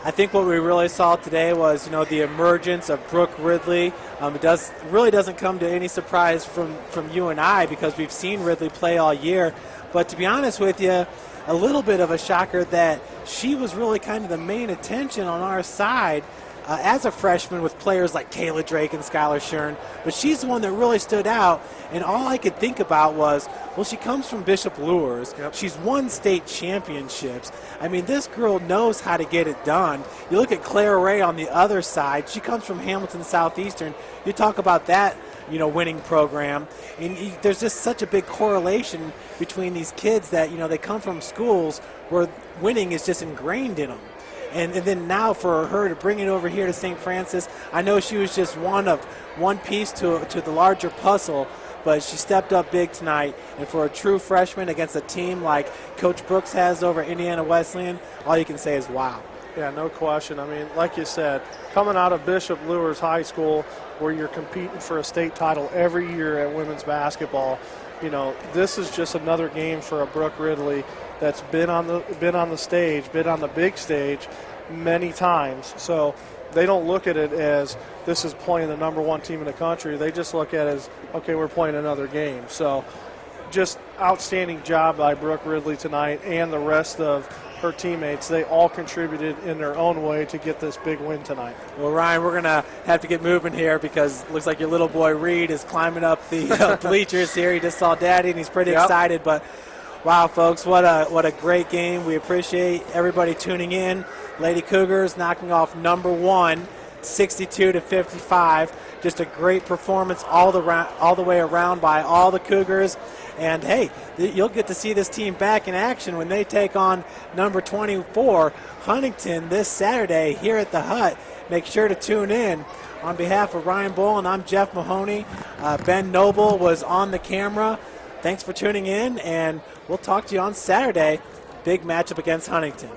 I think what we really saw today was, the emergence of Brooke Ridley. It really doesn't come to any surprise from you and I because we've seen Ridley play all year. But to be honest with you, a little bit of a shocker that she was really kind of the main attention on our side as a freshman with players like Kayla Drake and Skylar Shern, but she's the one that really stood out. And all I could think about was, well, she comes from Bishop Luers. Yep. She's won state championships. I mean, this girl knows how to get it done. You look at Claire Ray on the other side. She comes from Hamilton Southeastern. You talk about that, winning program. And there's just such a big correlation between these kids that, they come from schools where winning is just ingrained in them. And then now for her to bring it over here to St. Francis, I know she was just one piece to the larger puzzle, but she stepped up big tonight. And for a true freshman against a team like Coach Brooks has over Indiana Wesleyan, all you can say is wow. Yeah, no question. I mean, like you said, coming out of Bishop Luers High School where you're competing for a state title every year at women's basketball, this is just another game for a Brooke Ridley that's been on the stage, been on the big stage many times. So they don't look at it as this is playing the number one team in the country. They just look at it as, okay, we're playing another game. So just outstanding job by Brooke Ridley tonight and the rest of her teammates. They all contributed in their own way to get this big win tonight. Well, Ryan, we're going to have to get moving here because it looks like your little boy Reed is climbing up the bleachers here. He just saw Daddy, and he's pretty excited. But, wow, folks, what a great game. We appreciate everybody tuning in. Lady Cougars knocking off number 1, 62-55. Just a great performance all the way around by all the Cougars. And, hey, you'll get to see this team back in action when they take on number 24, Huntington, this Saturday here at the Hut. Make sure to tune in. On behalf of Ryan Boland, I'm Jeff Mahoney. Ben Noble was on the camera. Thanks for tuning in, and we'll talk to you on Saturday. Big matchup against Huntington.